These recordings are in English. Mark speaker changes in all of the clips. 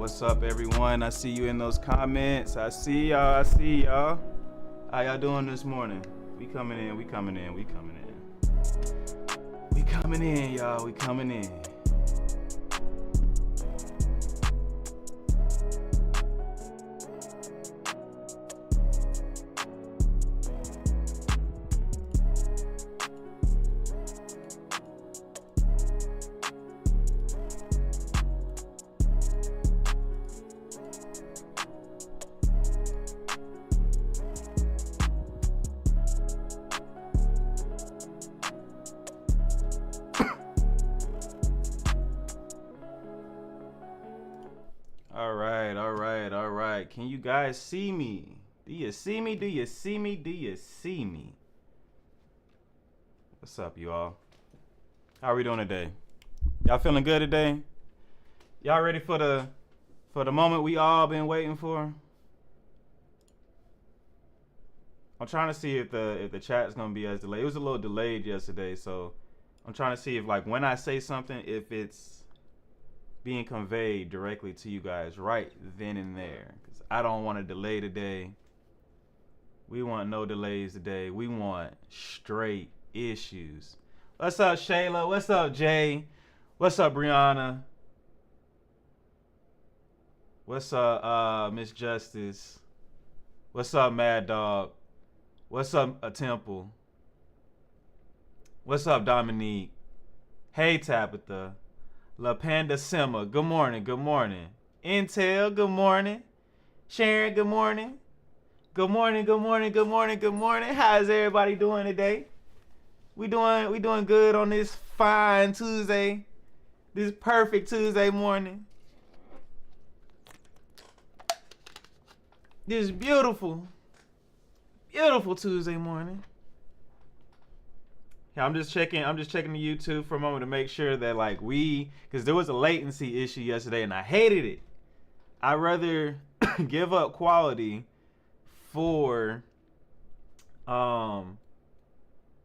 Speaker 1: What's up, everyone? I see you in those comments. I see y'all. How y'all doing this morning? We coming in, y'all. We coming in. All right. Can you guys see me? Do you see me? What's up, you all? How are we doing today? Y'all feeling good today? Y'all ready for the moment we all been waiting for? I'm trying to see if the chat's gonna be as delayed. It was a little delayed yesterday, so I'm trying to see if, like, when I say something, if it's being conveyed directly to you guys right then and there. Because I don't want to delay today. We want no delays today. We want straight issues. What's up, Shayla? What's up, Jay? What's up, Brianna? What's up, Miss Justice? What's up, Mad Dog? What's up, Temple? What's up, Dominique? Hey, Tabitha. La Panda Simma, good morning, good morning. Intel, good morning. Sharon, good morning. Good morning, good morning, good morning, good morning. How's everybody doing today? We doing good on this fine Tuesday. This perfect Tuesday morning. This beautiful Tuesday morning. Yeah, I'm just checking the YouTube for a moment to make sure that like because there was a latency issue yesterday and I hated it. I'd rather give up quality for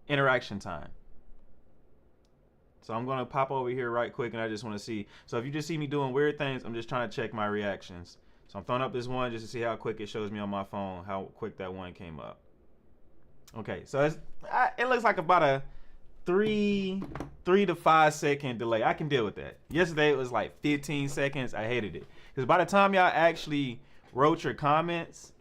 Speaker 1: interaction time. So I'm gonna pop over here right quick and I just want to see. So if you just see me doing weird things, I'm just trying to check my reactions. So I'm throwing up this one just to see how quick it shows me on my phone, how quick that one came up. Okay, so it looks like about a 3 to 5 second delay. I can deal with that. Yesterday it was like 15 seconds. I hated it because by the time y'all actually wrote your comments,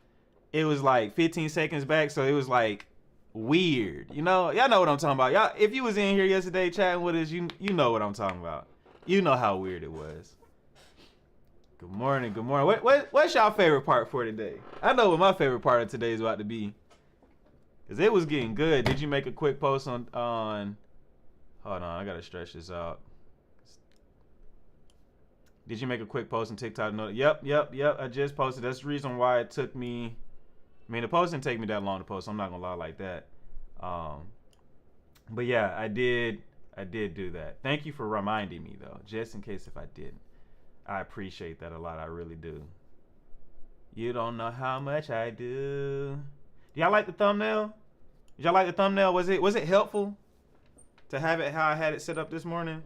Speaker 1: it was like 15 seconds back. So it was like weird. You know, y'all know what I'm talking about. Y'all, if you was in here yesterday chatting with us, you know what I'm talking about. You know how weird it was. Good morning. Good morning. What's y'all favorite part for today? I know what my favorite part of today is about to be. Cause it was getting good. Did you make a quick post on hold on, I gotta stretch this out. Did you make a quick post on TikTok? No, yep. I just posted. That's the reason why it took me. I mean, the post didn't take me that long to post. I'm not gonna lie like that. But yeah, I did do that. Thank you for reminding me though, just in case if I didn't. I appreciate that a lot. I really do. You don't know how much I do. Do y'all like the thumbnail? Did y'all like the thumbnail? Was it helpful to have it how I had it set up this morning?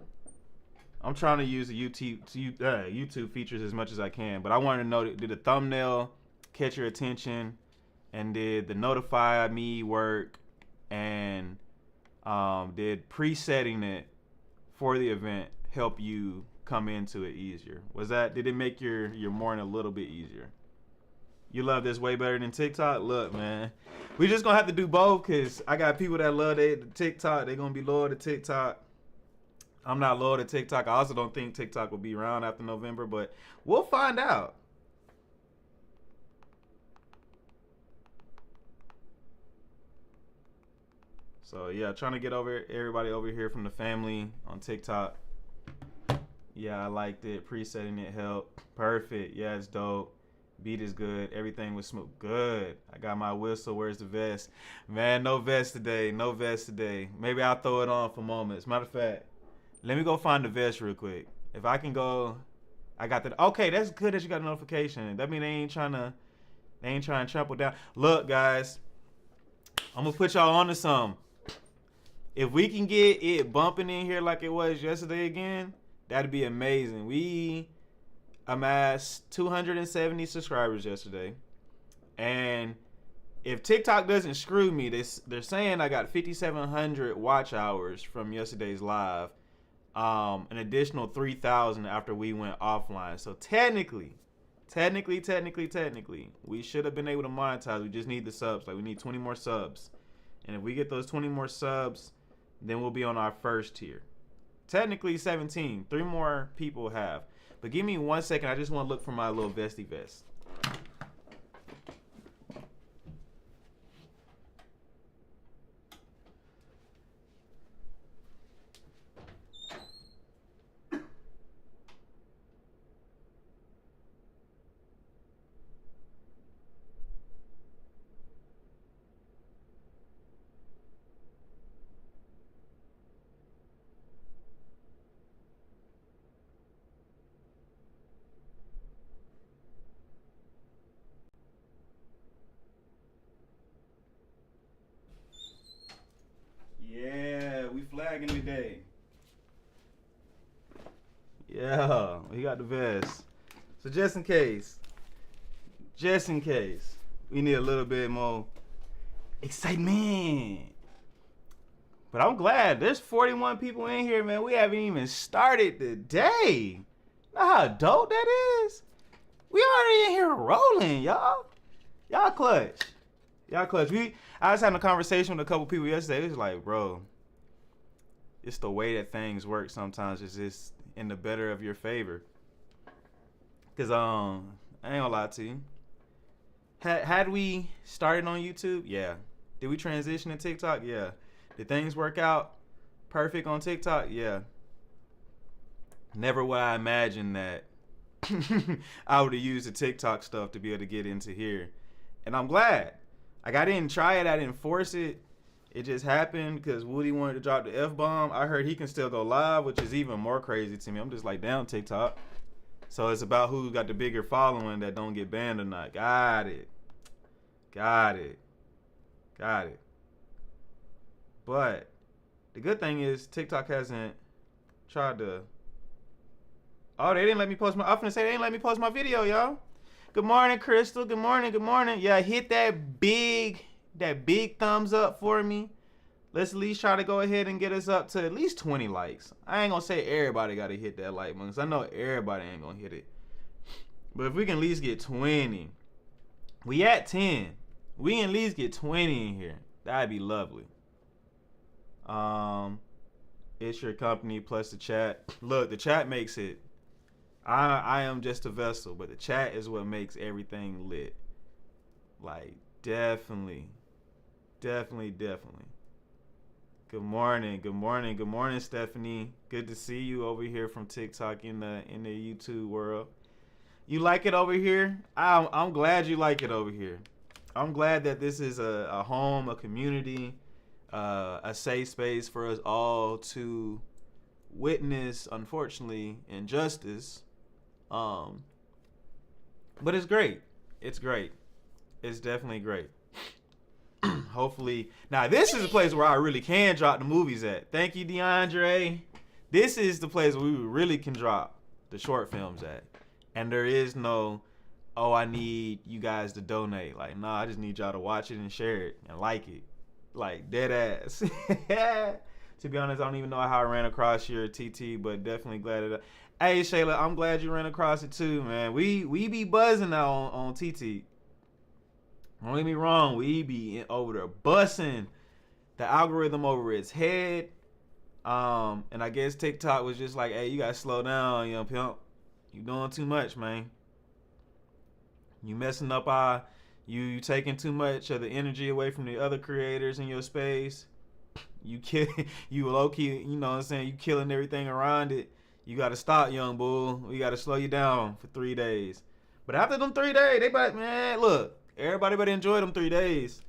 Speaker 1: I'm trying to use the YouTube features as much as I can, but I wanted to know, did the thumbnail catch your attention, and did the notify me work, and did presetting it for the event help you come into it easier? Did it make your morning a little bit easier? You love this way better than TikTok? Look, man, we just gonna have to do both because I got people that love the TikTok. They're gonna be loyal to TikTok. I'm not loyal to TikTok. I also don't think TikTok will be around after November, but we'll find out. So yeah, trying to get everybody over here from the family on TikTok. Yeah, I liked it. Presetting it helped. Perfect. Yeah, it's dope. Beat is good. Everything was smooth. Good. I got my whistle. Where's the vest? Man, no vest today. No vest today. Maybe I'll throw it on for moments. Matter of fact, let me go find the vest real quick. If I can go, I got the. Okay, that's good that you got a notification. That means they ain't trying to trample down. Look, guys, I'm gonna put y'all onto something. If we can get it bumping in here like it was yesterday again, that'd be amazing. We amassed 270 subscribers yesterday, and if TikTok doesn't screw me, they're saying I got 5,700 watch hours from yesterday's live, an additional 3,000 after we went offline. So technically, we should have been able to monetize. We just need the subs. Like, we need 20 more subs, and if we get those 20 more subs, then we'll be on our first tier. Technically 17. 3 more people have. But give me 1 second. I just want to look for my little vesty vest. Yeah, we flagging today. Yeah, we got the vest. So just in case, we need a little bit more excitement. But I'm glad there's 41 people in here, man. We haven't even started the day. Know how dope that is? We already in here rolling, y'all. Y'all clutch. I was having a conversation with a couple people yesterday. It was like, bro, it's the way that things work sometimes. It's just, in the better of your favor. Cause I ain't gonna lie to you. Had we started on YouTube? Yeah. Did we transition to TikTok? Yeah. Did things work out perfect on TikTok? Yeah. Never would I imagine that I would have used the TikTok stuff to be able to get into here. And I'm glad. Like, I didn't try it. I didn't force it. It just happened because Woody wanted to drop the F-bomb. I heard he can still go live, which is even more crazy to me. I'm just like, damn, TikTok. So it's about who got the bigger following that don't get banned or not. Got it. But the good thing is TikTok hasn't tried to... Oh, they didn't let me post my... I'm finna say they didn't let me post my video, y'all. Good morning, Crystal. Good morning. Yeah, hit that big thumbs up for me. Let's at least try to go ahead and get us up to at least 20 likes. I ain't gonna say everybody gotta hit that like button, because I know everybody ain't gonna hit it. But if we can at least get 20. We at 10. We can at least get 20 in here. That'd be lovely. It's your company plus the chat. Look, the chat makes it. I am just a vessel, but the chat is what makes everything lit. Like, definitely. Good morning, Stephanie. Good to see you over here from TikTok in the YouTube world. You like it over here? I'm glad you like it over here. I'm glad that this is a home, a community, a safe space for us all to witness, unfortunately, injustice. But it's great. It's definitely great. Hopefully. Now, this is a place where I really can drop the movies at. Thank you, DeAndre. This is the place where we really can drop the short films at. And there is no, oh, I need you guys to donate. Like, nah, I just need y'all to watch it and share it and like it. Like, dead ass. To be honest, I don't even know how I ran across your TT, but definitely glad that. Hey, Shayla, I'm glad you ran across it too, man. We be buzzing now on TT. Don't get me wrong, we be over there bussing the algorithm over its head. And I guess TikTok was just like, hey, you gotta slow down, young pimp. You doing too much, man. You messing up you taking too much of the energy away from the other creators in your space. You low key, you know what I'm saying, you killing everything around it. You gotta stop, young bull. We gotta slow you down for 3 days. But after them 3 days, they better, man, look, everybody better enjoy them 3 days.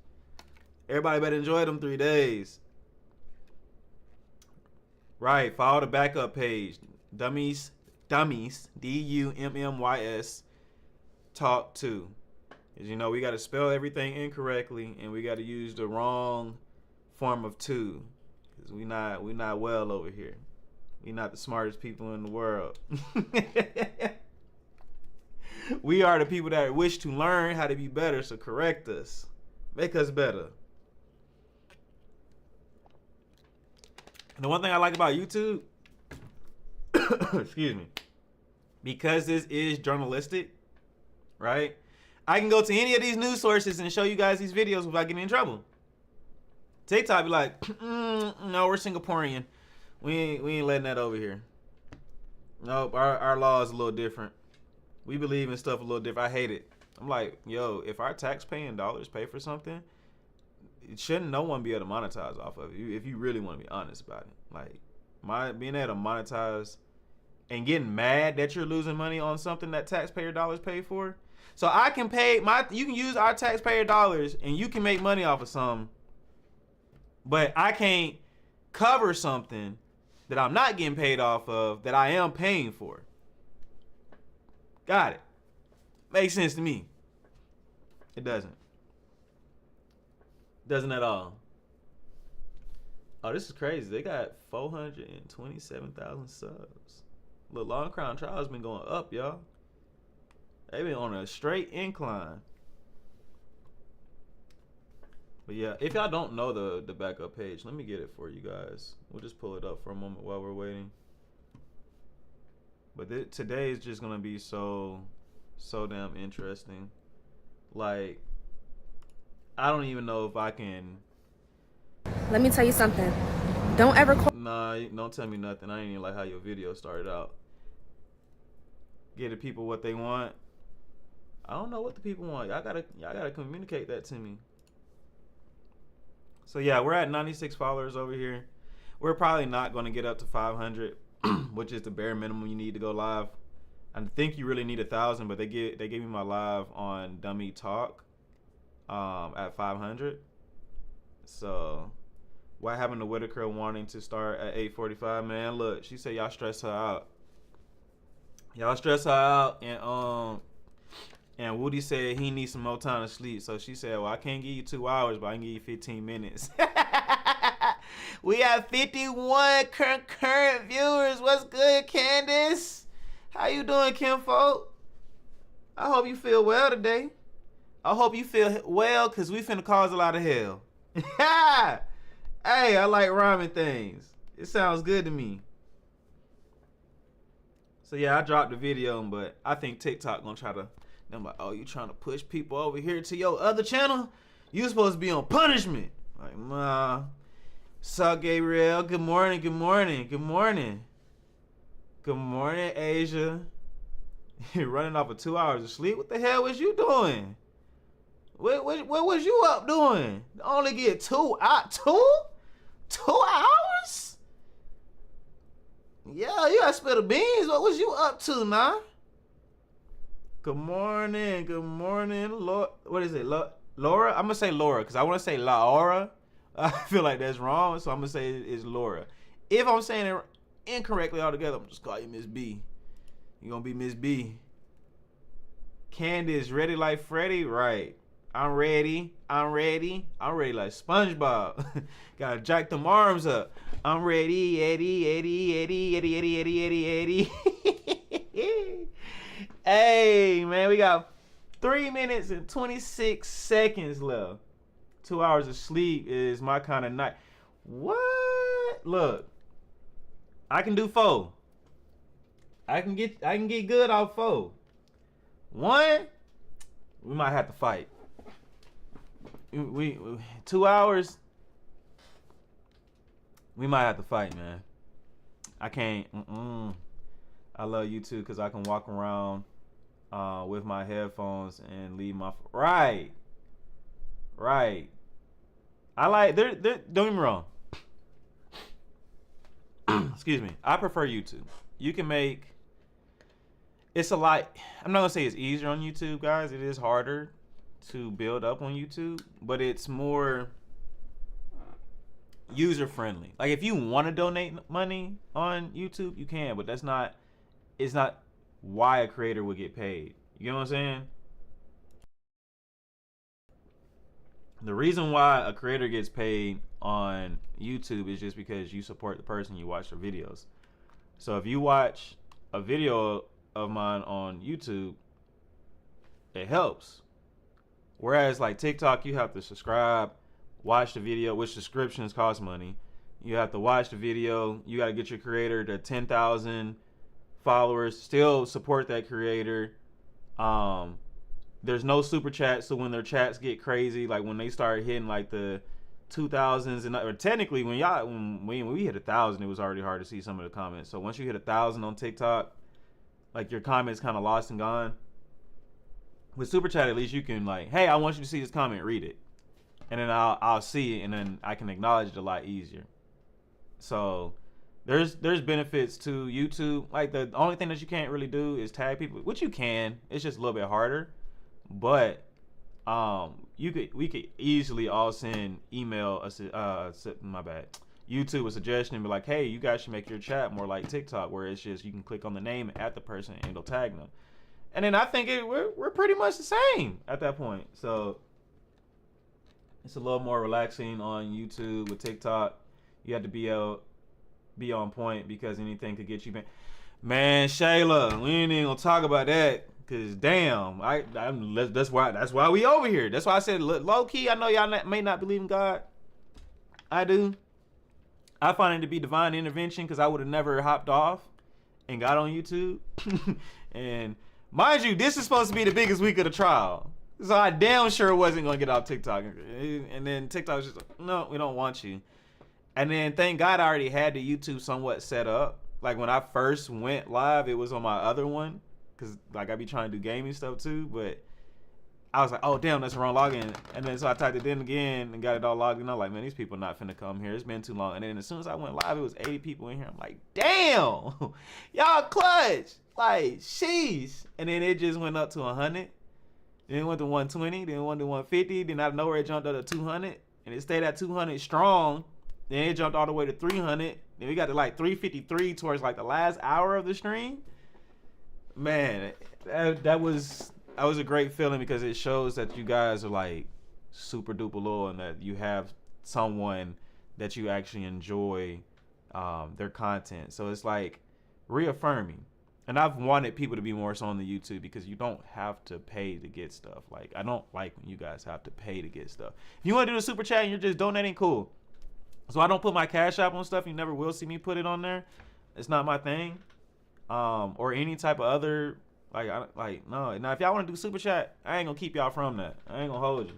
Speaker 1: Right, follow the backup page. Dummies, DUMMYS, talk to. Because, you know, we got to spell everything incorrectly, and we got to use the wrong form of to. Because we not well over here. We not the smartest people in the world. We are the people that wish to learn how to be better, so correct us. Make us better. And the one thing I like about YouTube, excuse me, because this is journalistic, right? I can go to any of these news sources and show you guys these videos without getting in trouble. TikTok be like, no, we're Singaporean. We ain't letting that over here. Nope, our law is a little different. We believe in stuff a little different. I hate it. I'm like, yo, if our tax-paying dollars pay for something, shouldn't no one be able to monetize off of it? If you really want to be honest about it. Like, being able to monetize and getting mad that you're losing money on something that taxpayer dollars pay for. So I can pay you can use our taxpayer dollars and you can make money off of something, but I can't cover something that I'm not getting paid off of that I am paying for. Got it. Makes sense to me. It doesn't. Doesn't at all. Oh, this is crazy. They got 427,000 subs. Look, Long Crown Trial's been going up, y'all. They've been on a straight incline. But yeah, if y'all don't know the backup page, let me get it for you guys. We'll just pull it up for a moment while we're waiting. But today is just gonna be so damn interesting. Like, I don't even know if I can.
Speaker 2: Let me tell you something. Don't ever
Speaker 1: Nah, don't tell me nothing. I ain't even like how your video started out. Give the people what they want. I don't know what the people want. Y'all gotta communicate that to me. So yeah, we're at 96 followers over here. We're probably not gonna get up to 500, which is the bare minimum you need to go live. I think you really need 1,000, but they gave me my live on Dummy Talk at 500. So what happened to Whitaker wanting to start at 8:45? Man, look, she said y'all stress her out. Y'all stress her out, and Woody said he needs some more time to sleep. So she said, well, I can't give you 2 hours, but I can give you 15 minutes. We have 51 concurrent viewers. What's good, Candace? How you doing, Kimfolk? I hope you feel well today. I hope you feel well, because we finna cause a lot of hell. Hey, I like rhyming things. It sounds good to me. So yeah, I dropped the video, but I think TikTok gonna try to, I'm like, oh, you trying to push people over here to your other channel? You supposed to be on punishment. Like, nah. Sup, Gabriel? Good morning, good morning, good morning. Good morning, Asia. You're running off of 2 hours of sleep? What the hell was you doing? What was you up doing? Only get 2 hours? Yeah, you gotta spill the beans. What was you up to, nah? Good morning, Laura. What is it, Laura? I'm gonna say Laura because I want to say Laura. I feel like that's wrong, so I'm gonna say it's Laura. If I'm saying it incorrectly altogether, I'm just call you Miss B. You gonna be Miss B. Candace, ready like Freddy? Right. I'm ready like SpongeBob. Gotta jack them arms up. I'm ready, Eddie. Hey, man, we got 3 minutes and 26 seconds left. 2 hours of sleep is my kind of night. What? Look, I can do 4. I can get good off 4. 1, we might have to fight. We 2 hours, we might have to fight, man. I can't. I love YouTube because I can walk around with my headphones and leave my right. I like don't get me wrong. Excuse me. I prefer YouTube. You can make. It's a lot. I'm not gonna say it's easier on YouTube, guys. It is harder to build up on YouTube, but it's more user friendly. Like if you want to donate money on YouTube, you can, but it's not why a creator would get paid. You know what I'm saying? The reason why a creator gets paid on YouTube is just because you support the person, you watch their videos. So if you watch a video of mine on YouTube, it helps. Whereas like TikTok, you have to subscribe, watch the video, which subscriptions cost money. You have to watch the video. You got to get your creator to 10,000 followers, still support that creator. There's no super chats, so when their chats get crazy, like when they start hitting like the 2000s, and or technically when we hit 1,000, it was already hard to see some of the comments. So once you hit 1,000 on TikTok, like your comments kind of lost and gone. With super chat, at least you can like, hey, I want you to see this comment, read it, and then I'll see it, and then I can acknowledge it a lot easier. So there's benefits to YouTube. Like the only thing that you can't really do is tag people, which you can. It's just a little bit harder. But we could easily all send email my bad, YouTube a suggestion and be like, hey, you guys should make your chat more like TikTok, where it's just you can click on the name at the person and it'll tag them. And then I think we're pretty much the same at that point. So it's a little more relaxing on YouTube. With TikTok, you have to be on point because anything could get you banned. Man, Shayla, we ain't even gonna talk about that. Cause damn, that's why we over here. That's why I said low key. I know y'all may not believe in God. I do. I find it to be divine intervention because I would have never hopped off and got on YouTube. And mind you, this is supposed to be the biggest week of the trial, so I damn sure wasn't gonna get off TikTok. And then TikTok was just like, no, we don't want you. And then thank God I already had the YouTube somewhat set up. Like when I first went live, it was on my other one. Cause like I be trying to do gaming stuff too. But I was like, oh damn, that's the wrong login. And then so I typed it in again and got it all logged in. I'm like, man, these people not finna come here. It's been too long. And then as soon as I went live, it was 80 people in here. I'm like, damn, y'all clutch. Like, sheesh. And then it just went up to 100. Then it went to 120. Then it went to 150. Then out of nowhere, it jumped up to 200. And it stayed at 200 strong. Then it jumped all the way to 300. Then we got to like 353 towards like the last hour of the stream. Man, that was a great feeling because it shows that you guys are like super duper loyal and that you have someone that you actually enjoy their content. So it's like reaffirming. And I've wanted people to be more so on the YouTube because you don't have to pay to get stuff. Like, I don't like when you guys have to pay to get stuff. If you want to do the super chat and you're just donating, cool. So I don't put my Cash App on stuff. You never will see me put it on there. It's not my thing. Or any type of other, no. Now, if y'all want to do super chat, I ain't going to keep y'all from that. I ain't going to hold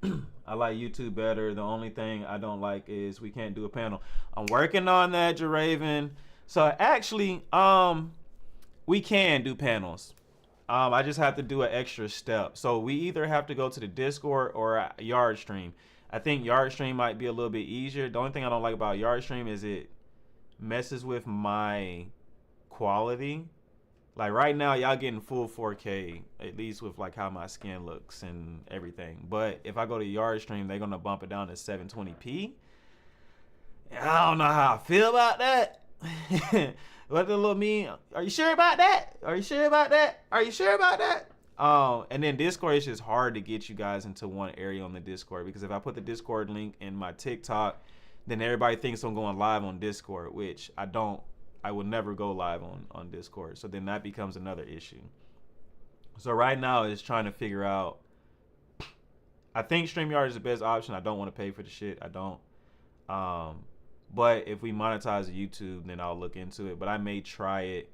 Speaker 1: you. I like YouTube better. The only thing I don't like is we can't do a panel. I'm working on that, Jaraven. So actually, we can do panels. I just have to do an extra step. So we either have to go to the Discord or a Yard Stream. I think Yard Stream might be a little bit easier. The only thing I don't like about Yard Stream is it messes with my quality. Like right now, y'all getting full 4K, at least with like how my skin looks and everything. But if I go to Yard Stream, they're gonna bump it down to 720p. I don't know how I feel about that. What the little me? Are you sure about that? Are you sure about that? Are you sure about that? And then Discord is just hard to get you guys into one area on the Discord because if I put the Discord link in my TikTok, then everybody thinks I'm going live on Discord, which I don't. I will never go live on Discord. So then that becomes another issue. So right now it's trying to figure out. I think StreamYard is the best option. I don't want to pay for the shit. I don't. But if we monetize YouTube, then I'll look into it. But I may try it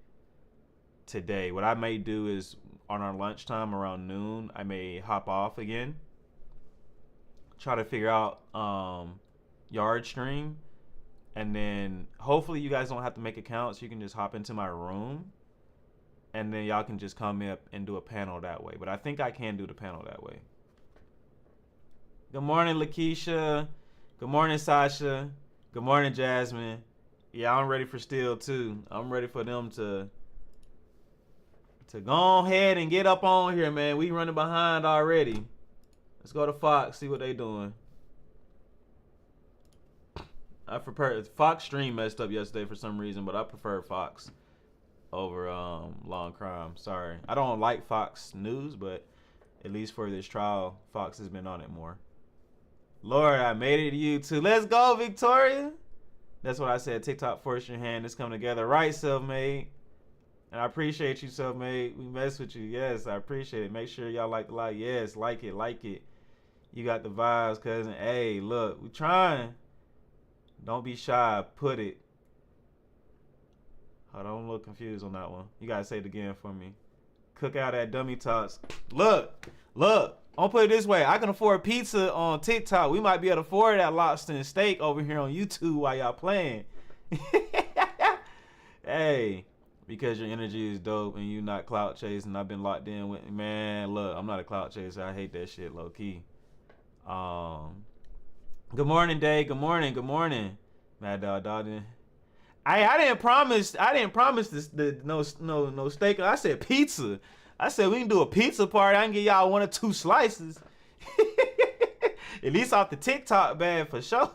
Speaker 1: today. What I may do is on our lunchtime around noon, I may hop off again. Try to figure out Yard Stream. And then hopefully you guys don't have to make accounts. You can just hop into my room. And then y'all can just come up and do a panel that way. But I think I can do the panel that way. Good morning, Lakeisha. Good morning, Sasha. Good morning, Jasmine. Yeah, I'm ready for Steel too. I'm ready for them to go ahead and get up on here, man. We running behind already. Let's go to Fox, see what they doing. I prefer Fox stream messed up yesterday for some reason, but I prefer Fox over Long Crime. Sorry, I don't like Fox News, but at least for this trial, Fox has been on it more. Lord, I made it to you too. Let's go, Victoria. That's what I said. TikTok, force your hand. Let's come together. Right, Self-Made. And I appreciate you, Self-Made. We mess with you. Yes, I appreciate it. Make sure y'all like the live. Yes, like it, like it. You got the vibes, cousin. Hey, look, we trying. Don't be shy. Put it. Hold on, I'm a little confused on that one. You gotta say it again for me. Cook out at Dummy Tots. Look. I'll put it this way. I can afford pizza on TikTok. We might be able to afford that lobster and steak over here on YouTube while y'all playing. Hey, because your energy is dope and you not clout chasing. I've been locked in with, man, look, I'm not a clout chaser. I hate that shit low key. Good morning, Day. Good morning. Mad Dog. I didn't promise this no steak. I said pizza. I said we can do a pizza party. I can get y'all 1 or 2 slices. At least off the TikTok bag for sure.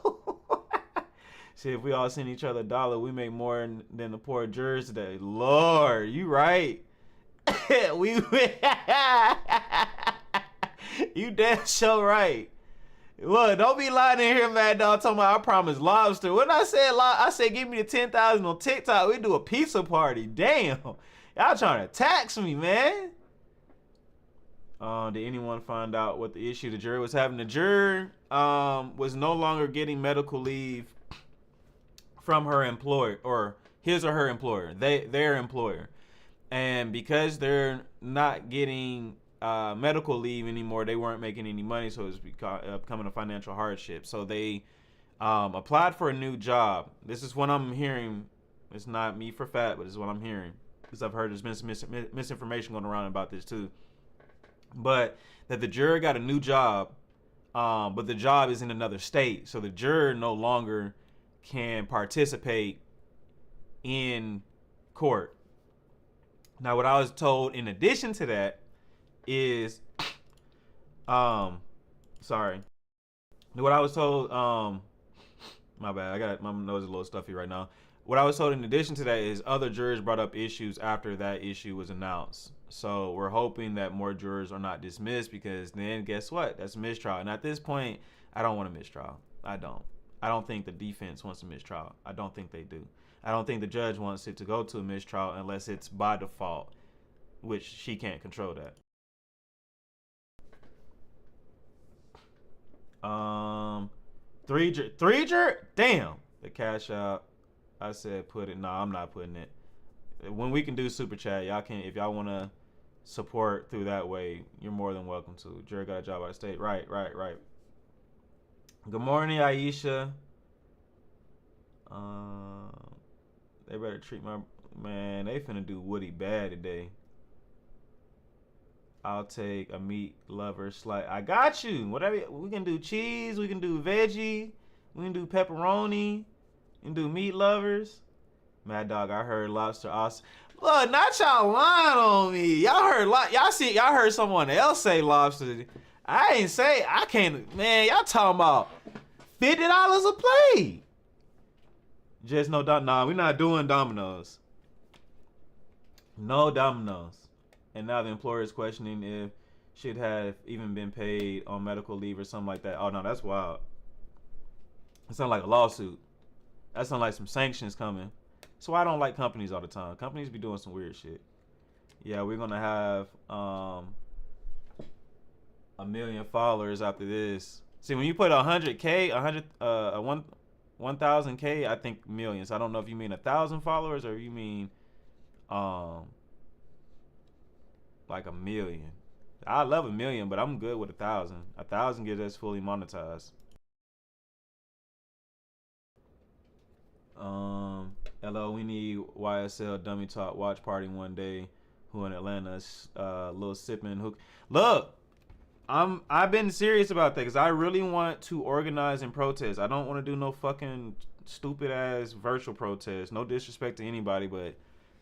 Speaker 1: See, if we all send each other $1, we make more than the poor jurors today. Lord, you right. You damn sure right. Look, don't be lying in here, Mad Dog, talking about I promised lobster. When I said give me the 10,000 on TikTok, we do a pizza party. Damn. Y'all trying to tax me, man. Did anyone find out what the issue the juror was having? The juror was no longer getting medical leave from her employer, or his or her employer, their employer. And because they're not getting medical leave anymore. They weren't making any money, so it was becoming a financial hardship. So they applied for a new job. This is what I'm hearing. It's not me for fat, but it's what I'm hearing, because I've heard there's been some misinformation going around about this too. But that the juror got a new job, but the job is in another state, so the juror no longer can participate in court. Now, what I was told in addition to that is, sorry. What I was told, my bad, my nose is a little stuffy right now. What I was told in addition to that is other jurors brought up issues after that issue was announced. So we're hoping that more jurors are not dismissed, because then guess what? That's a mistrial. And at this point, I don't want a mistrial. I don't think the defense wants a mistrial. I don't think they do. I don't think the judge wants it to go to a mistrial unless it's by default, which she can't control that. Three juror? Damn. The cash out. I said put it. No, I'm not putting it. When we can do super chat, y'all can. If y'all want to support through that way, you're more than welcome to. Juror got a job out of state. Right. Good morning, Aisha. They better treat my man. They finna do Woody bad today. I'll take a meat lover slice. I got you. Whatever. We can do cheese. We can do veggie. We can do pepperoni. We can do meat lovers. Mad Dog, I heard lobster awesome. Look, not y'all lying on me. Y'all heard someone else say lobster. I ain't say. I can't. Man, y'all talking about $50 a plate. Just no nah, we're not doing Domino's. No Domino's. And now the employer is questioning if should have even been paid on medical leave or something like that. Oh no, that's wild. It sounds like a lawsuit. That sounds like some sanctions coming. So I don't like companies all the time. Companies be doing some weird shit. Yeah, we're gonna have 1 million followers after this. See, when you put 100K, 1,000K, I think millions. I don't know if you mean 1,000 followers or you mean like 1 million. I love 1 million, but I'm good with 1,000. 1,000 gets us fully monetized. Hello, we need YSL Dummy Talk watch party one day. Who in Atlanta? Little sipping hook. Look, I've been serious about that because I really want to organize and protest. I don't want to do no fucking stupid ass virtual protest. No disrespect to anybody, but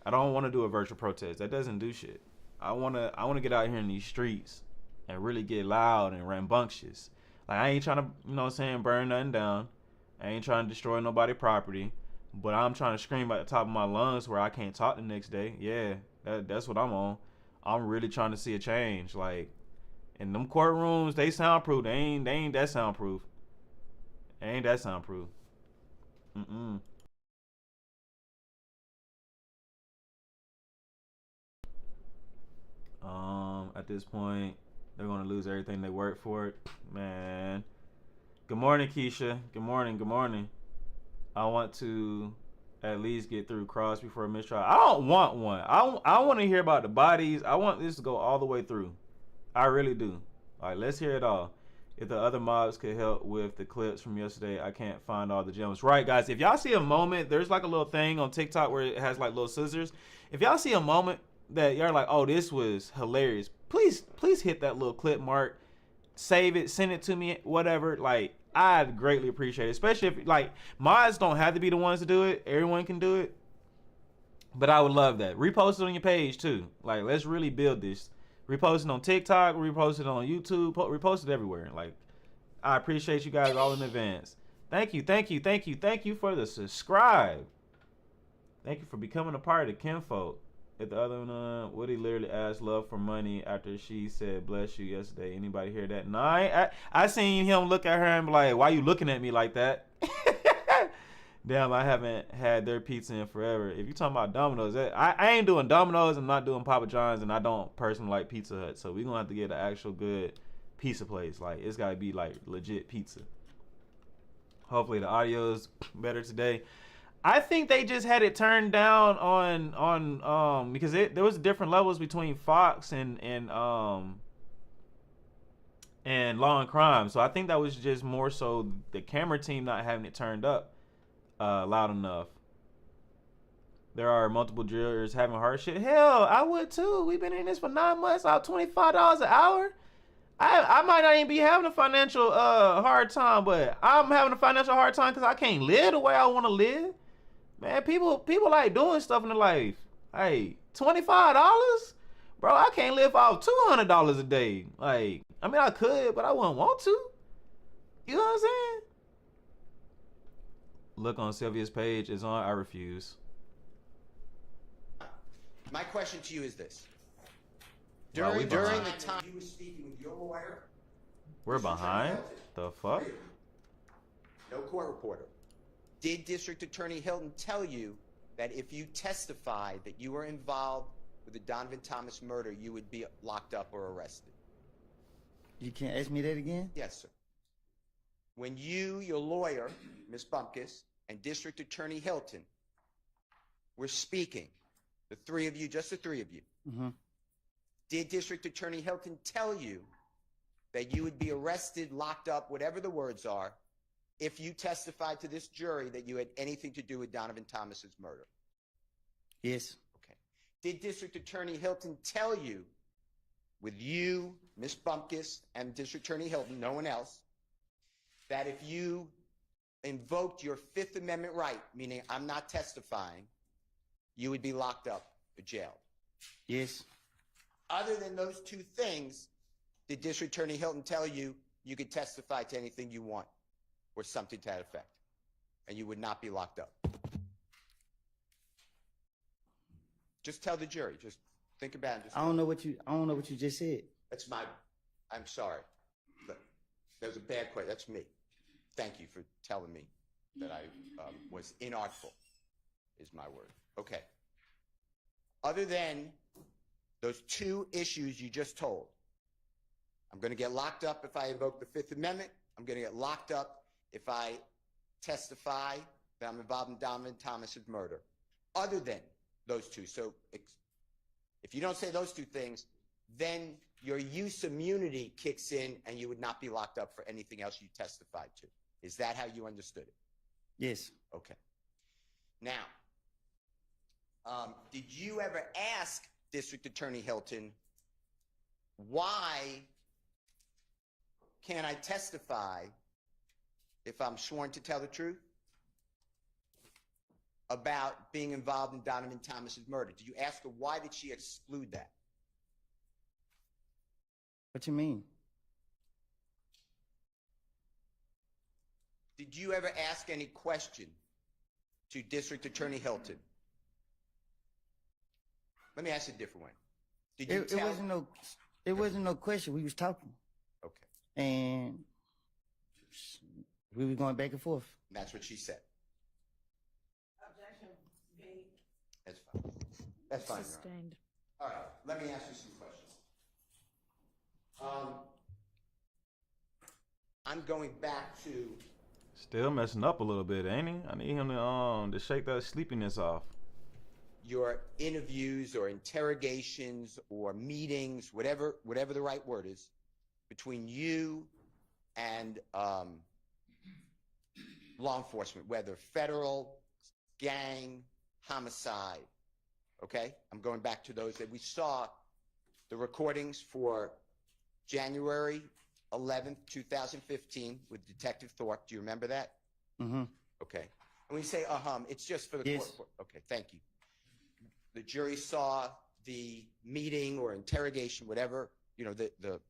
Speaker 1: I don't want to do a virtual protest. That doesn't do shit. I wanna get out here in these streets and really get loud and rambunctious. Like, I ain't trying to, you know what I'm saying, burn nothing down. I ain't trying to destroy nobody's property. But I'm trying to scream at the top of my lungs where I can't talk the next day. Yeah, that's what I'm on. I'm really trying to see a change. Like, in them courtrooms, they soundproof. They ain't that soundproof. They ain't that soundproof. At this point, they're gonna lose everything they worked for it. Man. Good morning, Keisha. Good morning. I want to at least get through cross before a mistrial. I don't want one. I want to hear about the bodies. I want this to go all the way through. I really do. All right, let's hear it all. If the other mobs could help with the clips from yesterday, I can't find all the gems. Right, guys, if y'all see a moment, there's like a little thing on TikTok where it has like little scissors. If y'all see a moment that y'all like, oh, this was hilarious, please hit that little clip mark, save it, send it to me, whatever. Like, I'd greatly appreciate it, especially if, like, mods don't have to be the ones to do it. Everyone can do it. But I would love that. Repost it on your page, too. Like, let's really build this. Repost it on TikTok, repost it on YouTube, repost it everywhere. Like, I appreciate you guys all in advance. Thank you for the subscribe. Thank you for becoming a part of the kinfolk. If the other one, Woody literally asked love for money after she said bless you yesterday. Anybody hear that? No, I seen him look at her and be like, why you looking at me like that? Damn, I haven't had their pizza in forever. If you talking about Domino's, I ain't doing Domino's. I'm not doing Papa John's, and I don't personally like Pizza Hut. So we gonna have to get an actual good pizza place. Like, it's gotta be like legit pizza. Hopefully the audio's better today. I think they just had it turned down on because there was different levels between Fox and and Law and Crime. So I think that was just more so the camera team not having it turned up loud enough. There are multiple jurors having hardship. Hell, I would too. We've been in this for 9 months. Out $25 an hour. I might not even be having a financial hard time, but I'm having a financial hard time because I can't live the way I want to live. Man, people like doing stuff in their life. Hey, $25, bro. I can't live off $200 a day. Like, I mean, I could, but I wouldn't want to. You know what I'm saying? Look on Sylvia's page is on. I refuse.
Speaker 2: My question to you is this.
Speaker 1: Wow,
Speaker 2: During the time you were speaking with your lawyer,
Speaker 1: we're behind? The fuck?
Speaker 2: no court reporter, did District Attorney Hilton tell you that if you testified that you were involved with the Donovan Thomas murder, you would be locked up or arrested?
Speaker 3: You can't ask me that again?
Speaker 2: Yes, sir. When you, your lawyer, Ms. Bumpkus, and District Attorney Hilton were speaking, the three of you, just the three of you, did District Attorney Hilton tell you that you would be arrested, locked up, whatever the words are, if you testified to this jury that you had anything to do with Donovan Thomas's murder?
Speaker 3: Yes.
Speaker 2: Okay. Did District Attorney Hilton tell you, with you, Ms. Bumpkus, and District Attorney Hilton, no one else, that if you invoked your Fifth Amendment right, meaning I'm not testifying, you would be locked up or jailed?
Speaker 3: Yes.
Speaker 2: Other than those two things, did District Attorney Hilton tell you you could testify to anything you want or something to that effect, and you would not be locked up? Just tell the jury. Just think about it.
Speaker 3: I don't know what you just said.
Speaker 2: That's my. I'm sorry. That was a bad question. That's me. Thank you for telling me that I was inartful. Is my word. Okay. Other than those two issues you just told, I'm going to get locked up if I invoke the Fifth Amendment. I'm going to get locked up if I testify that I'm involved in Donovan Thomas's murder. Other than those two. So if you don't say those two things, then your use immunity kicks in and you would not be locked up for anything else you testified to. Is that how you understood it?
Speaker 3: Yes.
Speaker 2: Okay. Now, did you ever ask District Attorney Hilton, why can't I testify if I'm sworn to tell the truth about being involved in Donovan Thomas's murder? Did you ask her why did she exclude that?
Speaker 3: What you mean?
Speaker 2: Did you ever ask any question to District Attorney Hilton? Let me ask you a different one. Did you tell?
Speaker 3: It wasn't no question. We was talking.
Speaker 2: Okay.
Speaker 3: And we were going back and forth.
Speaker 2: That's what she said. Objection. That's fine. That's fine.
Speaker 4: Sustained.
Speaker 2: All right. Let me ask you some questions. I'm going back to.
Speaker 1: Still messing up a little bit, ain't he? I need him to shake that sleepiness off.
Speaker 2: Your interviews or interrogations or meetings, whatever the right word is, between you and law enforcement, whether federal, gang, homicide. Okay? I'm going back to those that we saw the recordings for January 11th, 2015 with Detective Thorpe. Do you remember that?
Speaker 3: Mm-hmm.
Speaker 2: Okay. And we say, it's just for the
Speaker 3: yes.
Speaker 2: court. Okay, thank you. The jury saw the meeting or interrogation, whatever, the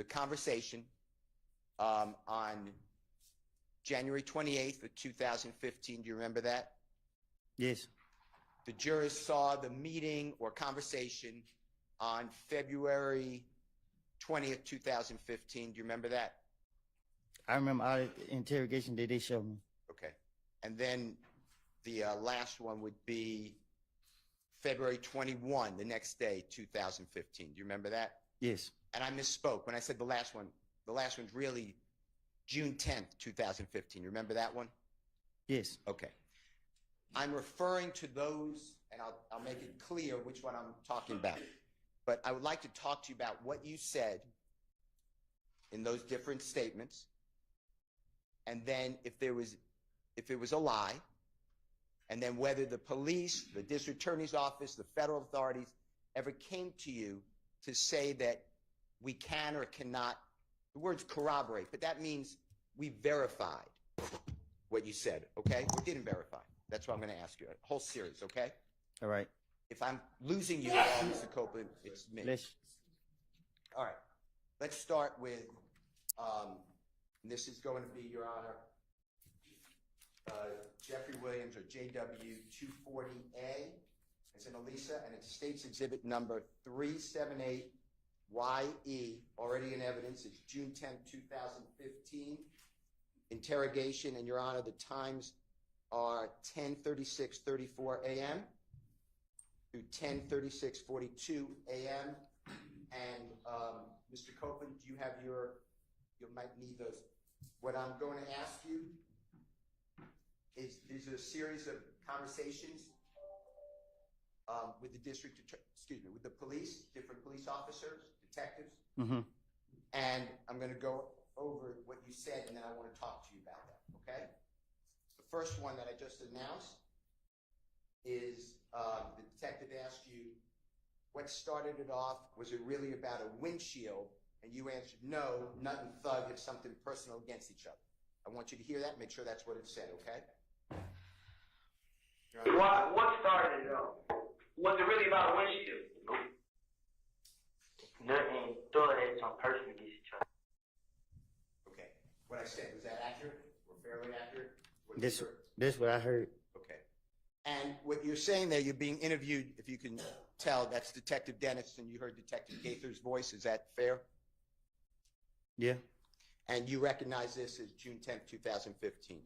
Speaker 2: conversation on January 28th of 2015. Do you remember that?
Speaker 3: Yes.
Speaker 2: The jurors saw the meeting or conversation on February 20th, 2015. Do you remember that?
Speaker 3: I remember all the interrogation that they showed me.
Speaker 2: Okay. And then the last one would be February 21, the next day, 2015. Do you remember that?
Speaker 3: Yes.
Speaker 2: And I misspoke when I said the last one. The last one's really June 10th, 2015. You remember that one?
Speaker 3: Yes.
Speaker 2: Okay. I'm referring to those, and I'll make it clear which one I'm talking about. But I would like to talk to you about what you said in those different statements, and then if it was a lie, and then whether the police, the district attorney's office, the federal authorities ever came to you to say that we can or cannot, the words corroborate, but that means we verified what you said, okay? Or didn't verify. That's what I'm going to ask you. A whole series, okay?
Speaker 3: All right.
Speaker 2: If I'm losing you at all, Mr. Copeland, it's me. All right. Let's start with, and this is going to be, Your Honor, Jeffrey Williams, or JW240A. It's in Elisa, and it's State's Exhibit number 378YE, already in evidence. It's June 10, 2015. Interrogation, and Your Honor, the times are 10:36:34 a.m. through 10:36:42 a.m. And Mr. Copeland, do you have you might need those. What I'm going to ask you is these are a series of conversations with the with the police, different police officers, detectives.
Speaker 3: Mm-hmm.
Speaker 2: And I'm going to go over what you said, and then I want to talk to you about that, okay? The first one that I just announced is the detective asked you, what started it off? Was it really about a windshield? And you answered, no, nut and thug, it's something personal against each other. I want you to hear that, make sure that's what it said, okay?
Speaker 4: What started it off? Was it really about a windshield? Nope. Nothing thug had some person against each other.
Speaker 2: Okay. What I said, was that accurate or fairly accurate?
Speaker 3: This what I heard.
Speaker 2: Okay. And what you're saying there, you're being interviewed, if you can tell, that's Detective Dennis, and you heard Detective Gaither's voice. Is that fair?
Speaker 3: Yeah.
Speaker 2: And you recognize this as June 10th, 2015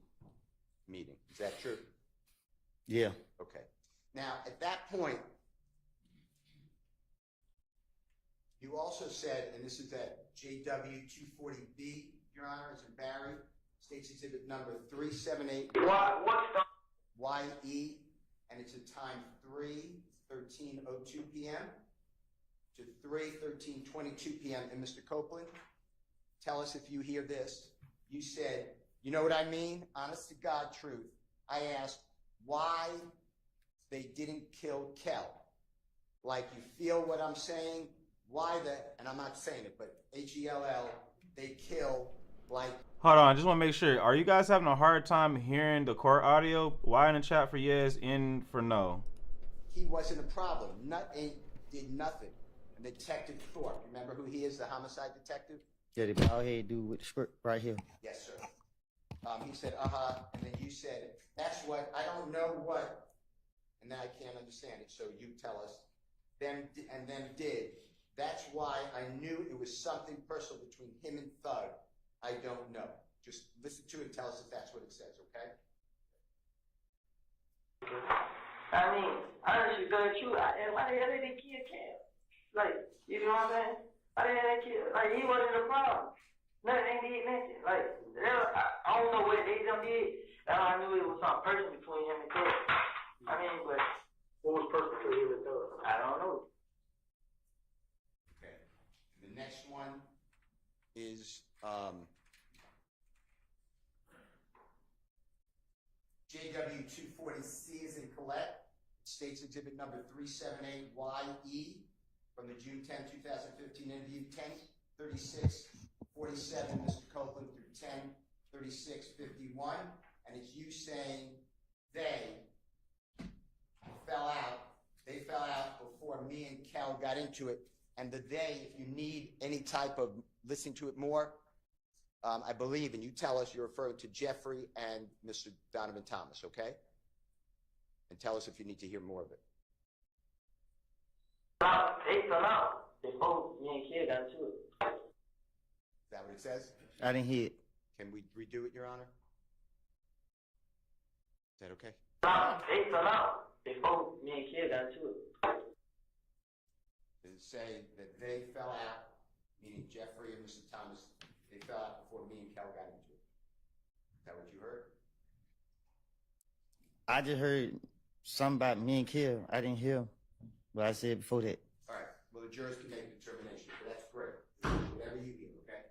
Speaker 2: meeting. Is that true?
Speaker 3: Yeah.
Speaker 2: Okay. Now, at that point, you also said, and this is at JW240B, Your Honor, it's in Barry, State's Exhibit number 378. YE, and it's at time 3:13:02 p.m. to 3:13:22 p.m. And Mr. Copeland, tell us if you hear this. You said, you know what I mean? Honest to God truth. I asked why they didn't kill Kel. Like, you feel what I'm saying? Why and I'm not saying it, but H-E-L-L, they kill, like.
Speaker 1: Hold on, I just want to make sure. Are you guys having a hard time hearing the court audio? Y in the chat for yes, in for no.
Speaker 2: He wasn't a problem. Did nothing. And Detective Thorpe, remember who he is, the homicide detective?
Speaker 3: Yeah, the bald head dude with the script right here.
Speaker 2: Yes, sir. He said, and then you said, that's what, I don't know what, and then I can't understand it, so you tell us. Then did. That's why I knew it was something personal between him and Thug. I don't know. Just listen to it and tell us if that's what it says, okay?
Speaker 4: I mean, honestly, Thug, why the hell did they kill Cam? Like, you know what I'm saying? Why the hell they kill? Like, he wasn't a problem. Nothing did nothing. Like, I don't know what they done did. I knew it was something personal between him and Thug. I mean, but what was personal between him and Thug? I don't know.
Speaker 2: Okay. The next one is JW240C is in Colette. State's Exhibit number 378YE from the June 10, 2015 interview, 10:36:47, Mr. Copeland, through 10:36:51. And it's you saying they fell out before me and Cal got into it. And the they, if you need any type of listening to it more, I believe, and you tell us you're referring to Jeffrey and Mr. Donovan Thomas, okay? And tell us if you need to hear more of it.
Speaker 4: They fell out. They both, me and Kid got into it.
Speaker 2: Is that what it says?
Speaker 3: I didn't hear it.
Speaker 2: Can we redo it, Your Honor? Is that okay?
Speaker 4: They fell out. They both, me and Kid got into it.
Speaker 2: Does it say that they fell out, meaning Jeffrey and Mr. Thomas, they fell out before me and Cal got into it? Is that what you heard?
Speaker 3: I just heard something about me and Kill. I didn't hear what I said before that.
Speaker 2: All right. Well, the jurors can make a determination, but that's great. Whatever you hear, okay?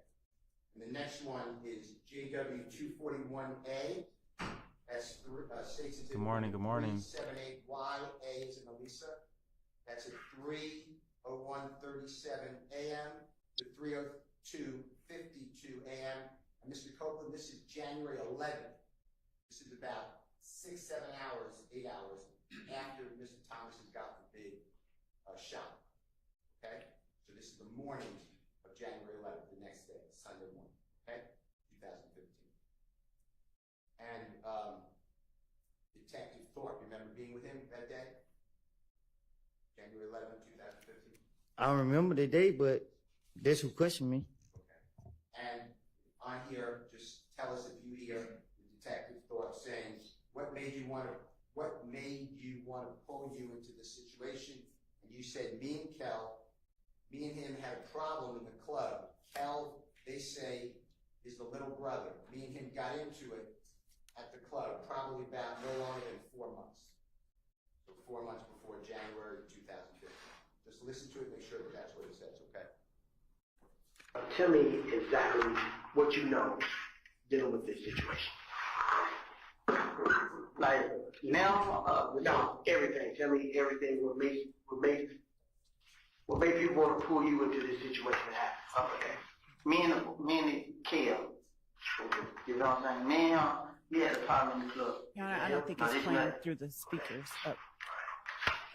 Speaker 2: The next one is JW 241A. That's states
Speaker 1: Good morning. Good morning.
Speaker 2: 378Y. A is in Elisa. That's at 3:01:37 a.m. to 3:02:52 a.m. And Mr. Copeland, this is January 11th. This is about 6, 7 hours, 8 hours after Mr. Thomas has got the big shot. Okay? So this is the morning of January 11th, the next day, Sunday morning. Okay? 2015. And Detective Thorpe, remember being with him that day? January 11th, 2015?
Speaker 3: I don't remember the date, but that's who questioned me.
Speaker 2: Okay. And on here, just tell us if you hear the Detective Thorpe saying, what made you want to pull you into this situation? And you said, me and him had a problem in the club. Kel, they say, is the little brother. Me and him got into it at the club, probably about no longer than 4 months. So 4 months before January 2015. Just listen to it, make sure that that's what it says, okay?
Speaker 5: Tell me exactly what you know dealing with this situation. Like now, without everything. Tell me everything. What made you want to pull you into this situation to happen? Okay. Me and Kel. You know what I'm saying? Me and him, we had a problem in the club.
Speaker 6: Yeah, I don't think it's playing through the speakers. Oh.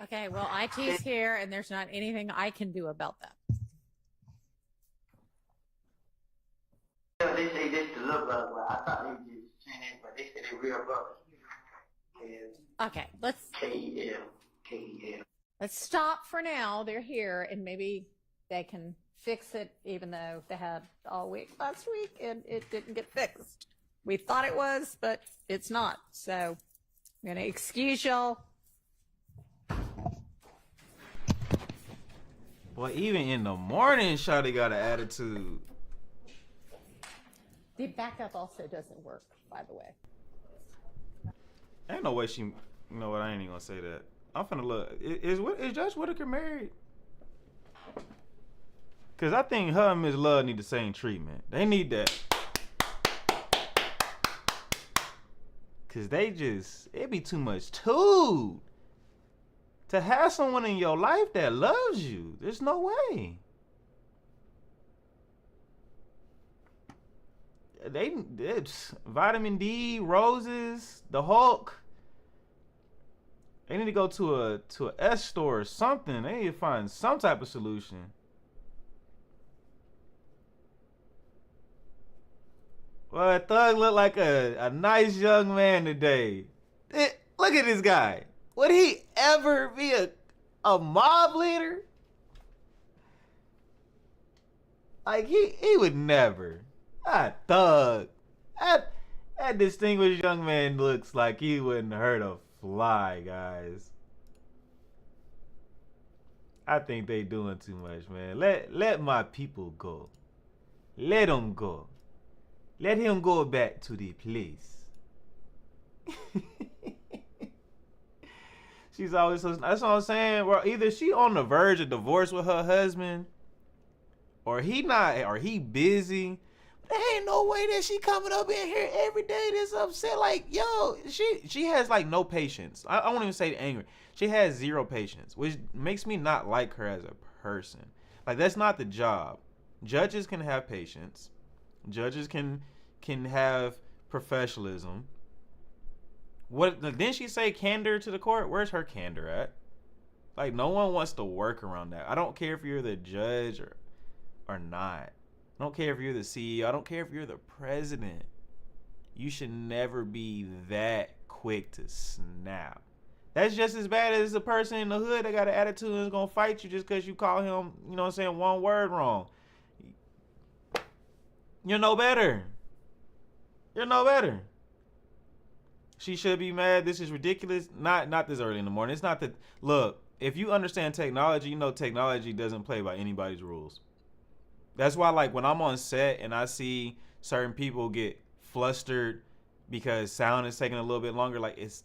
Speaker 6: Okay, well, IT's here, and there's not anything I can do about that.
Speaker 5: Yeah, they say this the little brother, but I thought they were just saying that, but they said they real brother.
Speaker 6: Okay, let's stop for now. They're here, and maybe they can fix it, even though they had all week last week, and it didn't get fixed. We thought it was, but it's not. So I'm going to excuse y'all.
Speaker 1: Boy, even in the morning, Shawty got an attitude.
Speaker 6: The backup also doesn't work, by the way.
Speaker 1: Ain't no way she. You know what? I ain't even gonna say that. I'm finna look. Is Judge Whitaker married? Cause I think her and Ms. Love need the same treatment. They need that. Cause it be too much too. To have someone in your life that loves you, there's no way. It's vitamin D, roses, the Hulk. They need to go to a S store or something. They need to find some type of solution. Well, Thug looked like a nice young man today. Look at this guy. Would he ever be a mob leader? Like he would never. Thug. That distinguished young man looks like he wouldn't hurt a fly, guys. I think they doing too much, man. Let my people go. Let them go. Let him go back to the place. She's always so. That's what I'm saying. Well, either she on the verge of divorce with her husband, or he not, or he busy. There ain't no way that she coming up in here every day this upset. Like, yo, she has like no patience. I won't even say angry. She has zero patience, which makes me not like her as a person. Like, that's not the job. Judges can have patience. Judges can have professionalism. What didn't she say? Candor to the court? Where's her candor at? Like, no one wants to work around that. I don't care if you're the judge or not. I don't care if you're the CEO. I don't care if you're the president. You should never be that quick to snap. That's just as bad as the person in the hood that got an attitude and is going to fight you just because you call him, you know what I'm saying, one word wrong. You're no better. You're no better. She should be mad. This is ridiculous. Not this early in the morning. It's not that. Look, if you understand technology, you know technology doesn't play by anybody's rules. That's why, like, when I'm on set and I see certain people get flustered because sound is taking a little bit longer, like, it's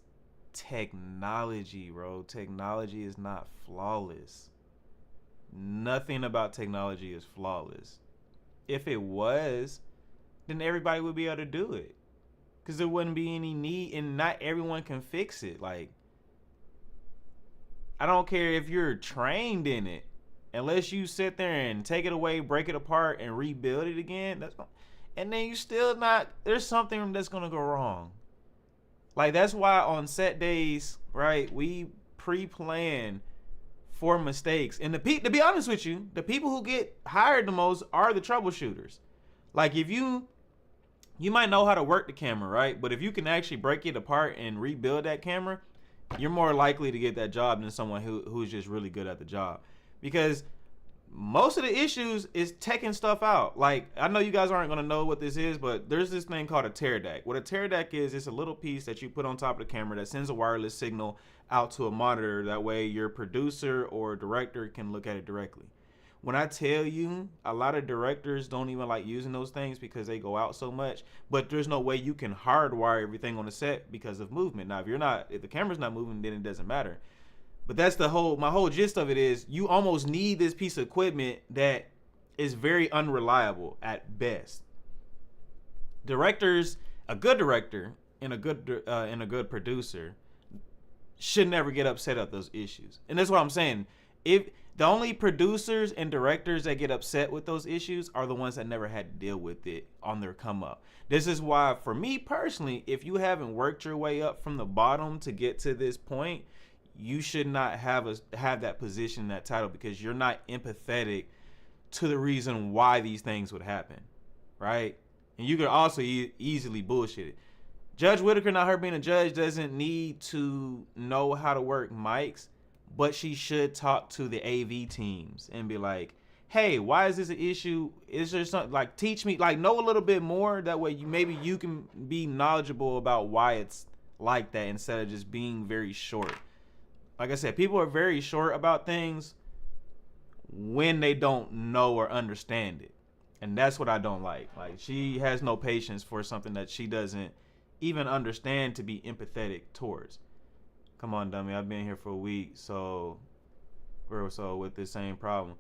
Speaker 1: technology, bro. Technology is not flawless. Nothing about technology is flawless. If it was, then everybody would be able to do it. Because there wouldn't be any need, and not everyone can fix it. Like, I don't care if you're trained in it, unless you sit there and take it away, break it apart, and rebuild it again. And then you still not. There's something that's gonna go wrong. Like, that's why on set days, right, we pre-plan for mistakes. And to be honest with you, the people who get hired the most are the troubleshooters. Like, if you might know how to work the camera, right? But if you can actually break it apart and rebuild that camera, you're more likely to get that job than someone who's just really good at the job. Because most of the issues is taking stuff out. Like, I know you guys aren't going to know what this is, but there's this thing called a tear deck. What a tear deck is, it's a little piece that you put on top of the camera that sends a wireless signal out to a monitor. That way your producer or director can look at it directly. When I tell you, a lot of directors don't even like using those things because they go out so much, but there's no way you can hardwire everything on the set because of movement. Now, if the camera's not moving, then it doesn't matter. But that's my whole gist of it is you almost need this piece of equipment that is very unreliable at best. Directors, a good director and a good producer should never get upset at those issues. And that's what I'm saying. If the only producers and directors that get upset with those issues are the ones that never had to deal with it on their come up. This is why, for me personally, if you haven't worked your way up from the bottom to get to this point, you should not have that position, that title, because you're not empathetic to the reason why these things would happen, right? And you could also easily bullshit it. Judge Whitaker, not her being a judge, doesn't need to know how to work mics, but she should talk to the AV teams and be like, hey, why is this an issue? Is there something, like, teach me, like, know a little bit more. That way maybe you can be knowledgeable about why it's like that instead of just being very short. Like I said, people are very short about things when they don't know or understand it. And that's what I don't like. Like, she has no patience for something that she doesn't even understand to be empathetic towards. Come on, dummy. I've been here for a week, so we're with this same problem.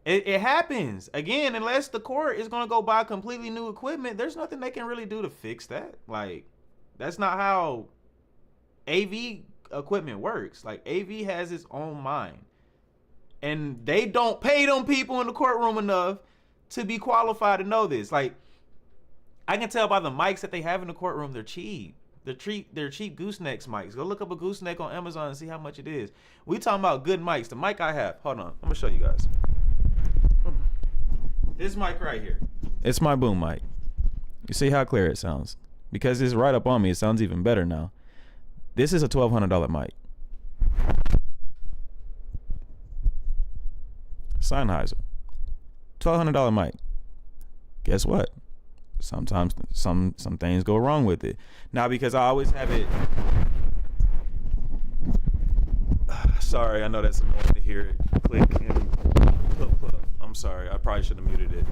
Speaker 1: It happens. Again, unless the court is going to go buy completely new equipment, there's nothing they can really do to fix that. Like, that's not how AV equipment works. Like, AV has its own mind. And they don't pay them people in the courtroom enough to be qualified to know this. Like, I can tell by the mics that they have in the courtroom, they're cheap. They're cheap goosenecks mics. Go look up a gooseneck on Amazon and see how much it is. We talking about good mics. The mic I have, hold on, I'm gonna show you guys. This mic right here, it's my boom mic. You see how clear it sounds? Because it's right up on me, it sounds even better now. This is a $1,200 mic. Sennheiser, $1,200 mic. Guess what? Sometimes some things go wrong with it. Now, because I always have it. Sorry, I know that's annoying to hear it click and plug. I'm sorry, I probably should have muted it.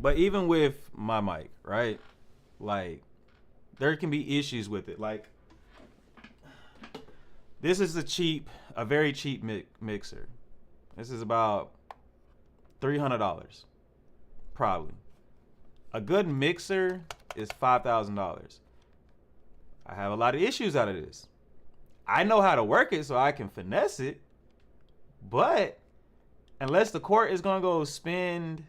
Speaker 1: But even with my mic, right? Like, there can be issues with it. Like, this is a very cheap mixer. This is about $300. Probably. A good mixer is $5,000. I have a lot of issues out of this. I know how to work it so I can finesse it, but unless the court is gonna go spend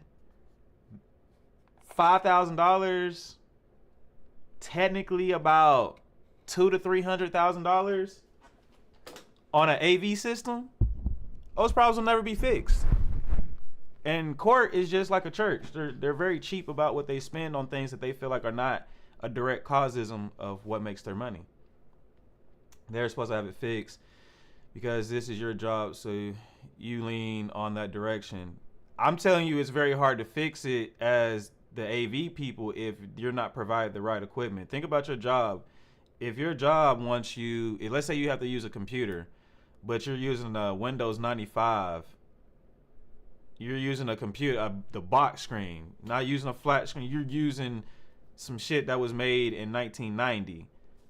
Speaker 1: $5,000, technically about $200,000 to $300,000 on an AV system, those problems will never be fixed. And court is just like a church. They're very cheap about what they spend on things that they feel like are not a direct causism of what makes their money. They're supposed to have it fixed because this is your job, so you lean on that direction. I'm telling you, it's very hard to fix it as the AV people if you're not provided the right equipment. Think about your job. If your job wants you, let's say you have to use a computer, but you're using a Windows 95. You're using a computer, the box screen, not using a flat screen. You're using some shit that was made in 1990.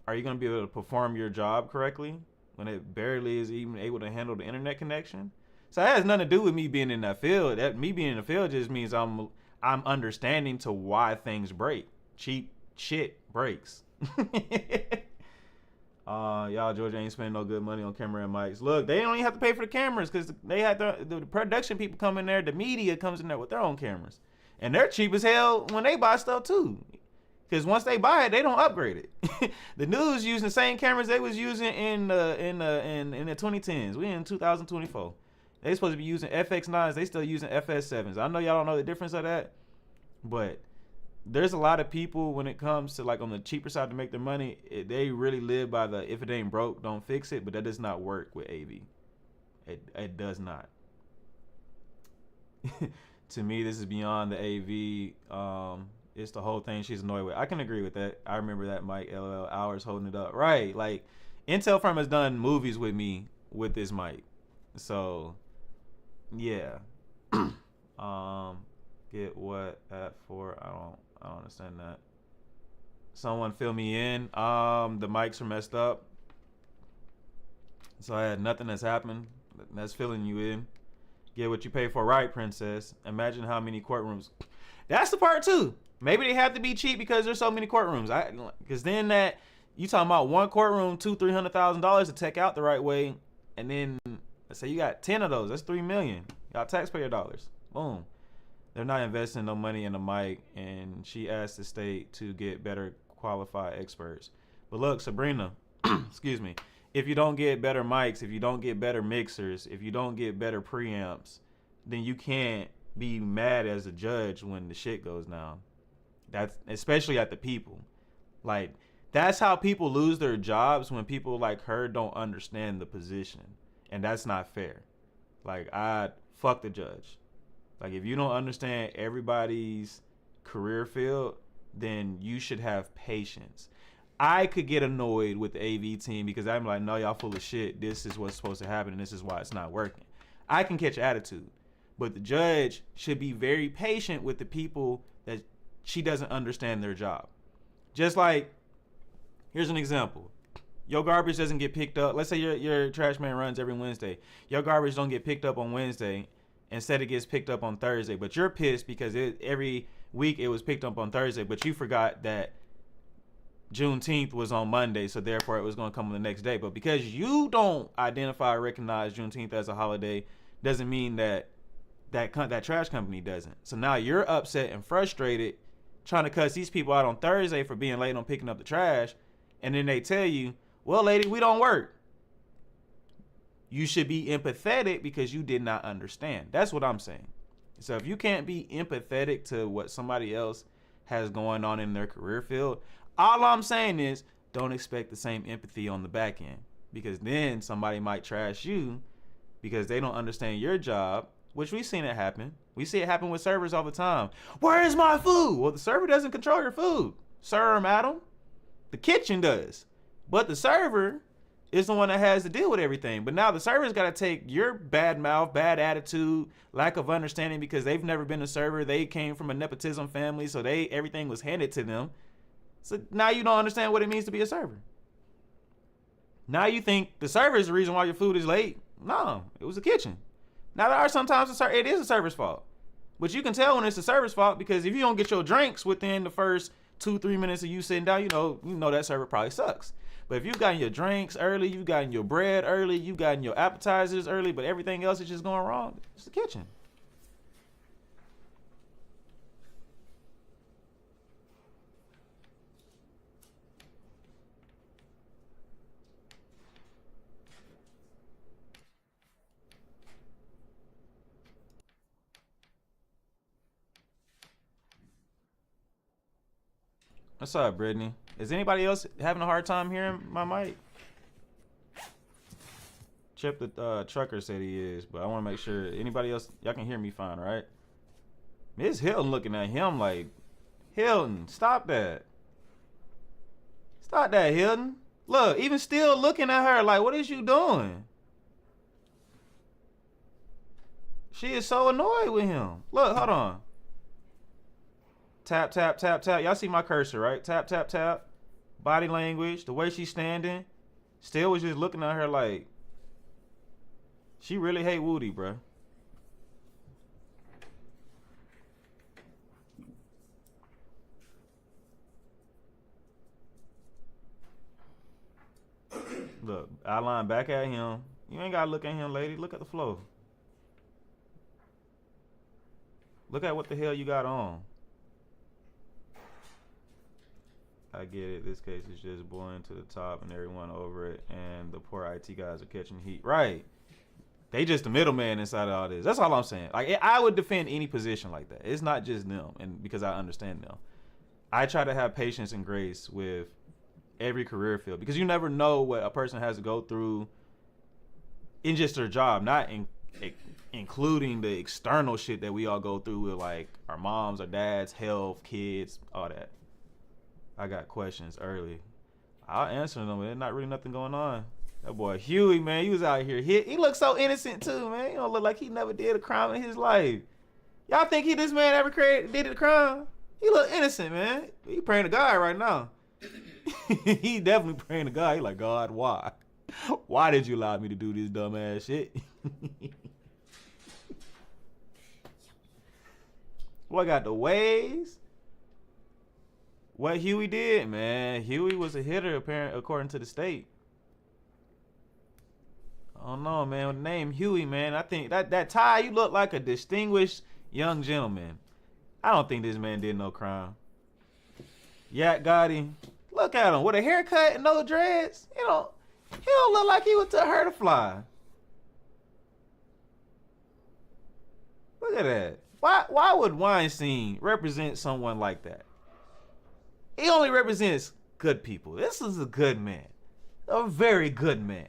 Speaker 1: Are you going to be able to perform your job correctly when it barely is even able to handle the internet connection? So that has nothing to do with me being in that field. Me being in the field just means I'm understanding to why things break. Cheap shit breaks. Y'all, Georgia ain't spending no good money on camera and mics. Look, they don't even have to pay for the cameras because they had the production people come in there. The media comes in there with their own cameras, and they're cheap as hell when they buy stuff too. Because once they buy it, they don't upgrade it. The news using the same cameras they was using in the 2010s. We in 2024. They supposed to be using FX9s. They still using FS7s. I know y'all don't know the difference of that, but there's a lot of people when it comes to like on the cheaper side to make their money. They really live by the if it ain't broke, don't fix it. But that does not work with AV. It does not. To me, this is beyond the AV. It's the whole thing she's annoyed with. I can agree with that. I remember that mic, LOL, hours holding it up. Right. Like, Intel Firm has done movies with me with this mic. So, yeah. Get what at for? I don't understand that. Someone fill me in. The mics are messed up. So I had nothing that's happened. That's filling you in. Get what you pay for, right, princess? Imagine how many courtrooms. That's the part too. Maybe they have to be cheap because there's so many courtrooms. Because then that you talking about one courtroom, $200,000-$300,000 to tech out the right way, and then let's say you got 10 of those. That's $3 million. Y'all taxpayer dollars. Boom. They're not investing no money in the mic, and she asked the state to get better qualified experts. But look, Sabrina, excuse me. If you don't get better mics, if you don't get better mixers, if you don't get better preamps, then you can't be mad as a judge when the shit goes down. That's especially at the people. Like, that's how people lose their jobs, when people like her don't understand the position. And that's not fair. Like, fuck the judge. Like, if you don't understand everybody's career field, then you should have patience. I could get annoyed with the AV team because I'm like, no, y'all full of shit. This is what's supposed to happen, and this is why it's not working. I can catch attitude. But the judge should be very patient with the people that she doesn't understand their job. Just like, here's an example. Your garbage doesn't get picked up. Let's say your trash man runs every Wednesday. Your garbage don't get picked up on Wednesday. Instead, it gets picked up on Thursday. But you're pissed because every week it was picked up on Thursday. But you forgot that Juneteenth was on Monday, so therefore it was going to come on the next day. But because you don't identify or recognize Juneteenth as a holiday, doesn't mean that trash company doesn't. So now you're upset and frustrated, trying to cuss these people out on Thursday for being late on picking up the trash, and then they tell you, well, lady, we don't work. You should be empathetic because you did not understand. That's what I'm saying. So if you can't be empathetic to what somebody else has going on in their career field, all I'm saying is don't expect the same empathy on the back end, because then somebody might trash you because they don't understand your job, which we've seen it happen. We see it happen with servers all the time. Where is my food? Well, the server doesn't control your food, sir or madam. The kitchen does. But the server is the one that has to deal with everything. But now the server's got to take your bad mouth, bad attitude, lack of understanding because they've never been a server. They came from a nepotism family, so everything was handed to them. So now you don't understand what it means to be a server. Now you think the server is the reason why your food is late. No, it was the kitchen. Now there are sometimes it is a server's fault. But you can tell when it's the server's fault because if you don't get your drinks within the first 2-3 minutes of you sitting down, you know that server probably sucks. But if you've gotten your drinks early, you've gotten your bread early, you've gotten your appetizers early, but everything else is just going wrong, it's the kitchen. What's up, Brittany? Is anybody else having a hard time hearing my mic? Chip the trucker said he is, but I want to make sure anybody else, y'all can hear me fine, right? Miss Hilton looking at him like, Hilton, stop that. Stop that, Hilton. Look, even still looking at her like, what is you doing? She is so annoyed with him. Look, hold on. Tap, tap, tap, tap. Y'all see my cursor, right? Tap, tap, tap. Body language, the way she's standing. Still was just looking at her like, she really hate Woody, bruh. Look, I line back at him. You ain't gotta look at him, lady. Look at the floor. Look at what the hell you got on. I get it. This case is just boiling to the top and everyone over it, and the poor IT guys are catching heat. Right. They just the middleman inside of all this. That's all I'm saying. Like, I would defend any position like that. It's not just them, and because I understand them. I try to have patience and grace with every career field because you never know what a person has to go through in just their job, not including the external shit that we all go through with, like, our moms, our dads, health, kids, all that. I got questions early. I'll answer them, but there's not really nothing going on. That boy Huey, man, he was out here. He looks so innocent too, man. He don't look like he never did a crime in his life. Y'all think this man ever did a crime? He look innocent, man. He praying to God right now. He definitely praying to God. He like, God, why? Why did you allow me to do this dumb ass shit? Boy got the ways. What Huey did, man. Huey was a hitter, apparently, according to the state. I don't know, man. With the name Huey, man, I think that tie, you look like a distinguished young gentleman. I don't think this man did no crime. Yak Gotti, look at him with a haircut and no dreads. He don't look like he would tell her to fly. Look at that. Why would Weinstein represent someone like that? He only represents good people. This is a good man, a very good man.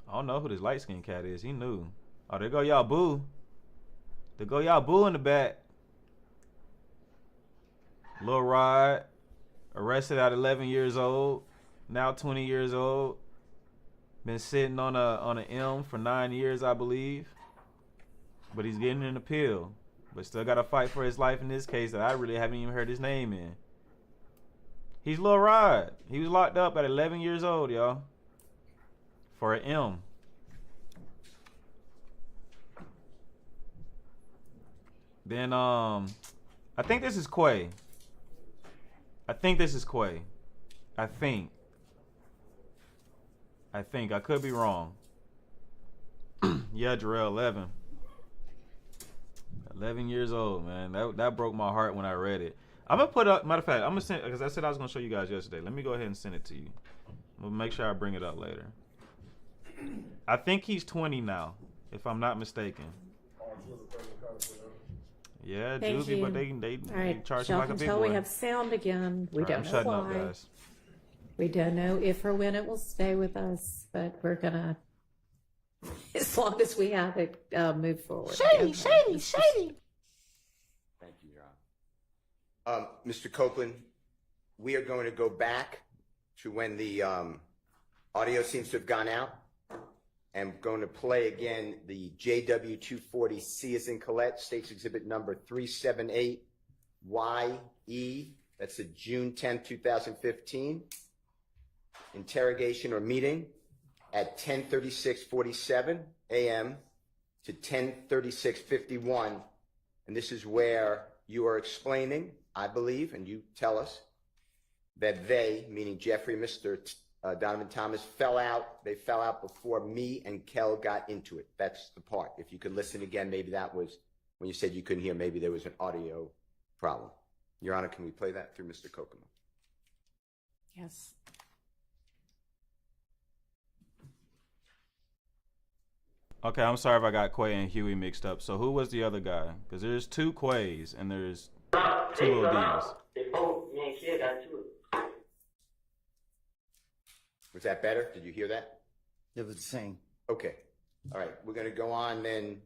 Speaker 1: I don't know who this light-skinned cat is. He knew. Oh, there go y'all boo. There go y'all boo in the back. Lil Rod, arrested at 11 years old, now 20 years old. Been sitting on a M for 9 years, I believe. But he's getting an appeal. But still got to fight for his life in this case that I really haven't even heard his name in. He's Lil Rod. He was locked up at 11 years old, y'all. For an M. Then I think this is Quay. I think I could be wrong. Yeah, Juror 11 years old, man. That broke my heart when I read it. I'm gonna put up, matter of fact, I'm gonna send, because I said I was gonna show you guys yesterday. Let me go ahead and send it to you. I'm gonna make sure I bring it up later. I think he's 20 now, if I'm not mistaken. Yeah,
Speaker 7: Thank
Speaker 1: juvie,
Speaker 7: you.
Speaker 1: but they
Speaker 7: All right,
Speaker 1: charge him like a big
Speaker 7: until
Speaker 1: boy.
Speaker 7: we have sound again. We
Speaker 1: All right,
Speaker 7: don't
Speaker 1: I'm
Speaker 7: know
Speaker 1: shutting
Speaker 7: why.
Speaker 1: up, guys.
Speaker 7: We don't know if or when it will stay with us, but we're gonna, as long as we have it, move forward.
Speaker 6: Shady.
Speaker 2: Thank you, Your Honor. Mr. Copeland, we are going to go back to when the audio seems to have gone out. I'm going to play again the JW 240C as in Colette, State's Exhibit number 378YE. That's a June 10, 2015 interrogation or meeting at 10:36:47 a.m. to 10:36:51. And this is where you are explaining, I believe, and you tell us, that they, meaning Jeffrey and Mr. Donovan Thomas, fell out. They fell out before me and Kel got into it. That's the part. If you could listen again, maybe that was, when you said you couldn't hear, maybe there was an audio problem. Your Honor, can we play that through Mr. Kokomo?
Speaker 7: Yes.
Speaker 1: Okay, I'm sorry if I got Quay and Huey mixed up. So who was the other guy? Because there's two Quays and there's two Lil D's.
Speaker 4: They both, me and Kid got to it.
Speaker 2: Was that better? Did you hear that?
Speaker 3: It was the same.
Speaker 2: Okay. All right. We're going to go on then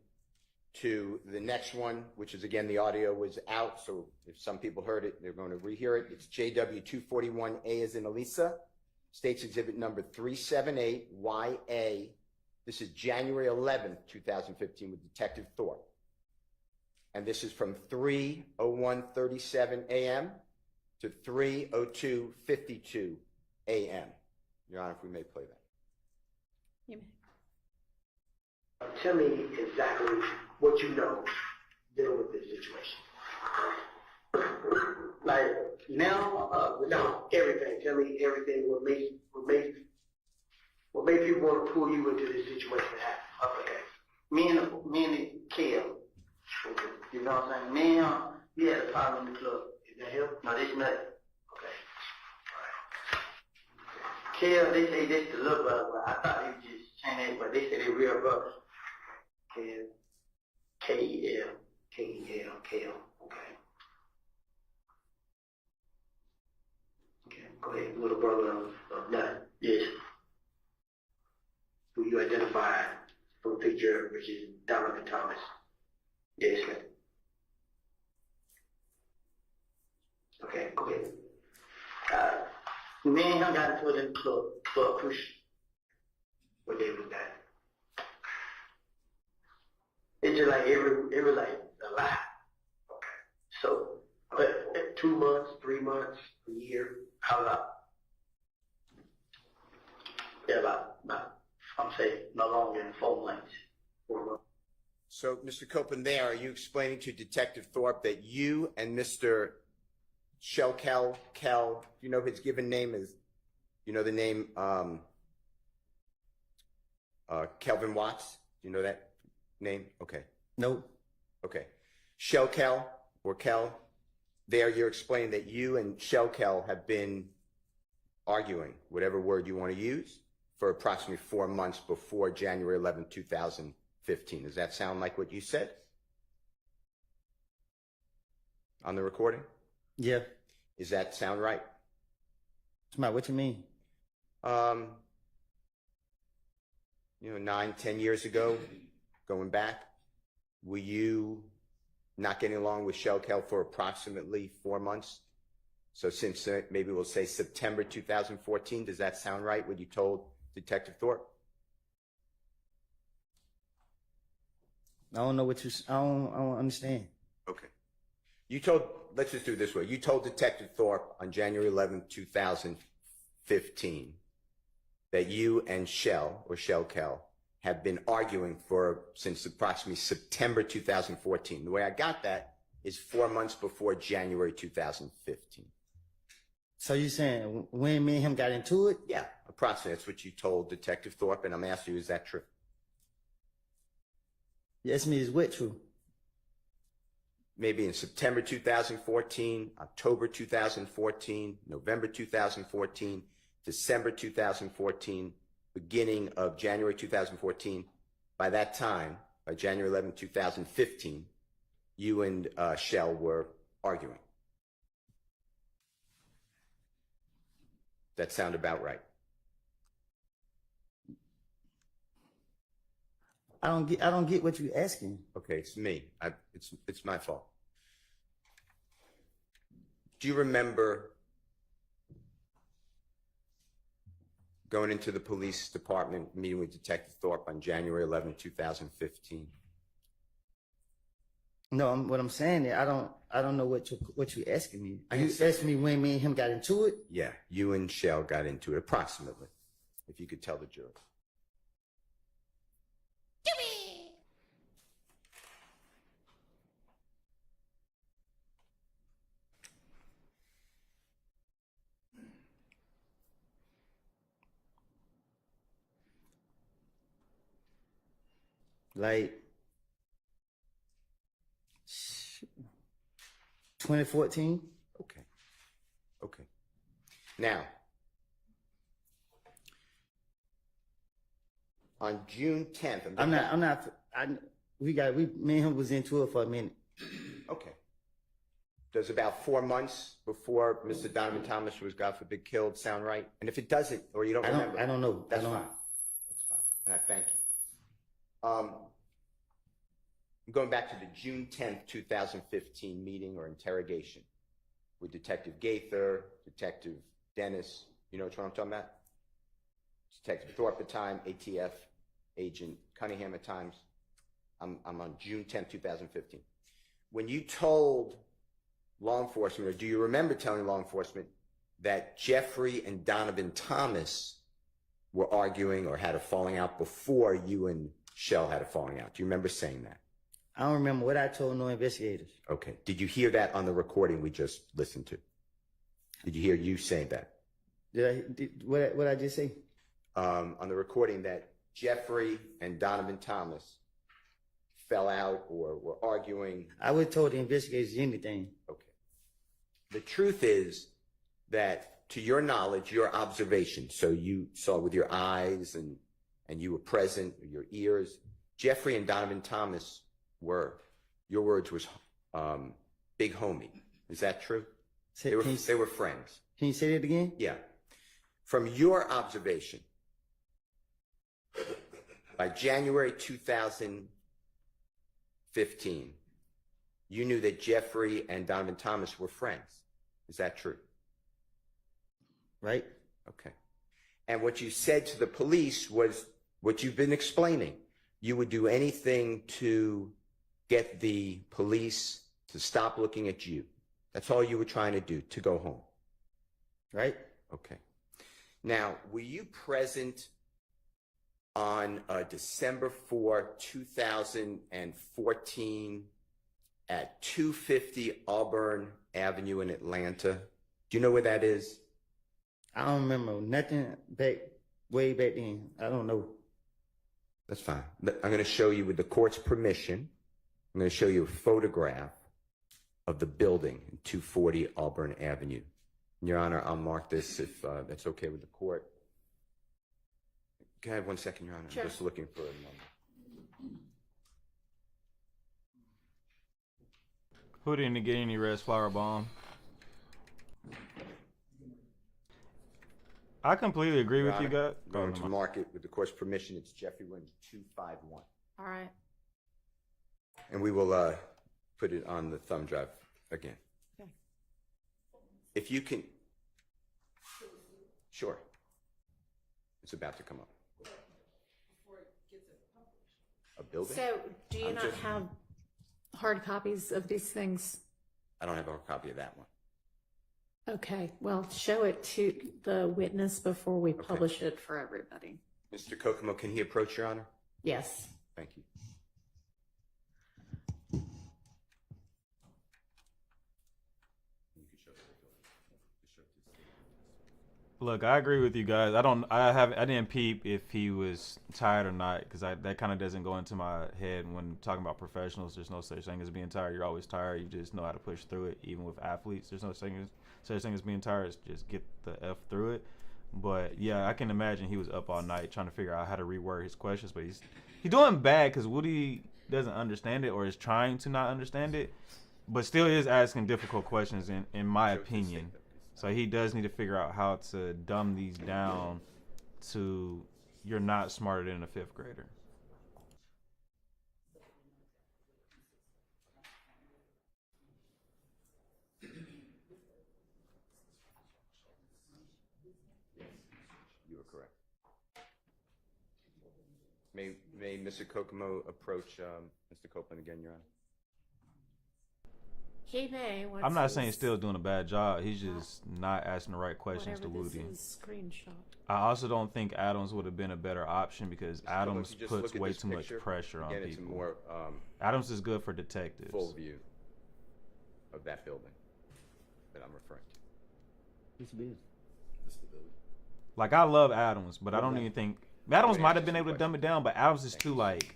Speaker 2: to the next one, which is, again, the audio was out. So if some people heard it, they're going to rehear it. It's JW 241A as in Elisa, State's Exhibit number 378YA. This is January 11th, 2015 with Detective Thorpe. And this is from 3:01:37 a.m. to 3:02:52 a.m. Your Honor, if we may play that.
Speaker 6: You may.
Speaker 5: Tell me exactly what you know dealing with this situation. Like now, no, everything. Tell me everything. What make people want to pull you into this situation to happen? Okay. Me and Kel, you know what I'm saying? Me and him, we had a problem in the club. Is that him? No, this nothing. Okay. Kel, they say this the little brother, but I thought they was just saying that, but they say they real brother. Kel, K-E-L, K-E-L, Kel. Okay. Okay, go ahead. Little brother of nothing. Yes. Who you identified from the picture, which is Donovan Thomas. Yes, ma'am. Okay, go ahead. Me and him got into it in the club push. What day was that? It's just like every like a lot. Okay. So, but 2 months, 3 months, a year, how long? Yeah, about I'm saying no longer than 4 months. 4 months.
Speaker 2: So, Mr. Copeland, there, are you explaining to Detective Thorpe that you and Mr. Kell, you know his given name is, you know the name Kelvin Watts? Do you know that name? Okay.
Speaker 3: Nope.
Speaker 2: Okay. Kell, there you're explaining that you and Kell have been arguing, whatever word you want to use, for approximately 4 months before January 11, 2015. Does that sound like what you said on the recording?
Speaker 3: Yeah.
Speaker 2: Does that sound right?
Speaker 3: Smart, what you mean?
Speaker 2: 9, 10 years ago, going back, were you not getting along with Kell for approximately 4 months? So since maybe we'll say September 2014, does that sound right, what you told Detective Thorpe?
Speaker 3: I don't know what I don't understand.
Speaker 2: Okay. Let's just do it this way. You told Detective Thorpe on January 11, 2015 that you and Kell have been arguing since approximately September 2014. The way I got that is 4 months before January 2015.
Speaker 3: So you saying when me and him got into it?
Speaker 2: Yeah, approximately. That's what you told Detective Thorpe, and I'm asking you, is that true?
Speaker 3: Yes, me is what true?
Speaker 2: Maybe in September 2014, October 2014, November 2014, December 2014, beginning of January 2014. By that time, by January 11, 2015, you and Shell were arguing. That sound about right?
Speaker 3: I don't get what you're asking.
Speaker 2: Okay, it's me. It's my fault. Do you remember going into the police department, meeting with Detective Thorpe on January 11, 2015?
Speaker 3: No, what I'm saying is I don't know what you're asking me. Are you asking me when me and him got into it?
Speaker 2: Yeah, you and Shell got into it approximately, if you could tell the jury.
Speaker 3: Like 2014.
Speaker 2: Okay. Now, on June 10th,
Speaker 3: me and him was into it for a minute.
Speaker 2: Okay. Does about 4 months before Mr. Donovan Thomas was, God forbid, killed sound right? And if it doesn't, or you don't remember,
Speaker 3: I don't know.
Speaker 2: That's fine. That's fine. And I thank you. Going back to the June 10th, 2015 meeting or interrogation with Detective Gaither, Detective Dennis, you know what I'm talking about? Detective Thorpe at the time, ATF Agent Cunningham at times. I'm on June 10th, 2015. When you told law enforcement, or do you remember telling law enforcement that Jeffrey and Donovan Thomas were arguing or had a falling out before you and Shell had a falling out? Do you remember saying that?
Speaker 3: I don't remember what I told no investigators.
Speaker 2: Okay. Did you hear that on the recording we just listened to? Did you hear you say that?
Speaker 3: What I just say?
Speaker 2: On the recording that Jeffrey and Donovan Thomas fell out or were arguing.
Speaker 3: I would have told the investigators anything.
Speaker 2: Okay. The truth is that, to your knowledge, your observation, so you saw with your eyes and you were present, your ears, Jeffrey and Donovan Thomas were, your words was, big homie. Is that true? They were friends.
Speaker 3: Can you say that again?
Speaker 2: Yeah. From your observation, by January 2015, you knew that Jeffrey and Donovan Thomas were friends. Is that true?
Speaker 3: Right.
Speaker 2: Okay. And what you said to the police was what you've been explaining. You would do anything to get the police to stop looking at you. That's all you were trying to do, to go home.
Speaker 3: Right.
Speaker 2: Okay. Now, were you present on December 4, 2014 at 250 Auburn Avenue in Atlanta? Do you know where that is?
Speaker 3: I don't remember nothing way back then. I don't know.
Speaker 2: That's fine. I'm going to show you, with the court's permission, I'm going to show you a photograph of the building, 240 Auburn Avenue. Your Honor, I'll mark this if that's okay with the court. Can I have 1 second, Your Honor?
Speaker 7: Sure.
Speaker 2: I'm just looking for a number.
Speaker 1: Who didn't get any red flower bomb? I completely agree
Speaker 2: Your
Speaker 1: with you
Speaker 2: Honor,
Speaker 1: guys.
Speaker 2: Going to mark it with the court's permission. It's Jeffrey Williams, 251.
Speaker 7: All right.
Speaker 2: And we will put it on the thumb drive again.
Speaker 7: Okay.
Speaker 2: If you can. Sure. It's about to come up. A building?
Speaker 7: So, do you
Speaker 2: I'm
Speaker 7: not
Speaker 2: just-
Speaker 7: have hard copies of these things?
Speaker 2: I don't have a copy of that one.
Speaker 7: Okay, well, show it to the witness before we publish it for everybody.
Speaker 2: Mr. Kokomo, can he approach, Your Honor?
Speaker 7: Yes.
Speaker 2: Thank you.
Speaker 1: Look, I agree with you guys. I didn't peep if he was tired or not, because that kind of doesn't go into my head when talking about professionals. There's no such thing as being tired. You're always tired. You just know how to push through it. Even with athletes, there's no such thing as being tired. It's just get the F through it. But yeah, I can imagine he was up all night trying to figure out how to reword his questions. But he's doing bad because Woody doesn't understand it, or is trying to not understand it, but still is asking difficult questions in my opinion. So he does need to figure out how to dumb these down to you're not smarter than a fifth grader.
Speaker 2: You are correct. May Mr. Kokomo approach Mr. Copeland again, Your Honor?
Speaker 7: He may.
Speaker 1: I'm not saying Steele's doing a bad job. He's just not asking the right questions to
Speaker 7: Whatever
Speaker 1: Woody.
Speaker 7: this is, screenshot.
Speaker 1: I also don't think Adams would have been a better option because
Speaker 2: Mr.
Speaker 1: Adams
Speaker 2: Copeland, just
Speaker 1: puts
Speaker 2: look at
Speaker 1: way
Speaker 2: this
Speaker 1: too much
Speaker 2: picture.
Speaker 1: pressure on
Speaker 2: Again, it's a
Speaker 1: people.
Speaker 2: more
Speaker 1: Adams is good for detectives.
Speaker 2: full view of that building that I'm referring to.
Speaker 3: It's business.
Speaker 2: This is the building.
Speaker 1: Like, I love Adams, but I don't even think Adams might have been able to dumb it down, but Adams is too like.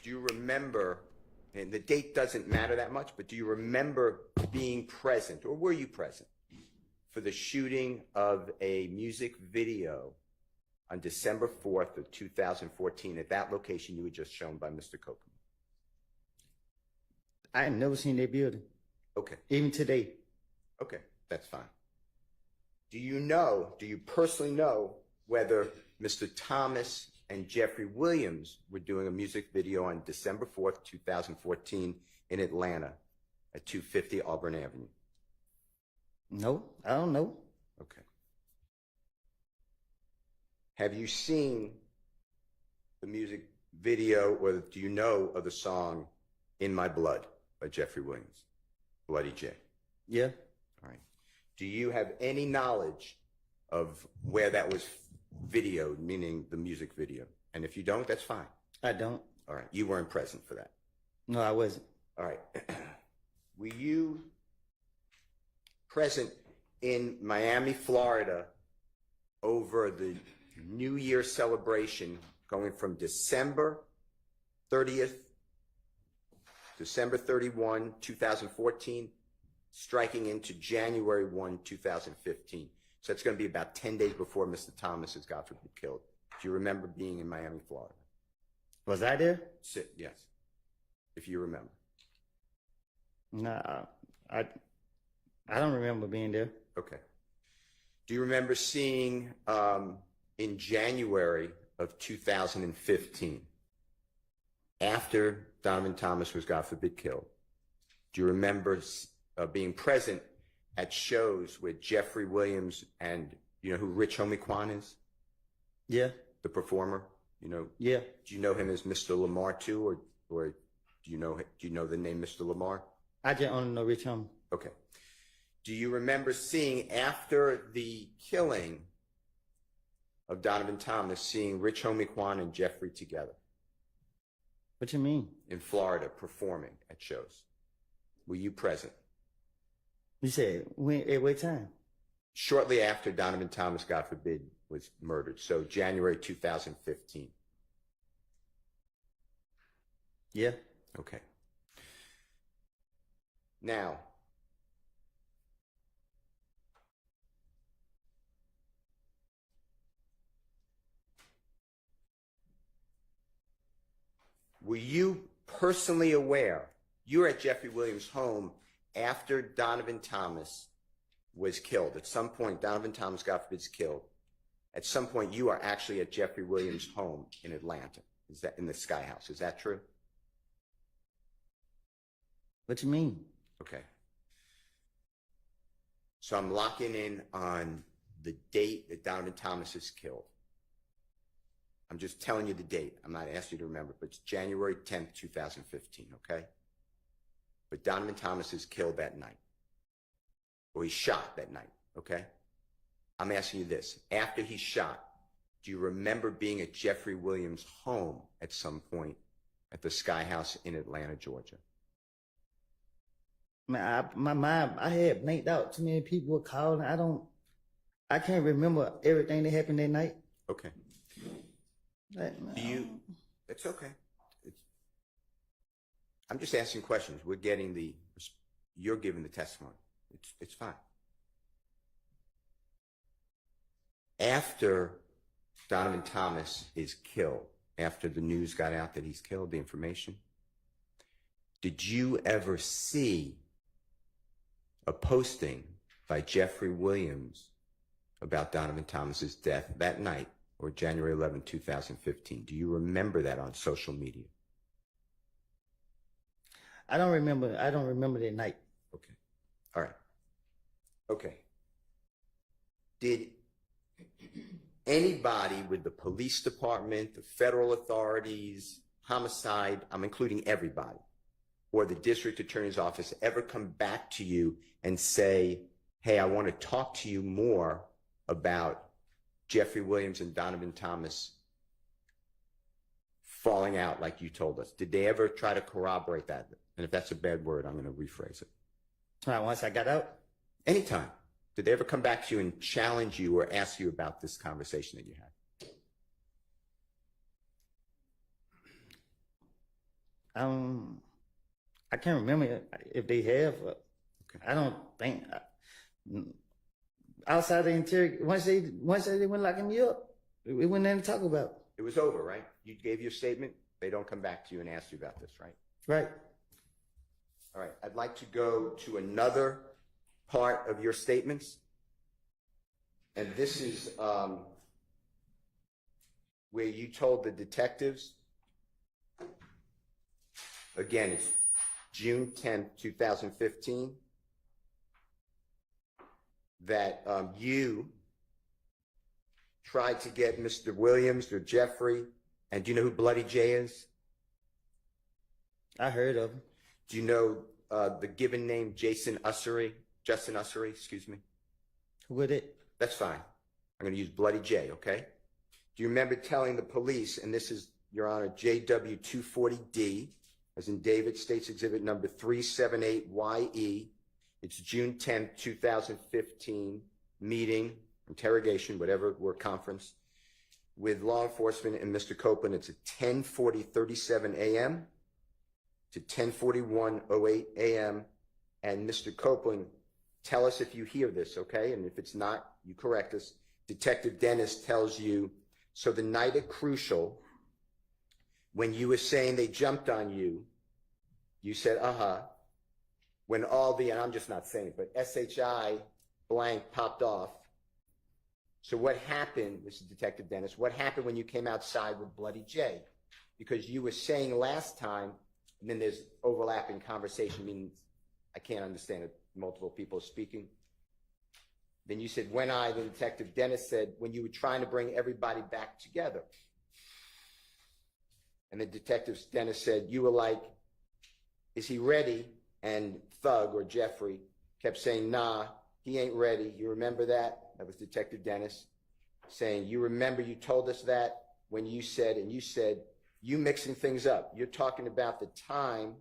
Speaker 2: Do you remember, and the date doesn't matter that much, but do you remember being present, or were you present, for the shooting of a music video on December 4th of 2014 at that location you were just shown by Mr. Kokomo?
Speaker 3: I had never seen that building,
Speaker 2: Okay,
Speaker 3: even today.
Speaker 2: okay, that's fine. Do you personally know whether Mr. Thomas and Jeffrey Williams were doing a music video on December 4th, 2014 in Atlanta at 250 Auburn Avenue?
Speaker 3: No, I don't know.
Speaker 2: Okay. Have you seen the music video, or do you know of the song In My Blood by Jeffrey Williams, Bloody J?
Speaker 3: Yeah.
Speaker 2: All right. Do you have any knowledge of where that was videoed, meaning the music video? And if you don't, that's fine.
Speaker 3: I don't.
Speaker 2: All right. You weren't present for that.
Speaker 3: No, I wasn't.
Speaker 2: All right. Were you present in Miami, Florida over the New Year celebration going from December 30th, December 31, 2014, striking into January 1, 2015? So it's going to be about 10 days before Mr. Thomas is, God forbid, killed. Do you remember being in Miami, Florida?
Speaker 3: Was I there?
Speaker 2: Yes, if you remember.
Speaker 3: No, I don't remember being there.
Speaker 2: Okay. Do you remember seeing in January of 2015, after Donovan Thomas was, God forbid, killed, do you remember being present at shows with Jeffrey Williams and you know who Rich Homie Quan is?
Speaker 3: Yeah.
Speaker 2: The performer, you know?
Speaker 3: Yeah.
Speaker 2: Do you know him as Mr. Lamar too, or do you know the name Mr. Lamar?
Speaker 3: I just only know Rich Homie.
Speaker 2: Okay. Do you remember seeing, after the killing of Donovan Thomas, seeing Rich Homie Quan and Jeffrey together
Speaker 3: What you mean?
Speaker 2: in Florida performing at shows? Were you present?
Speaker 3: You said when? At what time?
Speaker 2: Shortly after Donovan Thomas, God forbid, was murdered. So January 2015.
Speaker 3: Yeah.
Speaker 2: Okay. Now, were you personally aware? You were at Jeffrey Williams' home after Donovan Thomas was killed. At some point, Donovan Thomas, God forbid, is killed. At some point, you are actually at Jeffrey Williams' home in Atlanta. Is that in the Sky House? Is that true?
Speaker 3: What you mean?
Speaker 2: Okay. So I'm locking in on the date that Donovan Thomas is killed. I'm just telling you the date. I'm not asking you to remember, but it's January 10th, 2015, okay? But Donovan Thomas is killed that night. Or he's shot that night, okay? I'm asking you this. After he's shot, do you remember being at Jeffrey Williams' home at some point at the Sky House in Atlanta, Georgia?
Speaker 3: Man, my mind, I had blanked out. Too many people were calling. I can't remember everything that happened that night.
Speaker 2: Okay.
Speaker 3: Like,
Speaker 2: Do you? It's okay. I'm just asking questions. We're getting you're giving the testimony. It's fine. After Donovan Thomas is killed, after the news got out that he's killed, the information, did you ever see a posting by Jeffrey Williams about Donovan Thomas's death that night, or January 11, 2015? Do you remember that on social media?
Speaker 3: I don't remember that night.
Speaker 2: Okay. All right. Okay. Did anybody with the police department, the federal authorities, homicide, I'm including everybody, or the district attorney's office ever come back to you and say, hey, I want to talk to you more about Jeffrey Williams and Donovan Thomas falling out like you told us? Did they ever try to corroborate that? And if that's a bad word, I'm going to rephrase it.
Speaker 3: Once I got out?
Speaker 2: Anytime. Did they ever come back to you and challenge you or ask you about this conversation that you had?
Speaker 3: I can't remember if they have.
Speaker 2: Okay.
Speaker 3: I don't think. Outside the interior, once they went locking me up, we wasn't nothing to talk about.
Speaker 2: It was over, right? You gave your statement. They don't come back to you and ask you about this, right?
Speaker 3: Right.
Speaker 2: All right. I'd like to go to another part of your statements. And this is where you told the detectives, again, it's June 10th, 2015, that you tried to get Mr. Williams or Jeffrey, and do you know who Bloody J is?
Speaker 3: I heard of him.
Speaker 2: Do you know the given name Justin Ussery, excuse me?
Speaker 3: Who was it?
Speaker 2: That's fine. I'm going to use Bloody J, okay? Do you remember telling the police, and this is Your Honor, JW 240D, as in David, States Exhibit number 378YE. It's June 10th, 2015, meeting, interrogation, whatever, or conference, with law enforcement and Mr. Copeland. It's at 10:40:37 a.m. to 10:41:08 a.m. And Mr. Copeland, tell us if you hear this, okay? And if it's not, you correct us. Detective Dennis tells you, so the night at Crucial, when you were saying they jumped on you, you said, when all the, and I'm just not saying it, but SHI blank popped off. So what happened, this is Detective Dennis, what happened when you came outside with Bloody J? Because you were saying last time, and then there's overlapping conversation, meaning I can't understand it, multiple people speaking. Then you said, then Detective Dennis said, when you were trying to bring everybody back together. And the Detective Dennis said, you were like, is he ready? And Thug, or Jeffrey, kept saying, nah, he ain't ready. You remember that? That was Detective Dennis saying, you remember you told us that when you said, and you said, you mixing things up. You're talking about the time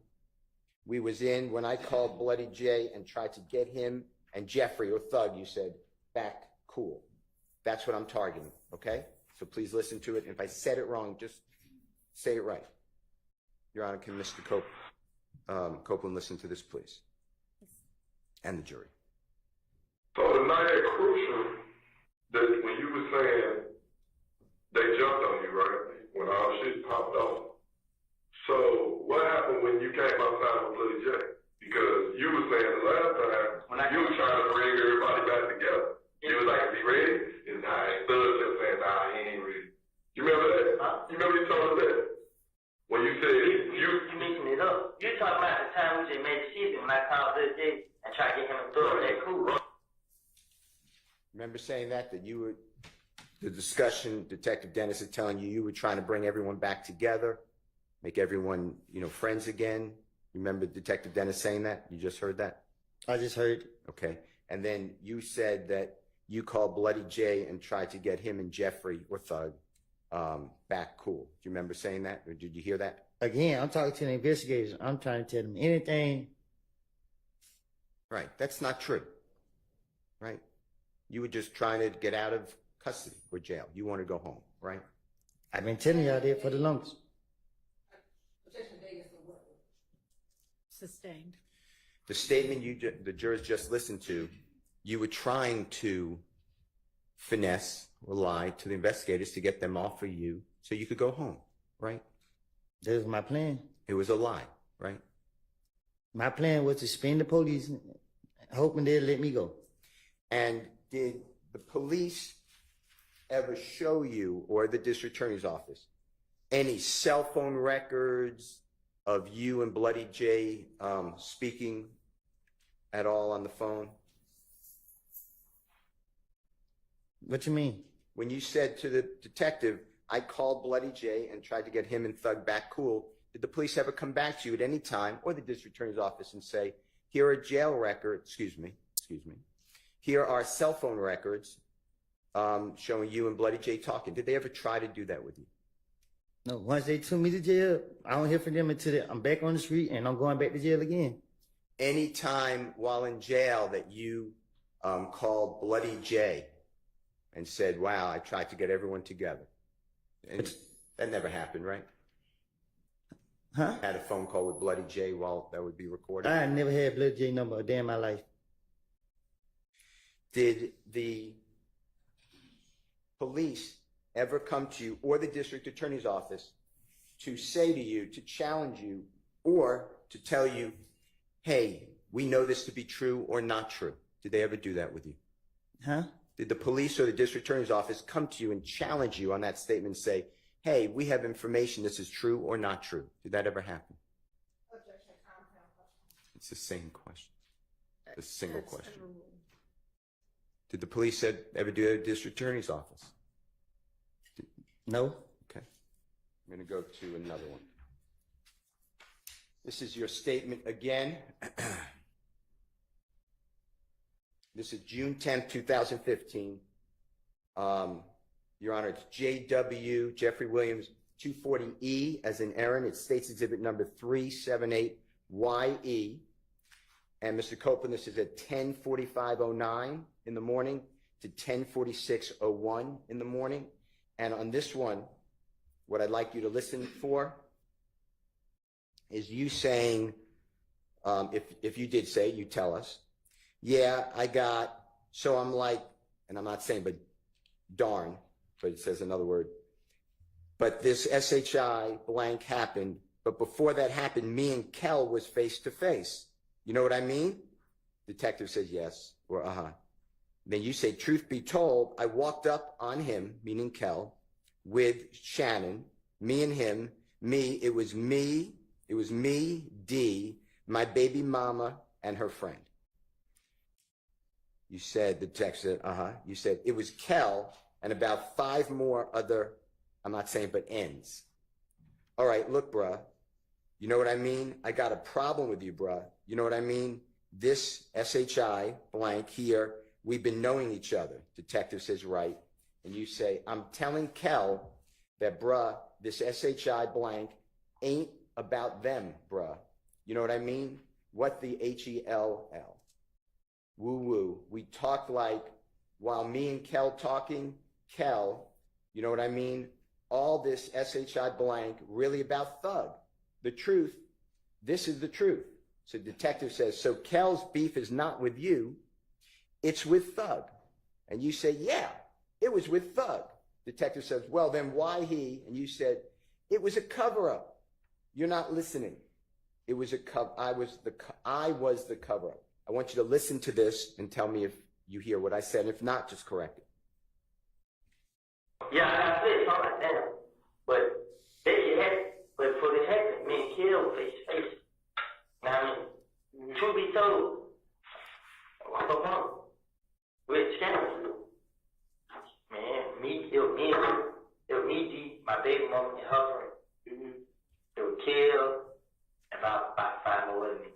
Speaker 2: we was in when I called Bloody J and tried to get him and Jeffrey, or Thug, you said, back cool. That's what I'm targeting, okay? So please listen to it. And if I said it wrong, just say it right. Your Honor, can Mr. Copeland listen to this, please? And the jury.
Speaker 8: So the night at Crucial, that when you were saying they jumped on you, right? When all shit popped off. So what happened when you came outside with Bloody J? Because you were saying the last time you were trying to bring everybody back together. You was like, is he ready? And Thug kept saying, nah, he ain't ready. You remember that? You remember you told us that? When you said
Speaker 4: You mixing it up. You talking about the time we just made the shit when I called Bloody J and tried to get him to throw that cool.
Speaker 2: Remember saying that you were, the discussion, Detective Dennis is telling you were trying to bring everyone back together, make everyone, friends again. Remember Detective Dennis saying that? You just heard that?
Speaker 3: I just heard.
Speaker 2: Okay. And then you said that you called Bloody J and tried to get him and Jeffrey, or Thug, back cool. Do you remember saying that? Or did you hear that?
Speaker 3: Again, I'm talking to the investigators. I'm trying to tell them anything.
Speaker 2: Right. That's not true. Right? You were just trying to get out of custody or jail. You want to go home, right?
Speaker 3: I've been telling y'all that for the longest.
Speaker 7: Sustained.
Speaker 2: The statement the jurors just listened to, you were trying to finesse or lie to the investigators to get them off of you so you could go home, right?
Speaker 3: That was my plan.
Speaker 2: It was a lie, right?
Speaker 3: My plan was to spin the police, hoping they'd let me go.
Speaker 2: And did the police ever show you, or the district attorney's office, any cell phone records of you and Bloody J speaking at all on the phone?
Speaker 3: What you mean?
Speaker 2: When you said to the detective, I called Bloody J and tried to get him and Thug back cool, did the police ever come back to you at any time, or the district attorney's office, and say, here are jail records, here are cell phone records showing you and Bloody J talking? Did they ever try to do that with you?
Speaker 3: No, once they took me to jail, I don't hear from them until I'm back on the street and I'm going back to jail again.
Speaker 2: Any time while in jail that you called Bloody J and said, wow, I tried to get everyone together. And that never happened, right?
Speaker 3: Huh?
Speaker 2: Had a phone call with Bloody J while that would be recorded?
Speaker 3: I never had Bloody J number a day in my life.
Speaker 2: Did the police ever come to you, or the district attorney's office, to say to you, to challenge you, or to tell you, hey, we know this to be true or not true? Did they ever do that with you?
Speaker 3: Huh?
Speaker 2: Did the police or the district attorney's office come to you and challenge you on that statement and say, hey, we have information, this is true or not true? Did that ever happen? It's the same question. A single question. Did the police ever do that at the district attorney's office?
Speaker 3: No.
Speaker 2: Okay. I'm going to go to another one. This is your statement again. This is June 10th, 2015. Your Honor, it's J.W. Jeffrey Williams 240E as in Aaron. It states exhibit number 378YE. And Mr. Copeland, this is at 10:45:09 in the morning to 10:46:01 in the morning. And on this one, what I'd like you to listen for is you saying, if you did say, you tell us, yeah, so I'm like, and I'm not saying, but darn, but it says another word. But this SHI blank happened, but before that happened, me and Kel was face to face. You know what I mean? Detective says yes, or uh-huh. Then you say, truth be told, I walked up on him, meaning Kel, with Shannon, me and him, it was me, D, my baby mama, and her friend. You said, the text said, uh-huh. You said, it was Kel and about 5 more other, I'm not saying, but ends. All right, look, bruh. You know what I mean? I got a problem with you, bruh. You know what I mean? This SHI blank here, we've been knowing each other. Detective says, right. And you say, I'm telling Kel that, bruh, this SHI blank ain't about them, bruh. You know what I mean? What the HELL? Woo-woo. We talked like, while me and Kel talking, Kel, you know what I mean? All this SHI blank really about Thug. The truth, this is the truth. So detective says, so Kel's beef is not with you, it's with Thug. And you say, yeah, it was with Thug. Detective says, well, then why he? And you said, it was a cover-up. You're not listening. It was I was the cover-up. I want you to listen to this and tell me if you hear what I said. If not, just correct it.
Speaker 4: Yeah, I said something like that. But they should have, but for the heck, me and Kill face to face. Now, I mean, truth be told, I'm a bum. We're scammers. Man, it was me, D, my baby mama, and her friend. It was Kill, and about 5 more with me.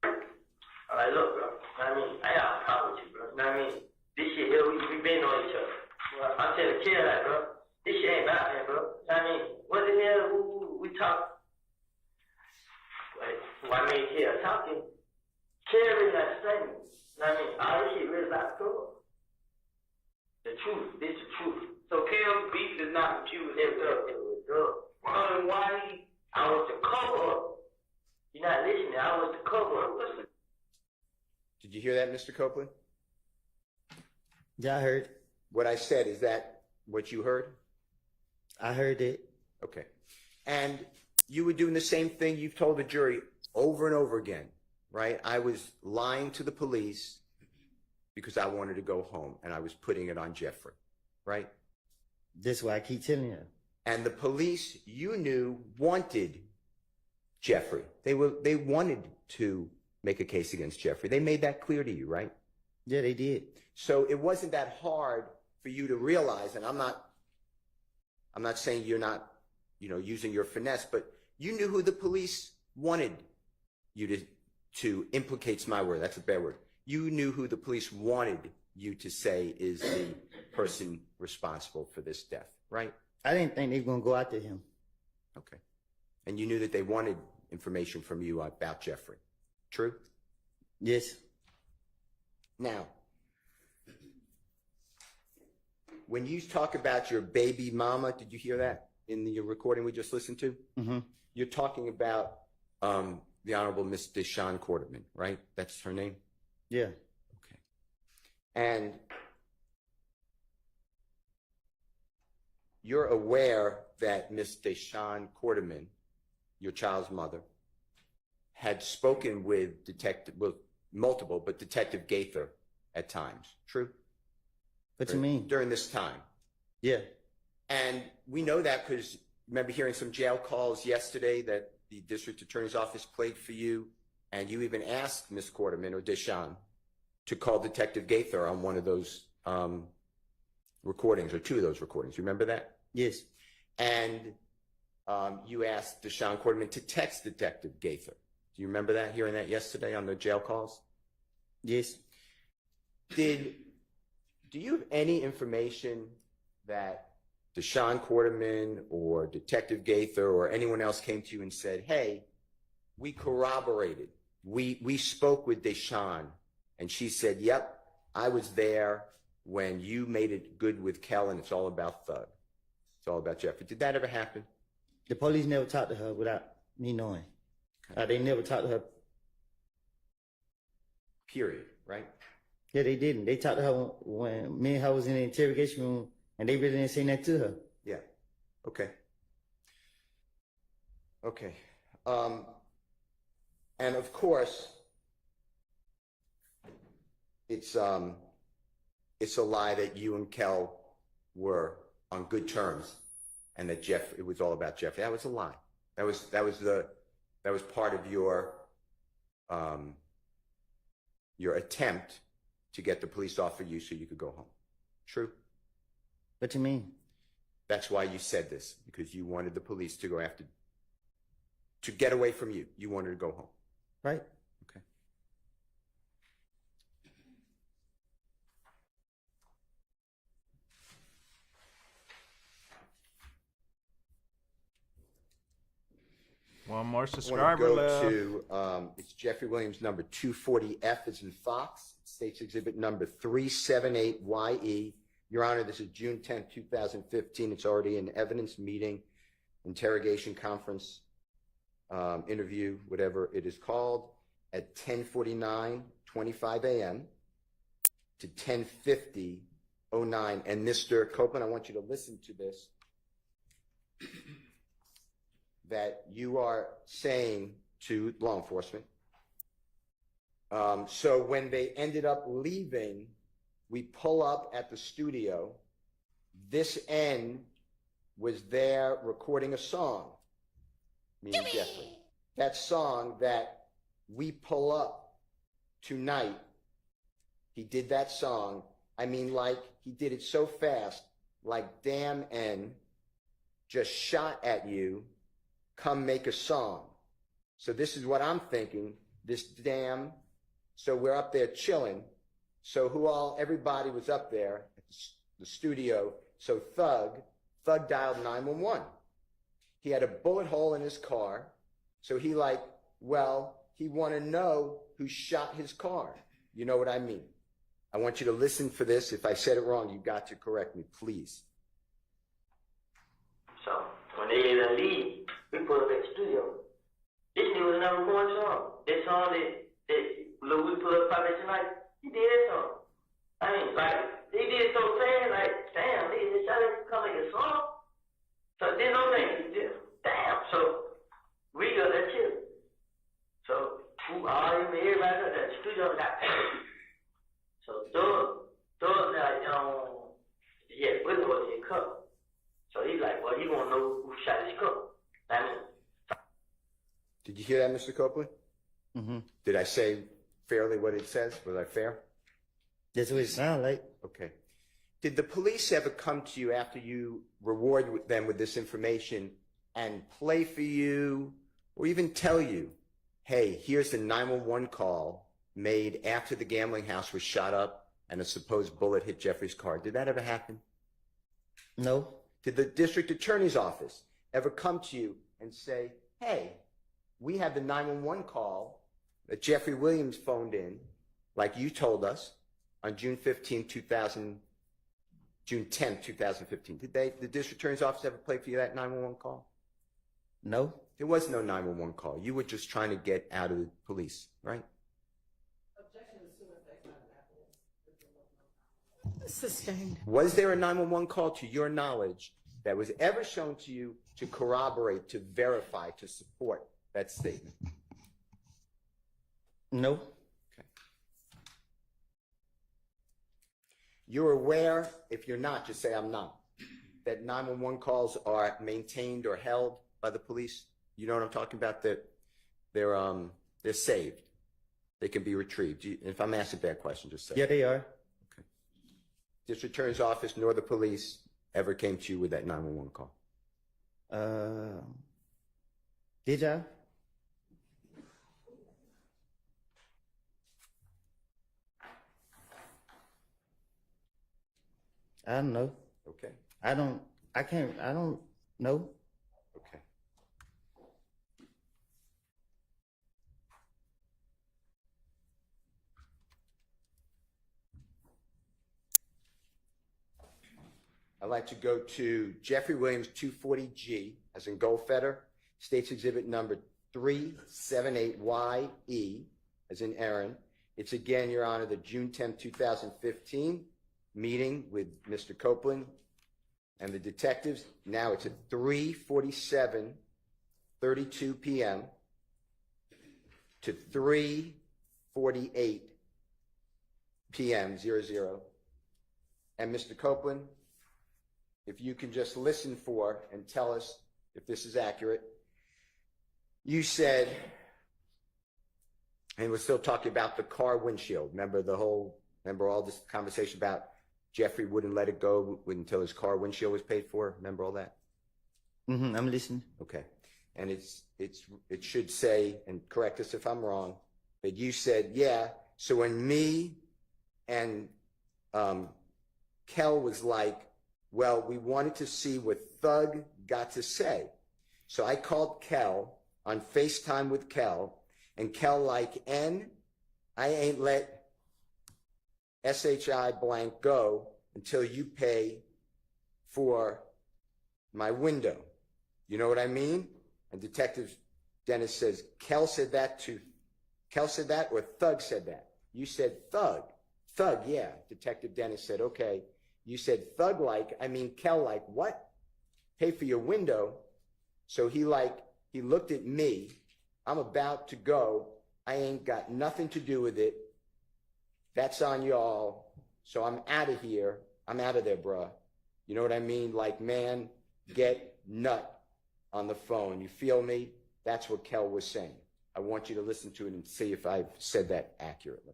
Speaker 4: I'm like, look, bro, I mean, I got a problem with you, bro. I mean, this shit here, we been on each other. I'm telling Kill that, bro. This shit ain't about me, bro. I mean, what the hell, we talk. Why me and Kill talking? Kill really not saying. I mean, all this shit really about Thug. The truth, this is the truth. So Kill's beef is not with you, it was Thug. Well, why? I was the cover up. You're not listening, I was the cover up. Listen.
Speaker 2: Did you hear that, Mr. Copeland?
Speaker 3: Yeah, I heard.
Speaker 2: What I said, is that what you heard?
Speaker 3: I heard it.
Speaker 2: Okay. And you were doing the same thing you've told the jury over and over again, right? I was lying to the police because I wanted to go home, and I was putting it on Jeffrey, right?
Speaker 3: That's why I keep telling you.
Speaker 2: And the police, you knew, wanted Jeffrey. They wanted to make a case against Jeffrey. They made that clear to you, right?
Speaker 3: Yeah, they did.
Speaker 2: So it wasn't that hard for you to realize, and I'm not saying you're not, using your finesse, but you knew who the police wanted you to implicate's my word. That's a bad word. You knew who the police wanted you to say is the person responsible for this death, right?
Speaker 3: I didn't think they were going to go after him.
Speaker 2: Okay. And you knew that they wanted information from you about Jeffrey. True?
Speaker 3: Yes.
Speaker 2: Now, when you talk about your baby mama, did you hear that in the recording we just listened to?
Speaker 3: Mm-hmm.
Speaker 2: You're talking about the Honorable Miss Deshawn Quarterman, right? That's her name?
Speaker 3: Yeah.
Speaker 2: Okay. And you're aware that Miss Deshawn Quarterman, your child's mother, had spoken with multiple, but Detective Gaither at times. True?
Speaker 3: What you mean?
Speaker 2: During this time.
Speaker 3: Yeah.
Speaker 2: And we know that because remember hearing some jail calls yesterday that the district attorney's office played for you, and you even asked Miss Quarterman or Deshawn to call Detective Gaither on one of those recordings, or 2 of those recordings. You remember that?
Speaker 3: Yes.
Speaker 2: And you asked Deshawn Quarterman to text Detective Gaither. Do you remember that, hearing that yesterday on the jail calls?
Speaker 3: Yes.
Speaker 2: Do you have any information that Deshaun Quarterman or Detective Gaither or anyone else came to you and said, hey, we corroborated. We spoke with Deshaun, and she said, yep, I was there when you made it good with Kel, and it's all about Thug. It's all about Jeffrey. Did that ever happen?
Speaker 3: The police never talked to her without me knowing. They never talked to her.
Speaker 2: Period, right?
Speaker 3: Yeah, they didn't. They talked to her when me and her was in the interrogation room, and they really didn't say that to her.
Speaker 2: Yeah. Okay. Okay. And of course, it's a lie that you and Kel were on good terms, and that it was all about Jeffrey. That was a lie. That was part of your attempt to get the police off of you so you could go home. True?
Speaker 3: What you mean?
Speaker 2: That's why you said this, because you wanted the police to get away from you. You wanted to go home.
Speaker 3: Right?
Speaker 2: Okay.
Speaker 1: One more
Speaker 2: I
Speaker 1: subscriber
Speaker 2: want
Speaker 1: left.
Speaker 2: to go to, it's Jeffrey Williams, number 240F is in Fox, State's Exhibit number 378YE. Your Honor, this is June 10th, 2015. It's already an evidence meeting, interrogation conference, interview, whatever it is called, at 10:49:25 a.m. to 10:50:09. And Mr. Copeland, I want you to listen to this, that you are saying to law enforcement. So when they ended up leaving, we pull up at the studio. This N was there recording a song, me and Jeffrey. That song that we pull up tonight, he did that song. I mean, like, he did it so fast, like, damn N just shot at you, come make a song. So this is what I'm thinking, this damn, so we're up there chilling. So everybody was up there at the studio. So Thug dialed 911. He had a bullet hole in his car. So he want to know who shot his car. You know what I mean? I want you to listen for this. If I said it wrong, you got to correct me, please.
Speaker 4: So when they leave, we put up at the studio. This nigga was number one song. That song that Lil we put up probably tonight, he did that song. I mean, like, he did it so fast, like, damn, nigga, this shot come make a song. So there's no thing. Damn. So we got that shit. So everybody got that studio got paid. So Doug like, yeah, we was in cup. So he's like, well, he gonna know who shot his cup. I mean,
Speaker 2: Did you hear that, Mr. Copeland?
Speaker 3: Mm-hmm.
Speaker 2: Did I say fairly what it says? Was I fair?
Speaker 3: That's what it sounds like.
Speaker 2: Okay. Did the police ever come to you after you reward them with this information and play for you or even tell you, hey, here's the 911 call made after the gambling house was shot up and a supposed bullet hit Jeffrey's car? Did that ever happen?
Speaker 3: No.
Speaker 2: Did the district attorney's office ever come to you and say, hey, we had the 911 call that Jeffrey Williams phoned in, like you told us, on June 10th, 2015. Did the district attorney's office ever play for you that 911 call?
Speaker 3: No.
Speaker 2: There was no 911 call. You were just trying to get out of the police, right?
Speaker 7: Sustained.
Speaker 2: Was there a 911 call to your knowledge that was ever shown to you to corroborate, to verify, to support that statement?
Speaker 3: No.
Speaker 2: Okay. You're aware, if you're not, just say I'm not, that 911 calls are maintained or held by the police? You know what I'm talking about? That they're saved. They can be retrieved. If I'm asking a bad question, just say.
Speaker 3: Yeah, they are.
Speaker 2: Okay. District Attorney's Office nor the police ever came to you with that 911 call?
Speaker 3: Did y'all? I don't know.
Speaker 2: Okay.
Speaker 3: I don't I don't know.
Speaker 2: Okay. I'd like to go to Jeffrey Williams 240G, as in Goldfeder, States Exhibit number 378YE, as in Aaron. It's again, Your Honor, the June 10, 2015 meeting with Mr. Copeland and the detectives. Now it's at 3:47:32 p.m. to 3:48 p.m. 00. And Mr. Copeland, if you can just listen for and tell us if this is accurate. You said, and we're still talking about the car windshield. Remember all this conversation about Jeffrey wouldn't let it go until his car windshield was paid for? Remember all that?
Speaker 3: Mm-hmm, I'm listening.
Speaker 2: Okay. And it should say, and correct us if I'm wrong, that you said, yeah, so when me and Kel was like, well, we wanted to see what Thug got to say. So I called Kel on FaceTime with Kel, and Kel like, I ain't let SHI blank go until you pay for my window. You know what I mean? And Detective Dennis says, Kel said that or Thug said that? You said Thug. Thug, yeah. Detective Dennis said, okay. You said Thug like, Kel like, what? Pay for your window. So he looked at me. I'm about to go. I ain't got nothing to do with it. That's on y'all. So I'm out of here. I'm out of there, bruh. You know what I mean? Like, man, get nut on the phone. You feel me? That's what Kel was saying. I want you to listen to it and see if I've said that accurately.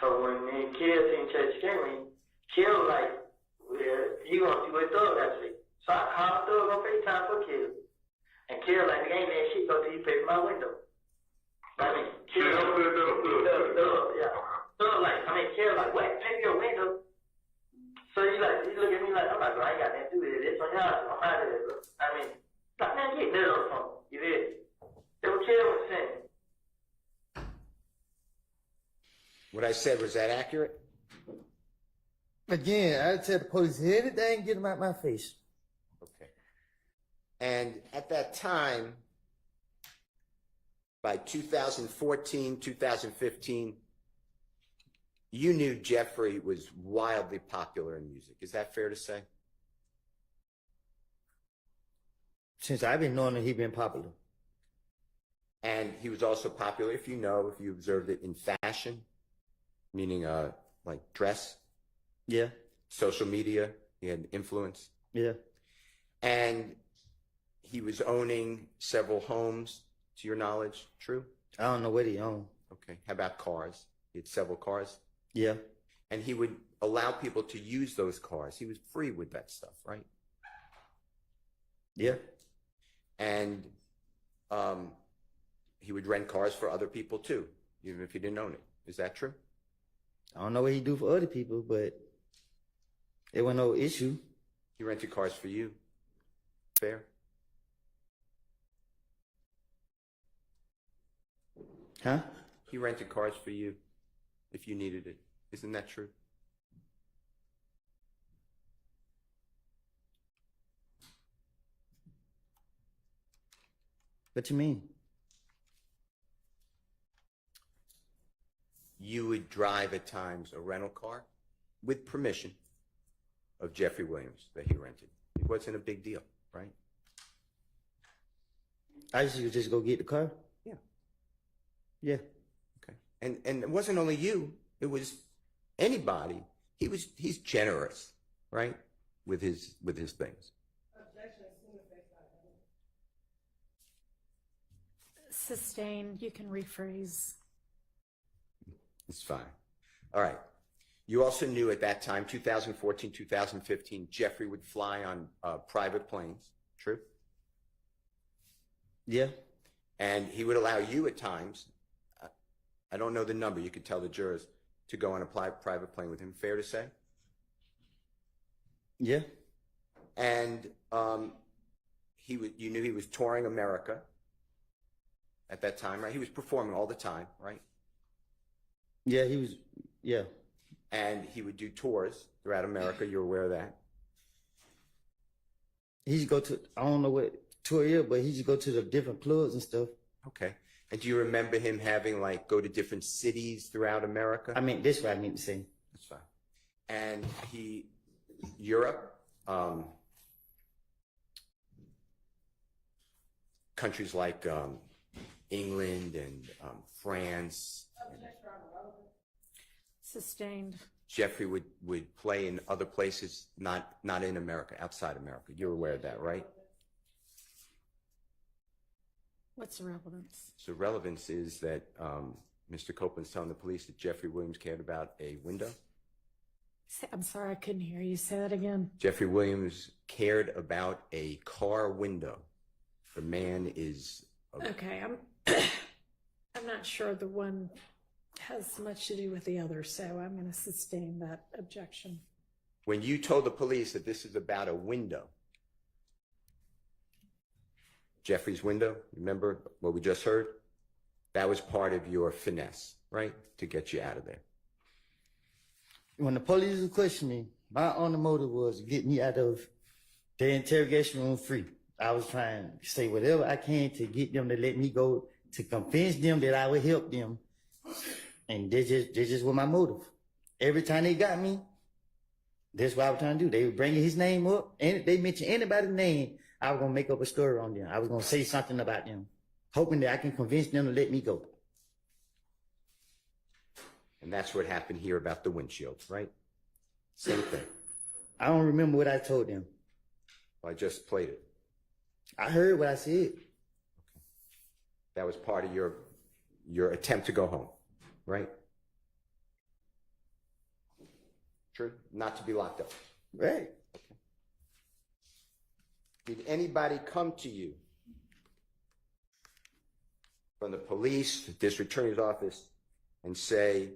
Speaker 4: So when me and Kill seen Church Henry, Kill like, well, you gonna see what Thug got to say. So I called Thug on FaceTime for Kill. And Kill like, ain't that shit go till you pay for my window. Kill like, what? Pay for your window? So he look at me like, I'm like, bro, I ain't got nothing to do with it. It's on y'all. I'm out of there, bro. Like, man, get that up from you did. That's what Kill was saying.
Speaker 2: What I said, was that accurate?
Speaker 3: Again, I tell the police anything, get them out my face.
Speaker 2: Okay. And at that time, by 2014, 2015, you knew Jeffrey was wildly popular in music. Is that fair to say?
Speaker 3: Since I've been knowing that he's been popular.
Speaker 2: And he was also popular, if you observed it, in fashion, meaning like dress.
Speaker 3: Yeah.
Speaker 2: Social media, he had influence.
Speaker 3: Yeah.
Speaker 2: And he was owning several homes, to your knowledge. True?
Speaker 3: I don't know what he owned.
Speaker 2: Okay. How about cars? He had several cars.
Speaker 3: Yeah.
Speaker 2: And he would allow people to use those cars. He was free with that stuff, right?
Speaker 3: Yeah.
Speaker 2: And he would rent cars for other people too, even if he didn't own it. Is that true?
Speaker 3: I don't know what he do for other people, but it wasn't no issue.
Speaker 2: He rented cars for you. Fair?
Speaker 3: Huh?
Speaker 2: He rented cars for you if you needed it. Isn't that true?
Speaker 3: What you mean?
Speaker 2: You would drive at times a rental car with permission of Jeffrey Williams that he rented. It wasn't a big deal, right?
Speaker 3: I used to just go get the car.
Speaker 2: Yeah.
Speaker 3: Yeah.
Speaker 2: Okay. And it wasn't only you, it was anybody. He's generous, right? With his things.
Speaker 7: Sustained, you can rephrase.
Speaker 2: It's fine. All right. You also knew at that time, 2014, 2015, Jeffrey would fly on private planes. True?
Speaker 3: Yeah.
Speaker 2: And he would allow you at times, I don't know the number. You could tell the jurors to go on a private plane with him. Fair to say?
Speaker 3: Yeah.
Speaker 2: And you knew he was touring America at that time, right? He was performing all the time, right?
Speaker 3: Yeah, he was. Yeah.
Speaker 2: And he would do tours throughout America. You're aware of that?
Speaker 3: He used to go to, I don't know what tour is, but he used to go to the different clubs and stuff.
Speaker 2: Okay. And do you remember him having, like, go to different cities throughout America?
Speaker 3: I mean, that's what I mean to say.
Speaker 2: That's fine. And Europe, countries like England and France.
Speaker 7: Sustained.
Speaker 2: Jeffrey would play in other places, not in America, outside America. You're aware of that, right?
Speaker 7: What's the relevance?
Speaker 2: So relevance is that Mr. Copeland's telling the police that Jeffrey Williams cared about a window.
Speaker 7: I'm sorry, I couldn't hear you. Say that again.
Speaker 2: Jeffrey Williams cared about a car window. The man is...
Speaker 7: Okay, I'm not sure the one has much to do with the other, so I'm going to sustain that objection.
Speaker 2: When you told the police that this is about a window, Jeffrey's window, remember what we just heard? That was part of your finesse, right? To get you out of there.
Speaker 3: When the police was questioning me, my only motive was to get me out of the interrogation room free. I was trying to say whatever I can to get them to let me go, to convince them that I would help them. And they just was my motive. Every time they got me, that's what I was trying to do. They were bringing his name up, and they mentioned anybody's name, I was going to make up a story on them. I was going to say something about them, hoping that I can convince them to let me go.
Speaker 2: And that's what happened here about the windshield, right? Same thing.
Speaker 3: I don't remember what I told them.
Speaker 2: Well, I just played it.
Speaker 3: I heard what I said.
Speaker 2: That was part of your attempt to go home, right? True? Not to be locked up.
Speaker 3: Right.
Speaker 2: Okay. Did anybody come to you from the police, the district attorney's office, and say,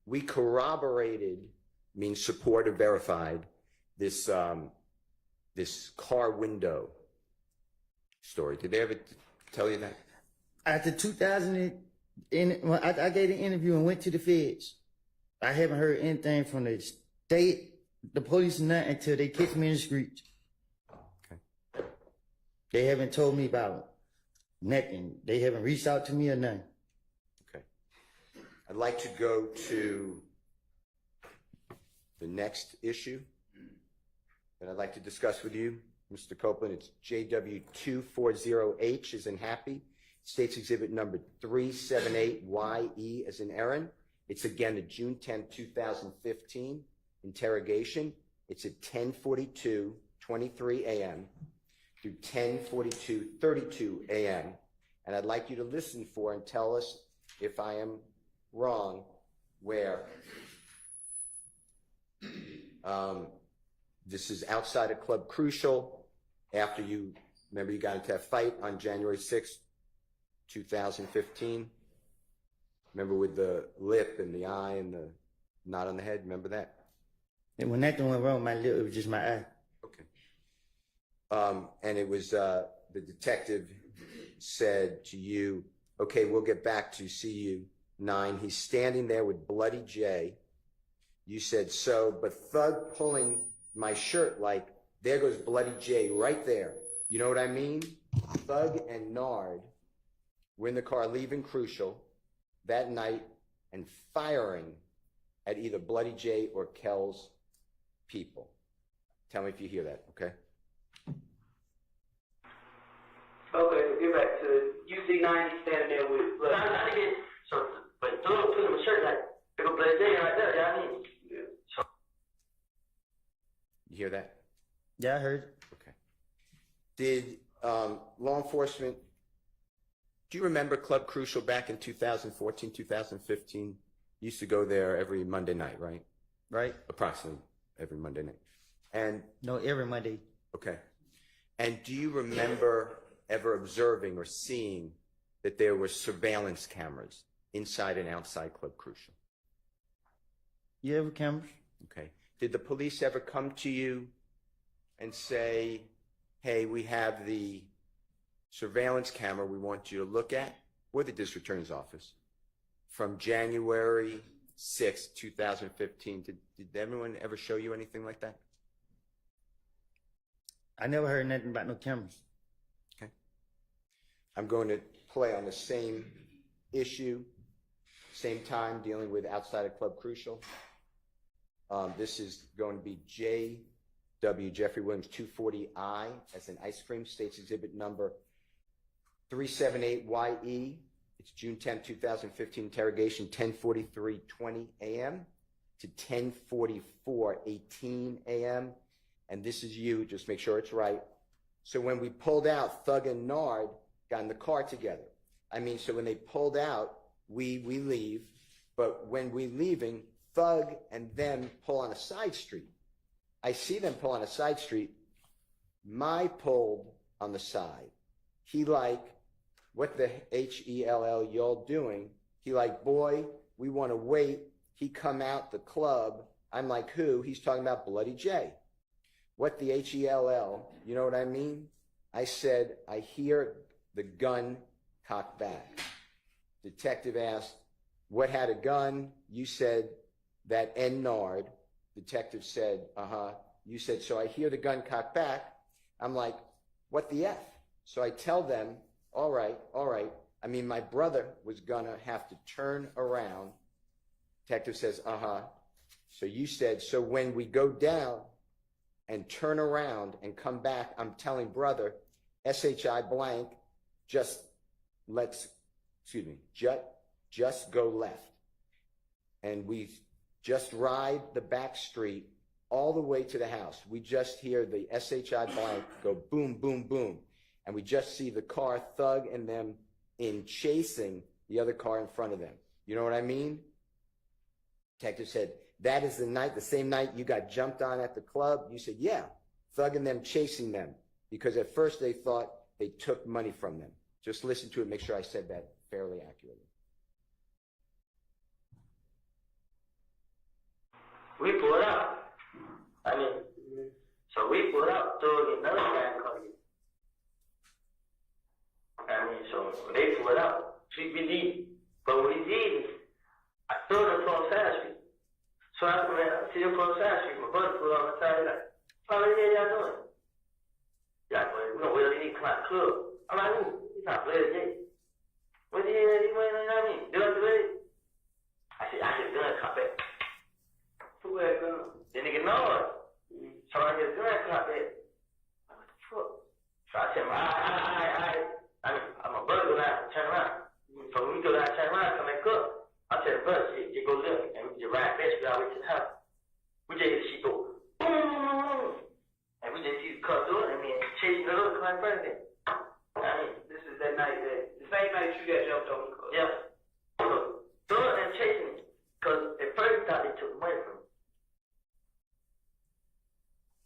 Speaker 2: we corroborated, means support or verified, this car window story? Did they ever tell you that?
Speaker 3: After 2000, when I gave an interview and went to the feds, I haven't heard anything from the state, the police, or nothing until they kicked me in the street.
Speaker 2: Okay.
Speaker 3: They haven't told me about nothing. They haven't reached out to me or nothing.
Speaker 2: Okay. I'd like to go to the next issue that I'd like to discuss with you, Mr. Copeland. It's JW240H as in happy, State's Exhibit number 378YE as in Aaron. It's again the June 10, 2015 interrogation. It's at 10:42:23 a.m. through 10:42:32 a.m. And I'd like you to listen for and tell us if I am wrong where. This is outside of Club Crucial after you got into that fight on January 6th, 2015. Remember, with the lip and the eye and the knot on the head? Remember that?
Speaker 3: And when nothing went wrong with my lip, it was just my eye.
Speaker 2: Okay. And it was, the detective said to you, okay, we'll get back to see you 9. He's standing there with Bloody J. You said, so, but Thug pulling my shirt like, there goes Bloody J right there. You know what I mean? Thug and Nard were in the car leaving Crucial that night and firing at either Bloody J or Kel's people. Tell me if you hear that, okay?
Speaker 4: Okay, get back to it. You see 90 standing there with blood. I didn't get so, but Thug put him a shirt like, there go Bloody J right there, y'all mean? Yeah. So.
Speaker 2: You hear that?
Speaker 3: Yeah, I heard.
Speaker 2: Okay. Did law enforcement, do you remember Club Crucial back in 2014, 2015? You used to go there every Monday night, right?
Speaker 3: Right.
Speaker 2: Approximately every Monday night. And
Speaker 3: No, every Monday.
Speaker 2: okay. And do you remember ever observing or seeing that there were surveillance cameras inside and outside Club Crucial?
Speaker 3: You ever cameras?
Speaker 2: Okay. Did the police ever come to you and say, hey, we have the surveillance camera we want you to look at, or the district attorney's office, from January 6, 2015? Did everyone ever show you anything like that?
Speaker 3: I never heard nothing about no cameras.
Speaker 2: Okay. I'm going to play on the same issue, same time, dealing with outside of Club Crucial. This is going to be J.W. Jeffrey Williams 240I as an ice cream, states exhibit number 378YE. It's June 10, 2015, interrogation 10:43:20 a.m. to 10:44:18 a.m. And this is you, just make sure it's right. So when we pulled out, Thug and Nard got in the car together. So when they pulled out, we leave, but when we leaving, Thug and them pull on a side street. I see them pull on a side street. My pulled on the side. He like, what the hell y'all doing? He like, boy, we want to wait. He come out the club. I'm like, who? He's talking about Bloody J. What the hell? You know what I mean? I said, I hear the gun cocked back. Detective asked, what had a gun? You said, that N Nard. Detective said, You said, so I hear the gun cocked back. I'm like, what the F? So I tell them, all right. My brother was gonna have to turn around. Detective says, So you said, so when we go down and turn around and come back, I'm telling brother, SHI blank, just go left. And we just ride the back street all the way to the house. We just hear the SHI blank go boom, boom, boom. And we just see the car, Thug and them in chasing the other car in front of them. You know what I mean? Detective said, that is the same night you got jumped on at the club? You said, yeah, Thug and them chasing them. Because at first they thought they took money from them. Just listen to it, make sure I said that fairly accurately.
Speaker 4: We pulled out. So we pulled out, Thug and another guy come in. So they pulled out. We leave. But when we leave, I threw them from side street. So I see them from side street. My brother pulled on the side, like, what the hell y'all doing? Y'all going, we need to come out the club. I'm like, he's not Bloody J. What the hell you doing? You know what I mean? Do it today? I said, gun cop back. Who had a gun? The nigga Nard. So I get a gun cop back. What the fuck? So I said, my brother go down, turn around. So when we go down, turn around, come back up. I said, bro, you go look, and we just ride fast, we all the way to the house. We just hear the shit go, boom, and we just see the car door, and then chasing the little car in front of them.
Speaker 5: This is that night the same night you got jumped on the car.
Speaker 4: Yeah. So, throwing and chasing me, because at first we thought they took money from me.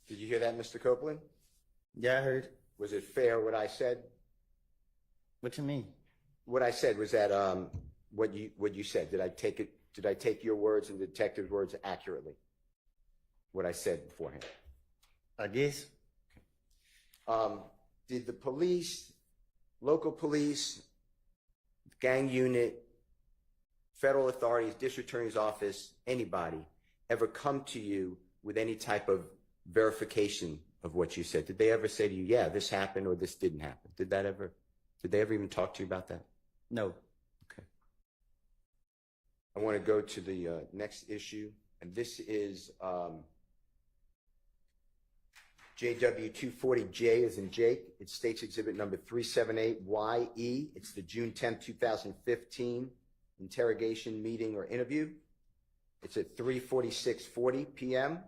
Speaker 2: Did you hear that, Mr. Copeland?
Speaker 3: Yeah, I heard.
Speaker 2: Was it fair what I said?
Speaker 3: What you mean?
Speaker 2: What I said was that what you said. Did I take your words and the detective's words accurately? What I said beforehand.
Speaker 3: I guess.
Speaker 2: Did the police, local police, gang unit, federal authorities, district attorney's office, anybody ever come to you with any type of verification of what you said? Did they ever say to you, yeah, this happened or this didn't happen? Did they ever even talk to you about that?
Speaker 3: No.
Speaker 2: Okay. I want to go to the next issue, and this is JW240J as in Jake. It states exhibit number 378YE. It's the June 10, 2015 interrogation, meeting, or interview. It's at 3:46:40 p.m.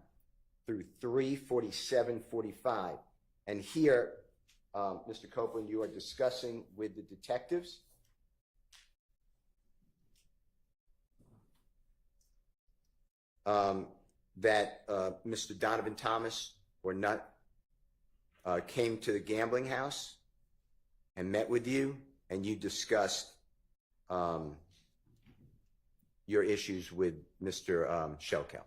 Speaker 2: through 3:47:45. And here, Mr. Copeland, you are discussing with the detectives that Mr. Donovan Thomas or Nutt came to the gambling house and met with you, and you discussed your issues with Mr. Shelkel.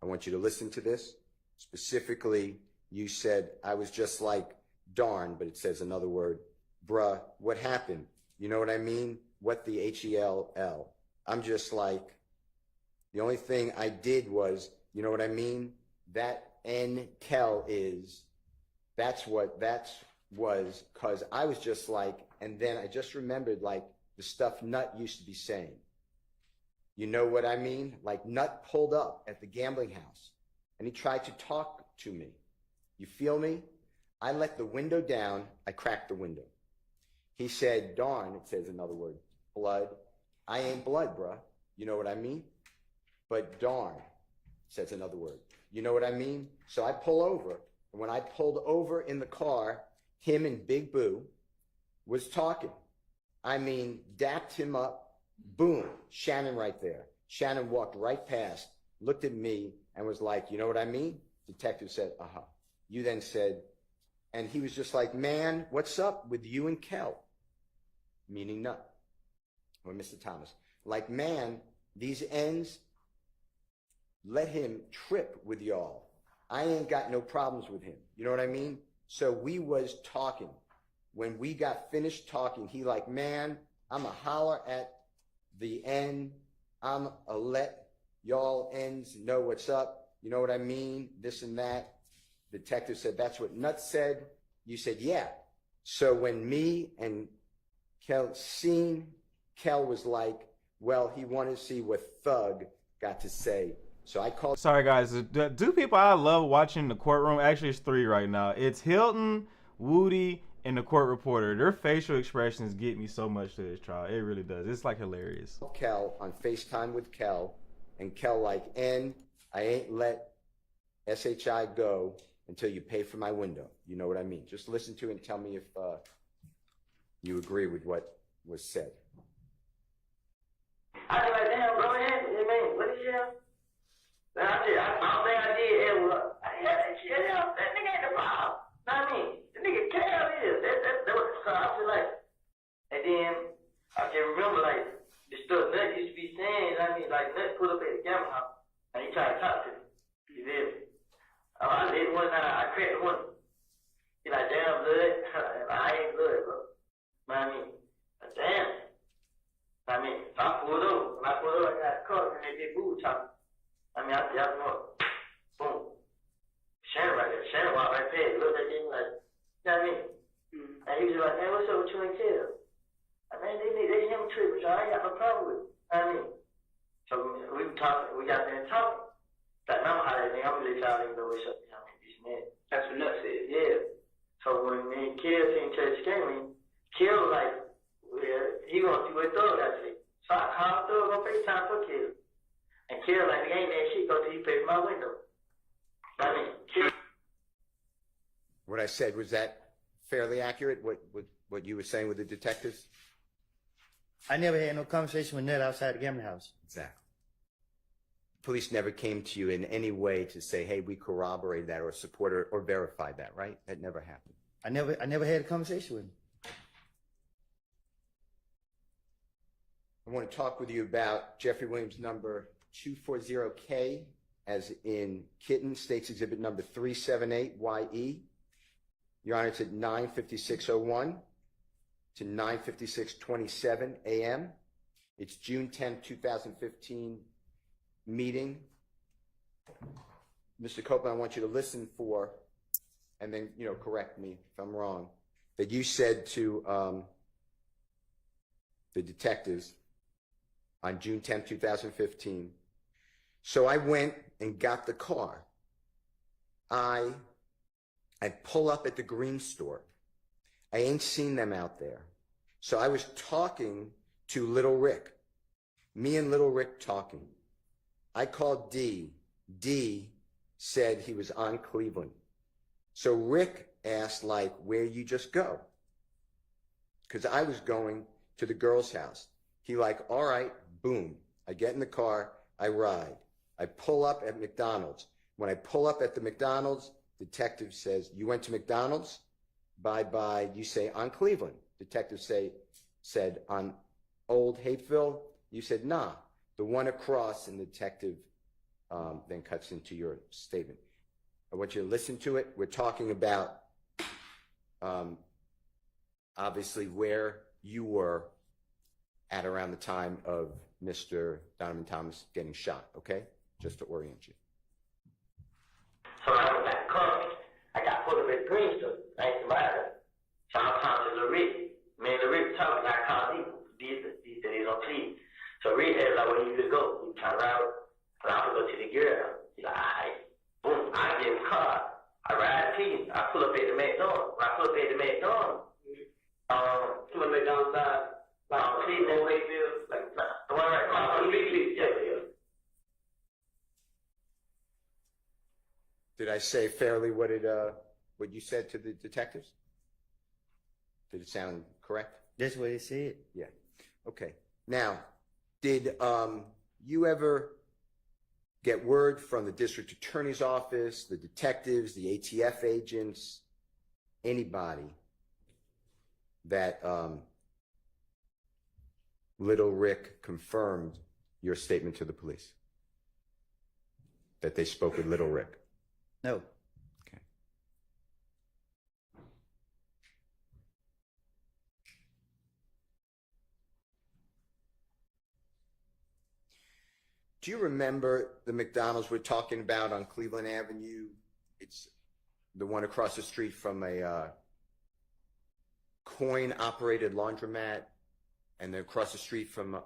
Speaker 2: I want you to listen to this. Specifically, you said, I was just like, darn, but it says another word. Bruh, what happened? You know what I mean? What the H-E-L-L. I'm just like, the only thing I did was, you know what I mean? That N-Kel is, that was, cause I was just like, and then I just remembered like the stuff Nut used to be saying. You know what I mean? Like Nut pulled up at the gambling house and he tried to talk to me. You feel me? I let the window down. I cracked the window. He said, darn, it says another word, blood. I ain't blood, bruh. You know what I mean? But darn, says another word. You know what I mean? So I pull over. And when I pulled over in the car, him and Big Boo was talking. I mean, dapped him up. Boom, Shannon right there. Shannon walked right past, looked at me, and was like, you know what I mean? Detective said, uh-huh. You then said, and he was just like, man, what's up with you and Kel? Meaning Nut, or Mr. Thomas. Like, man, these ends, let him trip with y'all. I ain't got no problems with him. You know what I mean? So we was talking. When we got finished talking, he like, man, I'ma holler at the end. I'ma let y'all ends know what's up. You know what I mean? This and that. Detective said, that's what Nut said. You said, yeah. So when me and Kel seen, Kel was like, well, he wanted to see what Thug got to say. So I called.
Speaker 1: Sorry, guys. The two people I love watching the courtroom, actually it's three right now. It's Hilton, Woody, and the court reporter. Their facial expressions get me so much to this trial. It really does. It's like hilarious.
Speaker 2: Kel on FaceTime with Kel, and Kel like, and I ain't let SHI go until you pay for my window. You know what I mean? Just listen to it and tell me if you agree with what was said.
Speaker 4: I was like, damn, go ahead. You mean, what did you have? Then I said, I don't think I did ever. I didn't have that shit. That nigga ain't the problem. Know what I mean? The nigga Cal is. That was so I feel like. And then I can remember like the stuff Nut used to be saying. I mean, like Nut put up at the camera house and he tried to talk to me. You feel me? I did one night. I cracked one. He like, damn, blood. I ain't blood, bro. Know what I mean? Damn. I mean, so I pulled over. When I pulled over, I got the car and they did boo talking. I mean, I jabbed him up. Boom. Shannon right there. Shannon walked right past. Looked at him like, you know what I mean? And he was like, man, what's up with you and Kel? I mean, they him trip, but I ain't got no problem with it. I mean, so we were talking. We got there and talking. Like, I'm hot at me. I'm gonna let y'all even know what's up. You know what I mean? This and that. That's what Nut said. Yeah. So when me and Kel seen Church Gaming, Kel was like, well, he gonna see what Thug got to say. So I called Thug on FaceTime for Kel. And Kel like, ain't that shit go till you pay for my window. I mean, Kel.
Speaker 2: What I said, was that fairly accurate, what you were saying with the detectives?
Speaker 3: I never had no conversation with Ned outside the gambling house.
Speaker 2: Exactly. Police never came to you in any way to say, hey, we corroborated that or support or verified that, right? That never happened.
Speaker 3: I never had a conversation with him.
Speaker 2: I want to talk with you about Jeffrey Williams number 240K, as in Kitten, States Exhibit number 378YE. Your Honor, it's at 9:56:01 to 9:56:27 a.m. It's June 10, 2015 meeting. Mr. Copeland, I want you to listen for, and then, correct me if I'm wrong, that you said to the detectives on June 10, 2015, so I went and got the car. I pull up at the green store. I ain't seen them out there. So I was talking to Little Rick. Me and Little Rick talking. I called D. D said he was on Cleveland. So Rick asked, like, where you just go? Because I was going to the girl's house. He like, all right, boom. I get in the car, I ride. I pull up at McDonald's. When I pull up at the McDonald's, detective says, you went to McDonald's? Bye-bye. You say, on Cleveland. Detective said, on Old Hapeville? You said, nah. The one across, and the detective then cuts into your statement. I want you to listen to it. We're talking about obviously where you were at around the time of Mr. Donovan Thomas getting shot, okay? Just to orient you.
Speaker 5: So I was at college. I got pulled up at Greenstone. I ain't survived. So I'm talking to LaRick. Me and LaRick talking. I called him. He said he's on please. So Rick asked like, where you gonna go? We turn around. And I'm gonna go to the girl. He's like, all right. Boom. I get in the car. I ride to you. I pull up at the McDonald's. When I pull up at the McDonald's, to the McDonald's side, like, Cleveland, Wakefield, like, the one right across from the big league. Yeah.
Speaker 2: Did I say fairly what you said to the detectives? Did it sound correct?
Speaker 3: That's what it said.
Speaker 2: Yeah. Okay. Now, did you ever get word from the district attorney's office, the detectives, the ATF agents, anybody that Little Rick confirmed your statement to the police? That they spoke with Little Rick?
Speaker 3: No.
Speaker 2: Okay. Do you remember the McDonald's we're talking about on Cleveland Avenue? It's the one across the street from a coin-operated laundromat, and then across the street from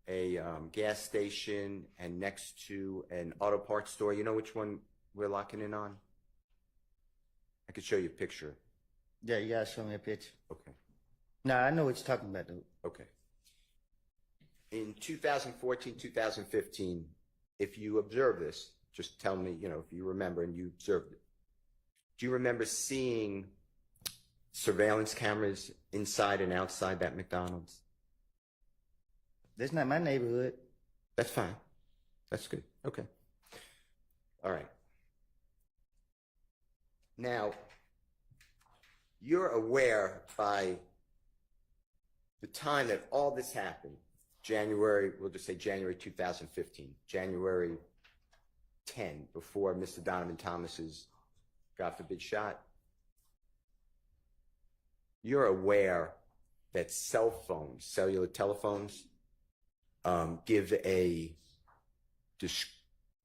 Speaker 2: a gas station, and next to an auto parts store. You know which one we're locking in on? I could show you a picture.
Speaker 3: Yeah, you gotta show me a picture.
Speaker 2: Okay.
Speaker 3: Nah, I know what you're talking about, dude.
Speaker 2: Okay. In 2014, 2015, if you observe this, just tell me, if you remember and you observed it. Do you remember seeing surveillance cameras inside and outside that McDonald's?
Speaker 3: That's not my neighborhood.
Speaker 2: That's fine. That's good. Okay. All right. Now, you're aware by the time that all this happened, we'll just say January 2015, January 10, before Mr. Donovan Thomas's, God forbid, shot, you're aware that cell phones, cellular telephones, give a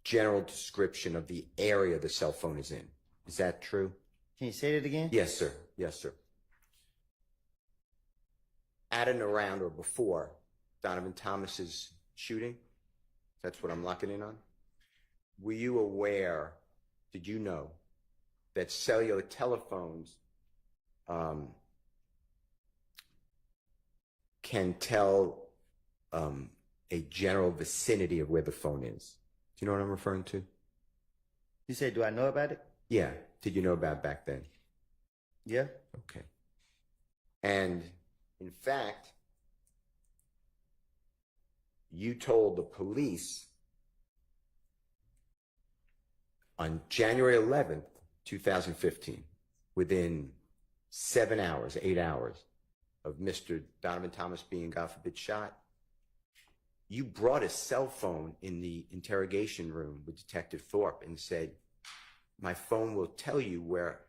Speaker 2: general description of the area the cell phone is in. Is that true?
Speaker 3: Can you say that again?
Speaker 2: Yes, sir. Yes, sir. At and around or before Donovan Thomas's shooting, that's what I'm locking in on. Were you aware, did you know, that cellular telephones can tell a general vicinity of where the phone is? Do you know what I'm referring to?
Speaker 3: You said, do I know about it?
Speaker 2: Yeah. Did you know about it back then?
Speaker 3: Yeah.
Speaker 2: Okay. And in fact, you told the police on January 11th, 2015, within 7 hours, 8 hours of Mr. Donovan Thomas being, God forbid, shot, you brought a cell phone in the interrogation room with Detective Thorpe and said, my phone will tell you where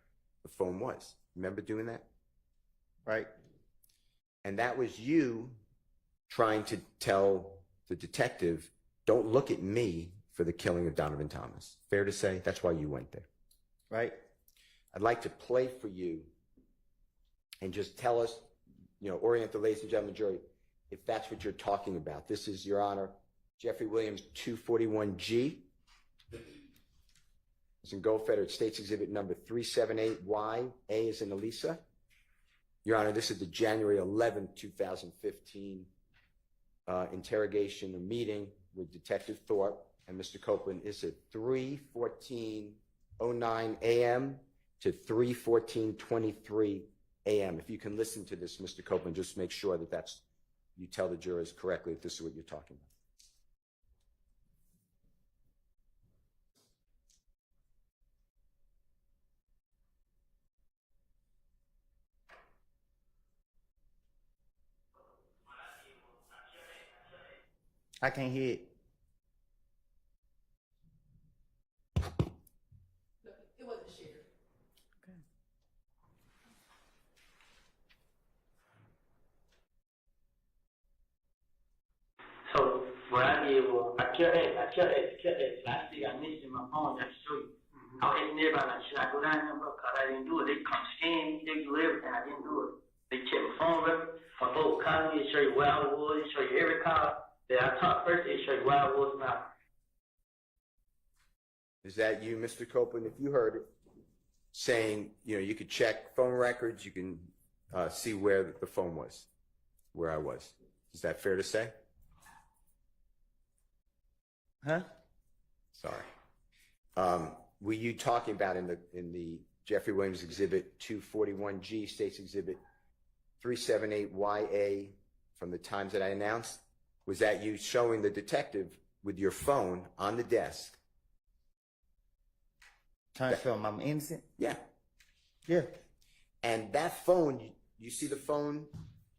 Speaker 2: the phone was. Remember doing that?
Speaker 3: Right.
Speaker 2: And that was you trying to tell the detective, don't look at me for the killing of Donovan Thomas. Fair to say? That's why you went there.
Speaker 3: Right.
Speaker 2: I'd like to play for you and just tell us, orient the ladies and gentlemen jury, if that's what you're talking about. This is, Your Honor, Jeffrey Williams, 241G. It's in Gold Federal States Exhibit number 378Y. A is in Elisa. Your Honor, this is the January 11th, 2015 interrogation or meeting with Detective Thorpe and Mr. Copeland. It's at 3:14:09 a.m. to 3:14:23 a.m. If you can listen to this, Mr. Copeland, just make sure that you tell the jurors correctly if this is what you're talking about.
Speaker 3: I can't hear it.
Speaker 7: It wasn't shared.
Speaker 5: So what I did was I kept it. I still got missing my phone. I show you. I was asking everybody, like, should I go down there, bro? Cause I didn't do it. They come scan me, they do everything. I didn't do it. They check my phone record, my vote call me, they show you where I was, they show you every call that I talked first, they show you where I was now.
Speaker 2: Is that you, Mr. Copeland? If you heard it, saying, you know, you could check phone records, you can see where the phone was, where I was. Is that fair to say?
Speaker 3: Huh?
Speaker 2: Sorry. Were you talking about in the Jeffrey Williams Exhibit 241G, States Exhibit 378YA, from the times that I announced? Was that you showing the detective with your phone on the desk?
Speaker 3: Trying to show him I'm innocent?
Speaker 2: Yeah.
Speaker 3: Yeah.
Speaker 2: And that phone, you see the phone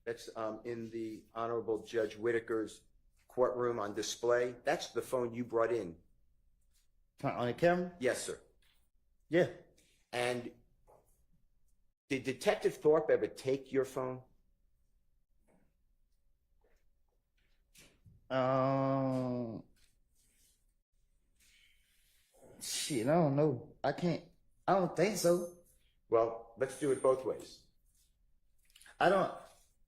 Speaker 2: that's in the Honorable Judge Whitaker's courtroom on display? That's the phone you brought in.
Speaker 3: On the camera?
Speaker 2: Yes, sir.
Speaker 3: Yeah.
Speaker 2: And did Detective Thorpe ever take your phone?
Speaker 3: Shit, I don't know. I don't think so.
Speaker 2: Well, let's do it both ways.
Speaker 3: I don't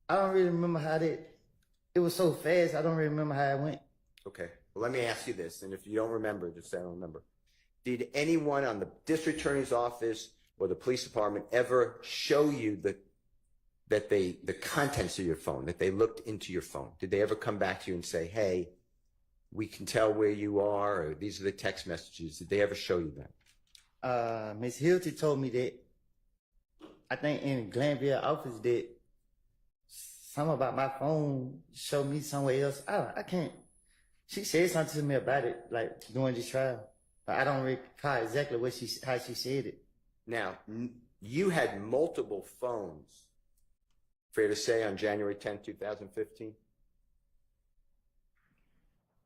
Speaker 3: really remember how it was so fast. I don't really remember how it went.
Speaker 2: Okay. Well, let me ask you this, and if you don't remember, just say I don't remember. Did anyone on the district attorney's office or the police department ever show you the contents of your phone, that they looked into your phone? Did they ever come back to you and say, hey, we can tell where you are, or these are the text messages? Did they ever show you that?
Speaker 3: Miss Hilty told me that, I think in Glanville office, that something about my phone showed me somewhere else. I can't. She said something to me about it, like during this trial. But I don't recall exactly how she said it.
Speaker 2: Now, you had multiple phones, fair to say, on January 10th, 2015?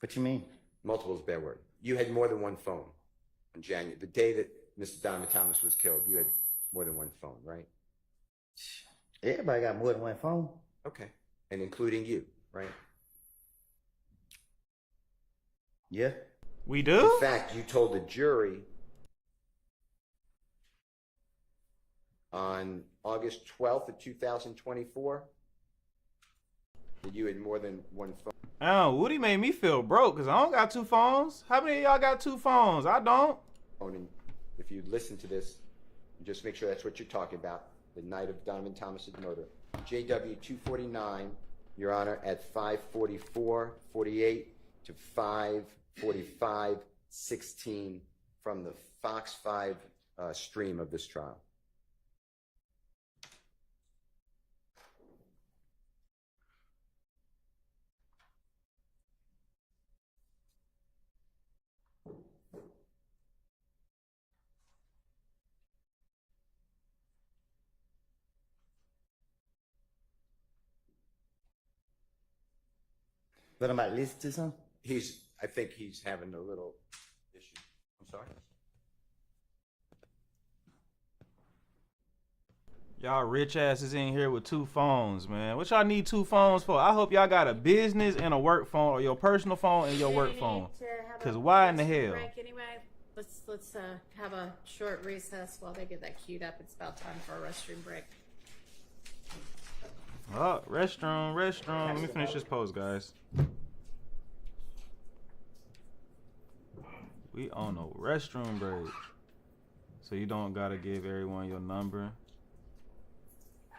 Speaker 3: What you mean?
Speaker 2: Multiple is a bad word. You had more than one phone on January, the day that Mr. Donovan Thomas was killed. You had more than one phone, right?
Speaker 3: Everybody got more than one phone.
Speaker 2: Okay. And including you, right?
Speaker 3: Yeah.
Speaker 1: We do?
Speaker 2: In fact, you told the jury on August 12th of 2024 that you had more than one phone.
Speaker 1: Oh, Woody made me feel broke because I don't got two phones. How many of y'all got two phones? I don't.
Speaker 2: And if you listen to this, just make sure that's what you're talking about, the night of Donovan Thomas's murder. JW 249, Your Honor, at 5:44:48 to 5:45:16 from the Fox 5 stream of this trial.
Speaker 3: But I might listen to some.
Speaker 2: I think he's having a little issue. I'm sorry?
Speaker 1: Y'all rich asses in here with two phones, man. What y'all need two phones for? I hope y'all got a business and a work phone, or your personal phone and your work phone. Because why in the hell?
Speaker 7: Break anyway. Let's have a short recess while they get that queued up. It's about time for a restroom break.
Speaker 1: Oh, restroom. Let me finish this post, guys. We on a restroom break. So you don't gotta give everyone your number.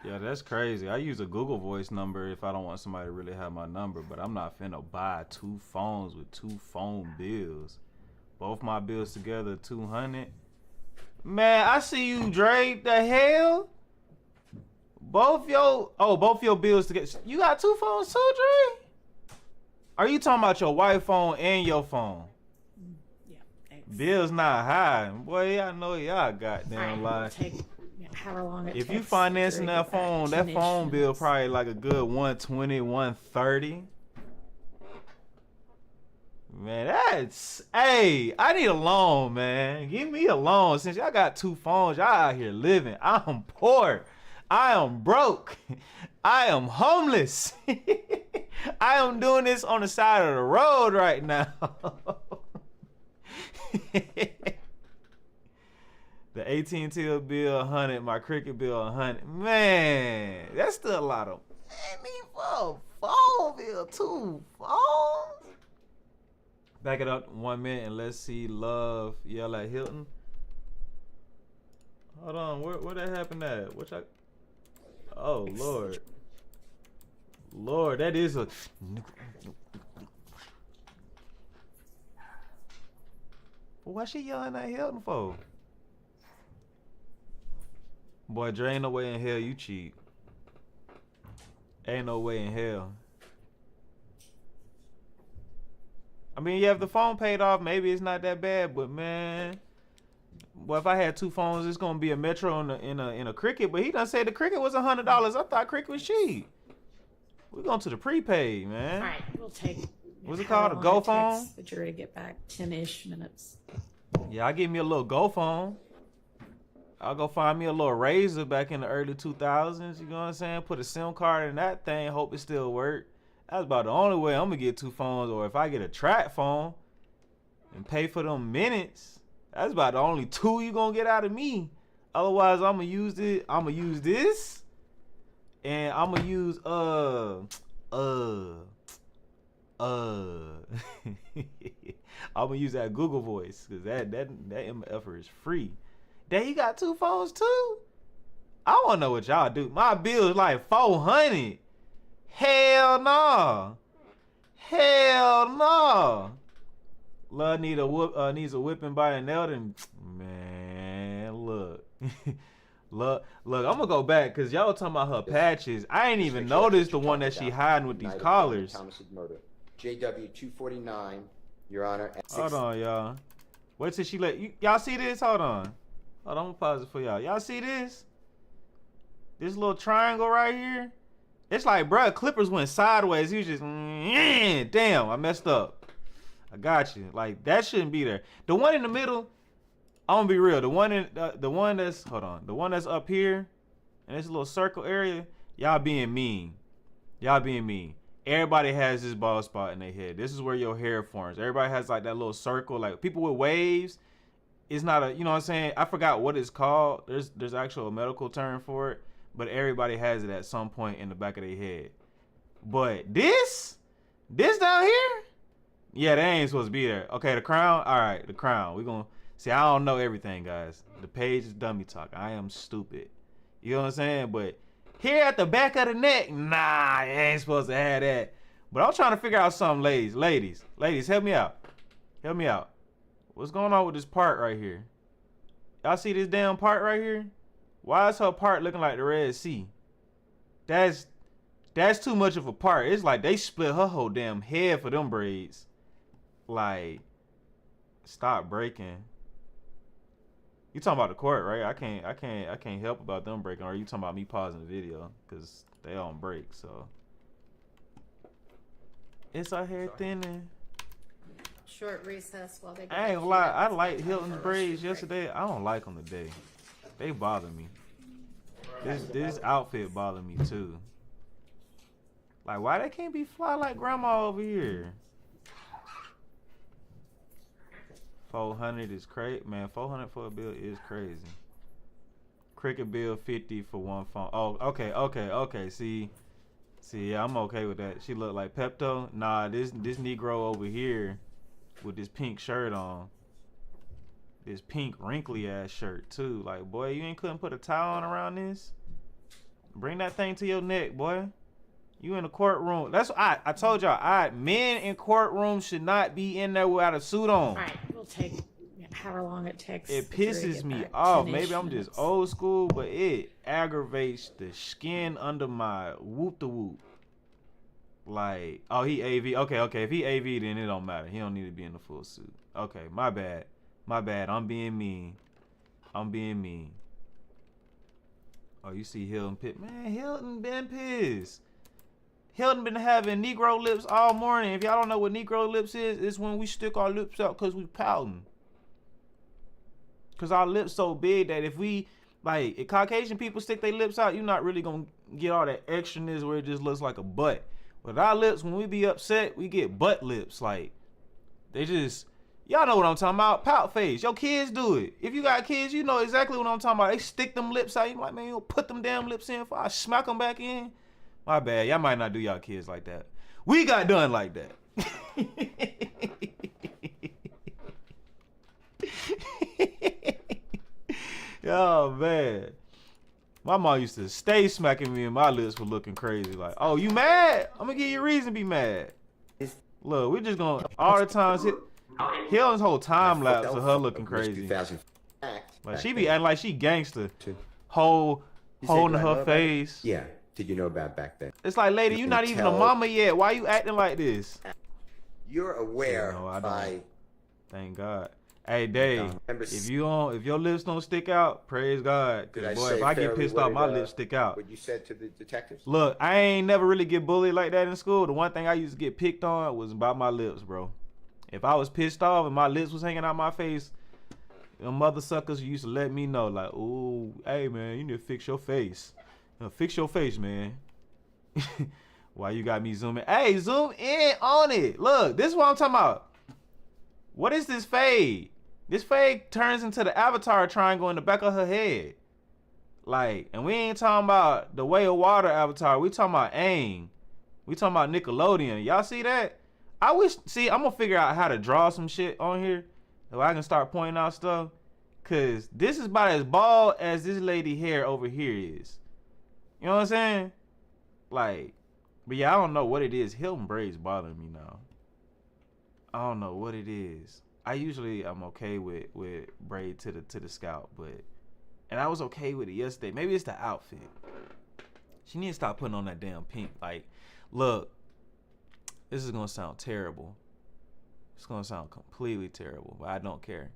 Speaker 1: Yeah, that's crazy. I use a Google Voice number if I don't want somebody to really have my number, but I'm not finna buy two phones with two phone bills. Both my bills together, $200. Man, I see you, Dre. The hell? Both your bills together. You got two phones too, Dre? Are you talking about your wife phone and your phone?
Speaker 7: Yeah, thanks.
Speaker 1: Bills not high. Boy, I know y'all goddamn lie.
Speaker 7: However long it
Speaker 1: If
Speaker 7: takes
Speaker 1: you financing
Speaker 7: to
Speaker 1: that
Speaker 7: get
Speaker 1: phone
Speaker 7: clinicians.
Speaker 1: bill probably like a good 120, 130. Man, that's, hey, I need a loan, man. Give me a loan. Since y'all got 2 phones, y'all out here living. I'm poor. I am broke. I am homeless. I am doing this on the side of the road right now. The AT&T bill 100, my Cricket bill 100. Man, that's still a lot of money for a phone bill. 2 phones. Back it up 1 minute and let's see Love yell at Hilton. Hold on, where that happened at? Which I? Oh Lord, Lord, that is a. Why she yelling at Hilton for? Boy, Dre, ain't no way in hell you cheat. Ain't no way in hell. I mean, yeah, if the phone paid off, maybe it's not that bad. But man, boy, if I had 2 phones, it's gonna be a Metro in a Cricket. But he done said the Cricket was $100. I thought Cricket was cheap. We're going to the prepaid, man.
Speaker 7: All right, we'll take.
Speaker 1: What's it
Speaker 7: how
Speaker 1: called? A
Speaker 7: long
Speaker 1: Go
Speaker 7: it
Speaker 1: phone?
Speaker 7: takes the jury to get back 10-ish minutes.
Speaker 1: Yeah, I give me a little Go phone. I'll go find me a little Razor back in the early 2000s. You know what I'm saying? Put a SIM card in that thing. Hope it still work. That's about the only way I'm gonna get 2 phones. Or if I get a track phone and pay for them minutes, that's about the only 2 you gonna get out of me. Otherwise, I'm gonna use it. I'm gonna use this, and I'm gonna use I'm gonna use that Google Voice because that MFR is free. Then you got 2 phones too. I wanna know what y'all do. My bill is like $400. Hell no. Hell no. Love needs a whipping by an elder. Man, look. look, I'm gonna go back because y'all talking about her patches. I ain't even noticed the one that she hiding with these collars.
Speaker 2: Thomas's murder. JW 249, Your Honor.
Speaker 1: Hold on, y'all. Wait till she let y'all see this. Hold on. Hold on, I'm gonna pause it for y'all. Y'all see this? This little triangle right here? It's like, bruh, Clippers went sideways. He was just, damn, I messed up. I got you. Like, that shouldn't be there. The one in the middle, I'm gonna be real. The one that's, hold on. The one that's up here, in this little circle area, y'all being mean. Y'all being mean. Everybody has this bald spot in their head. This is where your hair forms. Everybody has like that little circle. Like, people with waves, it's not a, you know what I'm saying? I forgot what it's called. There's actual medical term for it. But everybody has it at some point in the back of their head. But this down here, yeah, that ain't supposed to be there. Okay, the crown. All right, the crown. We gonna see. I don't know everything, guys. The page is dummy talk. I am stupid. You know what I'm saying? But here at the back of the neck, nah, you ain't supposed to have that. But I'm trying to figure out something, ladies, help me out. Help me out. What's going on with this part right here? Y'all see this damn part right here? Why is her part looking like the Red Sea? That's too much of a part. It's like they split her whole damn head for them braids. Like, stop breaking. You talking about the court, right? I can't help about them breaking. Or are you talking about me pausing the video? Because they don't break, so. It's our hair thinning.
Speaker 7: Short recess while they.
Speaker 1: I ain't gonna lie. I liked Hilton's braids yesterday. I don't like them today. They bother me. This outfit bothered me too. Like, why they can't be fly like grandma over here? 400 is crazy, man. 400 for a bill is crazy. Cricket bill 50 for 1 phone. Oh, okay. See, yeah, I'm okay with that. She look like Pepto. Nah, this Negro over here with this pink shirt on. This pink wrinkly ass shirt too. Like, boy, you couldn't put a towel on around this? Bring that thing to your neck, boy. You in the courtroom. That's what I told y'all. Men in courtrooms should not be in there without a suit on.
Speaker 7: All right, we'll take however long it takes.
Speaker 1: It pisses me off. Maybe I'm just old school, but it aggravates the skin under my whoop-de-whoop. Like, oh, he AV. Okay. If he AV, then it don't matter. He don't need to be in the full suit. Okay, my bad. I'm being mean. Oh, you see Hilton pissed. Man, Hilton been pissed. Hilton been having Negro lips all morning. If y'all don't know what Negro lips is, it's when we stick our lips out because we pouting. Because our lips so big that if we, like, if Caucasian people stick their lips out, you're not really going to get all that extraness where it just looks like a butt. With our lips, when we be upset, we get butt lips. Like, they just, y'all know what I'm talking about. Pout face. Your kids do it. If you got kids, you know exactly what I'm talking about. They stick them lips out. You like, man, you put them damn lips in before I smack them back in. My bad. Y'all might not do y'all kids like that. We got done like that. Oh, man. My mom used to stay smacking me in my lips for looking crazy. Like, oh, you mad? I'm going to give you a reason to be mad. Look, we're just going to all the times hit Hilton's whole time lapse of her looking crazy. Like, she be acting like she gangster. Holding her face.
Speaker 2: Yeah. Did you know about back then?
Speaker 1: It's like, lady, you're not even a mama yet. Why you acting like this?
Speaker 2: You're aware
Speaker 1: by. Thank God. Hey, Dave, if your lips don't stick out, praise God. Cause boy, if I get pissed off, my lips stick out.
Speaker 2: What you said to the detectives?
Speaker 1: Look, I ain't never really get bullied like that in school. The one thing I used to get picked on was about my lips, bro. If I was pissed off and my lips was hanging out my face, them mother suckers used to let me know, like, ooh, hey, man, you need to fix your face. Fix your face, man. Why you got me zooming? Hey, zoom in on it. Look, this is what I'm talking about. What is this fade? This fade turns into the Avatar triangle in the back of her head. Like, and we ain't talking about the Way of Water Avatar. We talking about Aang. We talking about Nickelodeon. Y'all see that? I'm gonna figure out how to draw some shit on here so I can start pointing out stuff. Cause this is about as bald as this lady hair over here is. You know what I'm saying? Like, but yeah, I don't know what it is. Hilton braids bothering me now. I don't know what it is. I'm okay with braid to the scalp, and I was okay with it yesterday. Maybe it's the outfit. She needs to stop putting on that damn pink. Like, look, this is gonna sound terrible. It's gonna sound completely terrible, but I don't care.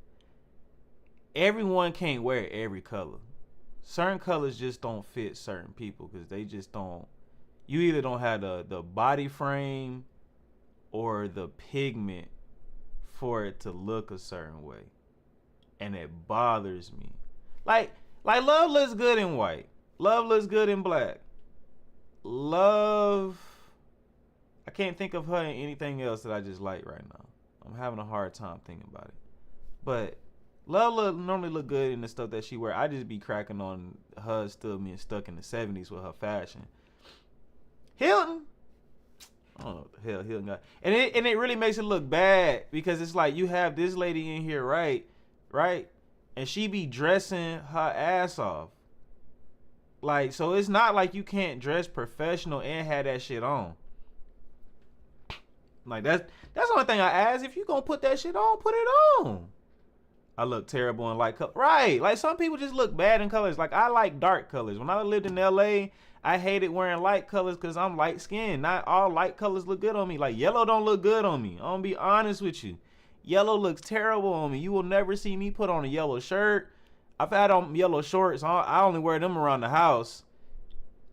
Speaker 1: Everyone can't wear every color. Certain colors just don't fit certain people because they just don't. You either don't have the body frame or the pigment for it to look a certain way, and it bothers me. Like Love looks good in white. Love looks good in black. Love, I can't think of her in anything else that I just like right now. I'm having a hard time thinking about it. But Love normally look good in the stuff that she wear. I just be cracking on her still being stuck in the 70s with her fashion. Hilton, I don't know what the hell Hilton got. And it really makes it look bad because it's like you have this lady in here, right? And she be dressing her ass off. Like, so it's not like you can't dress professional and have that shit on. Like, that's the only thing I ask. If you gonna put that shit on, put it on. I look terrible in light color. Right. Like, some people just look bad in colors. Like, I like dark colors. When I lived in LA, I hated wearing light colors because I'm light skinned. Not all light colors look good on me. Like, yellow don't look good on me. I'm gonna be honest with you. Yellow looks terrible on me. You will never see me put on a yellow shirt. I've had on yellow shorts. I only wear them around the house.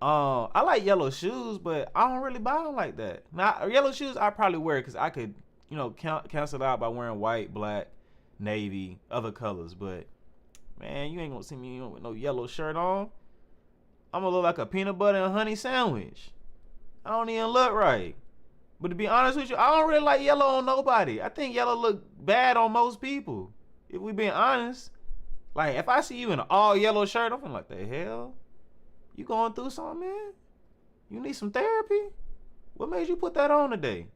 Speaker 1: I like yellow shoes, but I don't really buy them like that. Now, yellow shoes I probably wear because I could, cancel it out by wearing white, black, navy, other colors. But, man, you ain't gonna see me with no yellow shirt on. I'm gonna look like a peanut butter and honey sandwich. I don't even look right. But to be honest with you, I don't really like yellow on nobody. I think yellow look bad on most people, if we being honest. Like, if I see you in an all yellow shirt, I'm feeling like, the hell? You going through something, man? You need some therapy? What made you put that on today?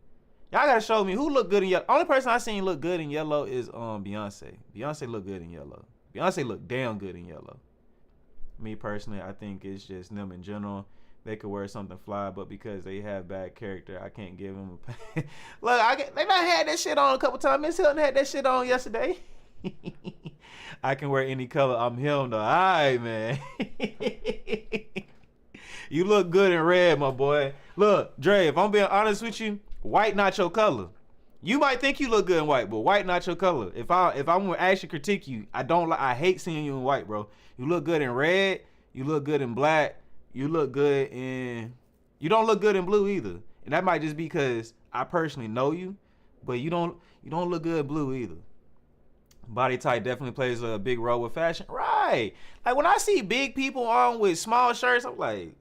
Speaker 1: Y'all gotta show me who look good in yellow. Only person I seen look good in yellow is Beyonce. Beyonce look good in yellow. Beyonce look damn good in yellow. Me personally, I think it's just them in general. They could wear something fly, but because they have bad character, I can't give them a Look, they not had that shit on a couple times. Miss Hilton had that shit on yesterday. I can wear any color. I'm him though. All right, man. You look good in red, my boy. Look, Dre, if I'm being honest with you, white not your color. You might think you look good in white, but white not your color. If I'm gonna actually critique you, I hate seeing you in white, bro. You look good in red. You look good in black. You look good in You don't look good in blue either. And that might just be because I personally know you, but you don't look good in blue either. Body type definitely plays a big role with fashion. Right. Like when I see big people on with small shirts, I'm like,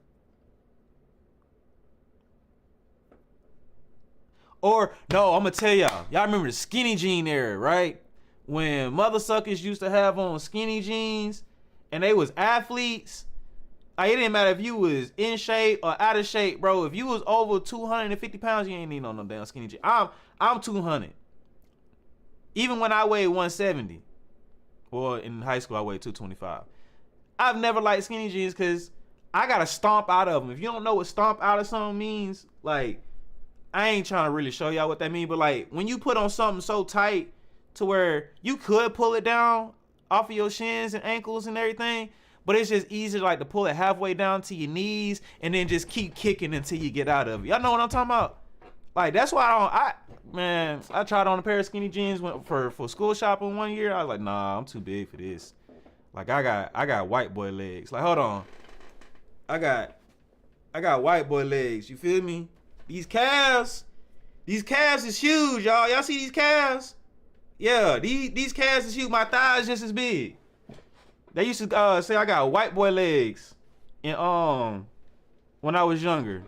Speaker 1: or no, I'm gonna tell y'all remember the skinny jean era, right? When mother suckers used to have on skinny jeans and they was athletes. Like, it didn't matter if you was in shape or out of shape, bro. If you was over 250 pounds, you ain't need no damn skinny jeans. I'm 200. Even when I weighed 170, or in high school I weighed 225. I've never liked skinny jeans because I gotta stomp out of them. If you don't know what stomp out of something means, like, I ain't trying to really show y'all what that means, but like when you put on something so tight to where you could pull it down off of your shins and ankles and everything, but it's just easy like to pull it halfway down to your knees and then just keep kicking until you get out of it. Y'all know what I'm talking about? Like, that's why I tried on a pair of skinny jeans for school shopping one year. I was like, nah, I'm too big for this. Like, I got white boy legs. Like, hold on. I got white boy legs. You feel me? These calves is huge, y'all. Y'all see these calves? Yeah, these calves is huge. My thighs just as big. They used to say I got white boy legs, and when I was younger.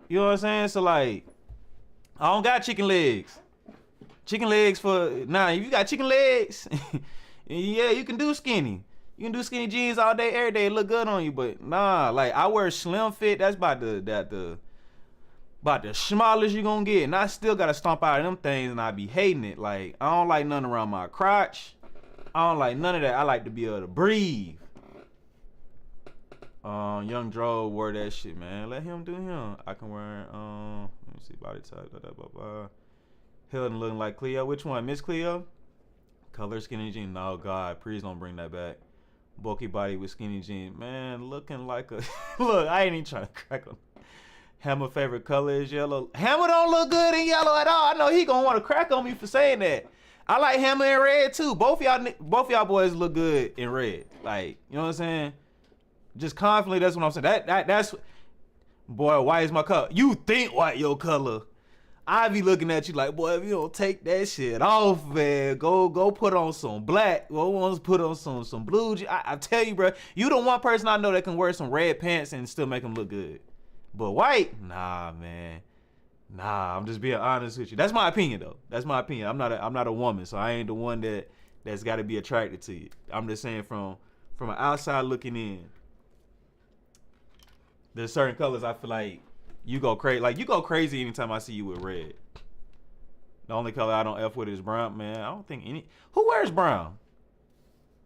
Speaker 1: You know what I'm saying? So like, I don't got chicken legs. Chicken legs for nah. If you got chicken legs, yeah, you can do skinny. You can do skinny jeans all day, every day. It look good on you, but nah. Like, I wear slim fit. That's about the smallest you gonna get, and I still gotta stomp out of them things, and I be hating it. Like, I don't like nothing around my crotch. I don't like none of that. I like to be able to breathe. Young Dro wore that shit, man. Let him do him. I can wear let me see, body type, blah, blah, blah. Hilton looking like Cleo. Which one? Miss Cleo? Color skinny jeans. No, God, please don't bring that back. Bulky body with skinny jeans. Man, looking like a look, I ain't even trying to crack on. Hammer favorite color is yellow. Hammer don't look good in yellow at all. I know he gonna want to crack on me for saying that. I like Hammer in red too. Both y'all boys look good in red. Like, you know what I'm saying? Just confidently, that's what I'm saying. That's boy, white is my color. You think white your color? I be looking at you like, boy, if you don't take that shit off, man, go put on some black. Go put on some blue. I tell you, bro, you the one person I know that can wear some red pants and still make them look good. But white, nah, man. Nah, I'm just being honest with you. That's my opinion, though. That's my opinion. I'm not a woman, so I ain't the one that's got to be attracted to you. I'm just saying from an outside looking in. There's certain colors I feel like you go crazy. Like, you go crazy anytime I see you with red. The only color I don't F with is brown, man. I don't think any. Who wears brown?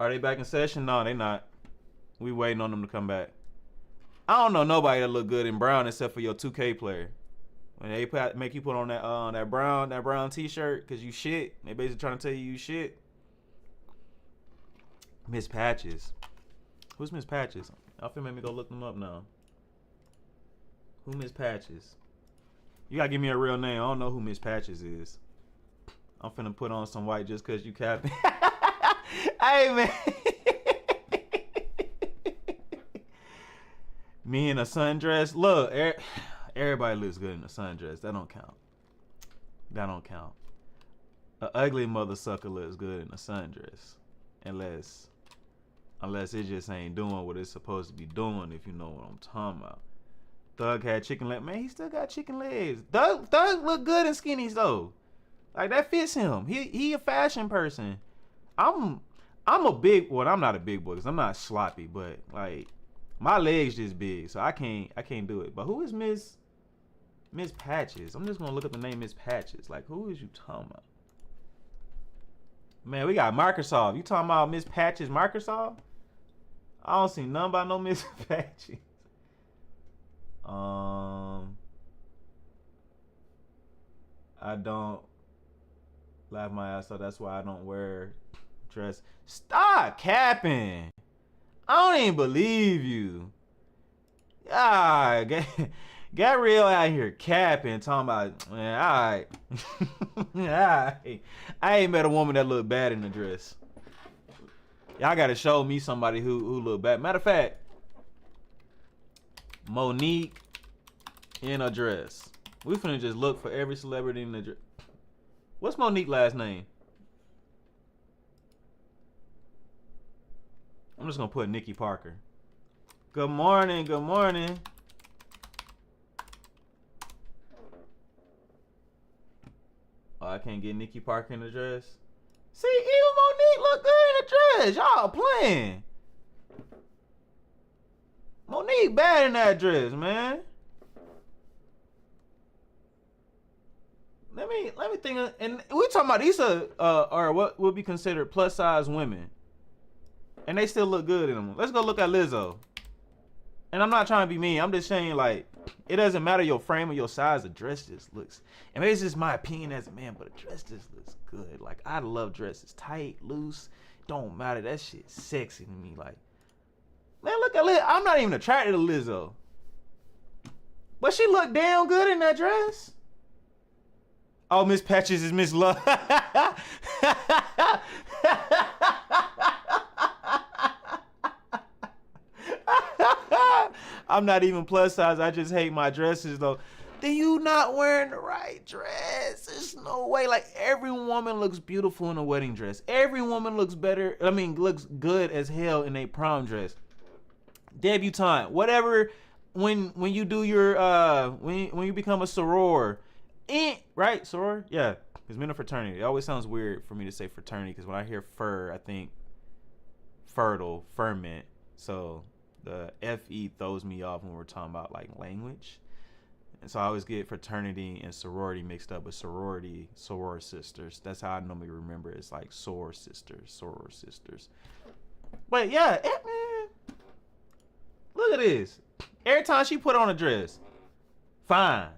Speaker 1: Are they back in session? No, they not. We waiting on them to come back. I don't know nobody that look good in brown except for your 2K player. When they make you put on that brown t-shirt because you shit. They basically trying to tell you shit. Miss Patches. Who's Miss Patches? Y'all finna make me go look them up now. Who Miss Patches? You gotta give me a real name. I don't know who Miss Patches is. I'm finna put on some white just cause you capping. Hey, man. Me in a sundress. Look, everybody looks good in a sundress. That don't count. That don't count. An ugly mother sucker looks good in a sundress. Unless it just ain't doing what it's supposed to be doing, if you know what I'm talking about. Thug had chicken legs. Man, he still got chicken legs. Thug look good in skinnies though. Like, that fits him. He a fashion person. I'm a big, well, I'm not a big boy because I'm not sloppy, but like, my legs just big, so I can't do it. But who is Miss Patches? I'm just gonna look up the name Miss Patches. Like, who is you talking about? Man, we got Microsoft. You talking about Miss Patches Microsoft? I don't see none about no Miss Patches. I don't laugh my ass off. That's why I don't wear dress. Stop capping. I don't even believe you. Ah, Gabrielle out here capping, talking about, man, alright. Alright. I ain't met a woman that look bad in a dress. Y'all gotta show me somebody who look bad. Matter of fact, Monique, in a dress. We finna just look for every celebrity in the dress. What's Monique's last name? I'm just gonna put Nikki Parker. Good morning, good morning. Oh, I can't get Nikki Parker in the dress. See, even Monique look good in the dress. Y'all playing. Monique bad in that dress, man. Let me think. And we talking about these are what would be considered plus size women, and they still look good in them. Let's go look at Lizzo. And I'm not trying to be mean. I'm just saying, like, it doesn't matter your frame or your size. The dress just looks. And maybe it's just my opinion as a man, but a dress just looks good. Like, I love dresses, tight, loose. Don't matter. That shit's sexy to me. Like, man, look at Lizzo. I'm not even attracted to Lizzo, but she looked damn good in that dress. Oh, Miss Patches is Miss Love. I'm not even plus size. I just hate my dresses though. Then you not wearing the right dress. There's no way. Like, every woman looks beautiful in a wedding dress. Every woman looks better. I mean, looks good as hell in a prom dress. Debutante, whatever. When you do your when you become a soror, right? Soror, yeah. Because men of fraternity. It always sounds weird for me to say fraternity because when I hear fur, I think fertile, ferment. So the FE throws me off when we're talking about like language. And so I always get fraternity and sorority mixed up with sorority, soror sisters. That's how I normally remember it. It's like soror sisters. But yeah, man, look at this. Every time she put on a dress, fine.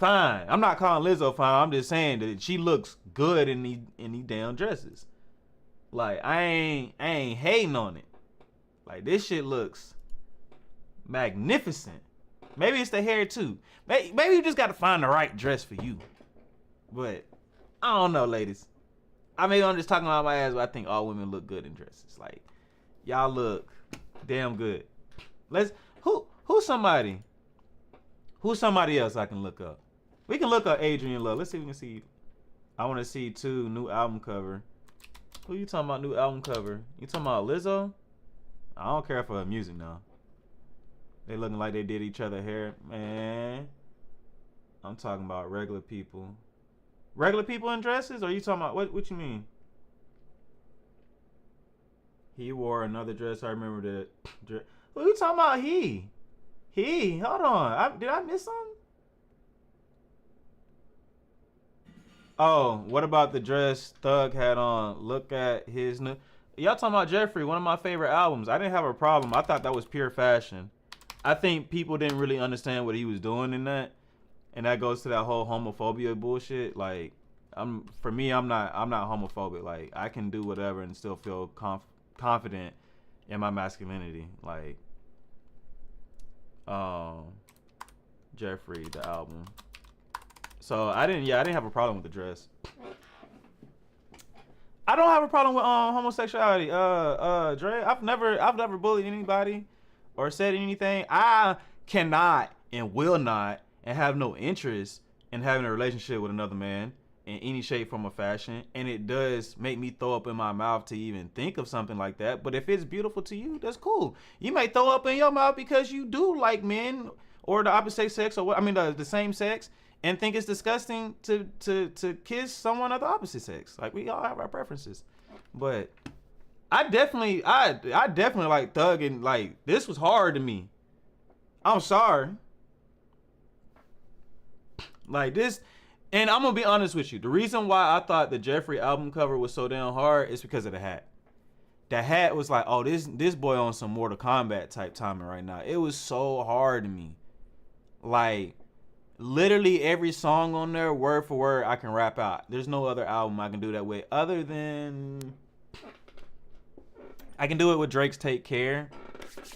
Speaker 1: I'm not calling Lizzo fine. I'm just saying that she looks good in these damn dresses. Like, I ain't hating on it. Like, this shit looks magnificent. Maybe it's the hair too. Maybe you just got to find the right dress for you. But I don't know, ladies. I'm just talking about my ass, but I think all women look good in dresses. Like, y'all look damn good. Who's somebody else I can look up? We can look up Adrian Love. Let's see if we can see. I want to see too, new album cover. Who you talking about new album cover? You talking about Lizzo? I don't care for her music now. They looking like they did each other hair. Man, I'm talking about regular people. Regular people in dresses? Or you talking about, what you mean? He wore another dress. I remember that. Who you talking about he? Hold on. Did I miss something? Oh, what about the dress Thug had on? Look at his new... Y'all talking about Jeffrey, one of my favorite albums. I didn't have a problem. I thought that was pure fashion. I think people didn't really understand what he was doing in that. And that goes to that whole homophobia bullshit. Like, for me, I'm not homophobic. Like, I can do whatever and still feel confident in my masculinity. Like, Jeffrey, the album. So I didn't have a problem with the dress. I don't have a problem with homosexuality. Dre, I've never bullied anybody or said anything. I cannot and will not and have no interest in having a relationship with another man in any shape, form, or fashion. And it does make me throw up in my mouth to even think of something like that. But if it's beautiful to you, that's cool. You may throw up in your mouth because you do like men or the opposite sex, or the same sex, and think it's disgusting to kiss someone of the opposite sex. Like, we all have our preferences. But I definitely like Thug, and like, this was hard to me. I'm sorry. Like this, and I'm gonna be honest with you. The reason why I thought the Jeffrey album cover was so damn hard is because of the hat. The hat was like, oh, this boy on some Mortal Kombat type timing right now. It was so hard to me. Like, literally every song on there, word for word, I can rap out. There's no other album I can do that with, other than I can do it with Drake's Take Care,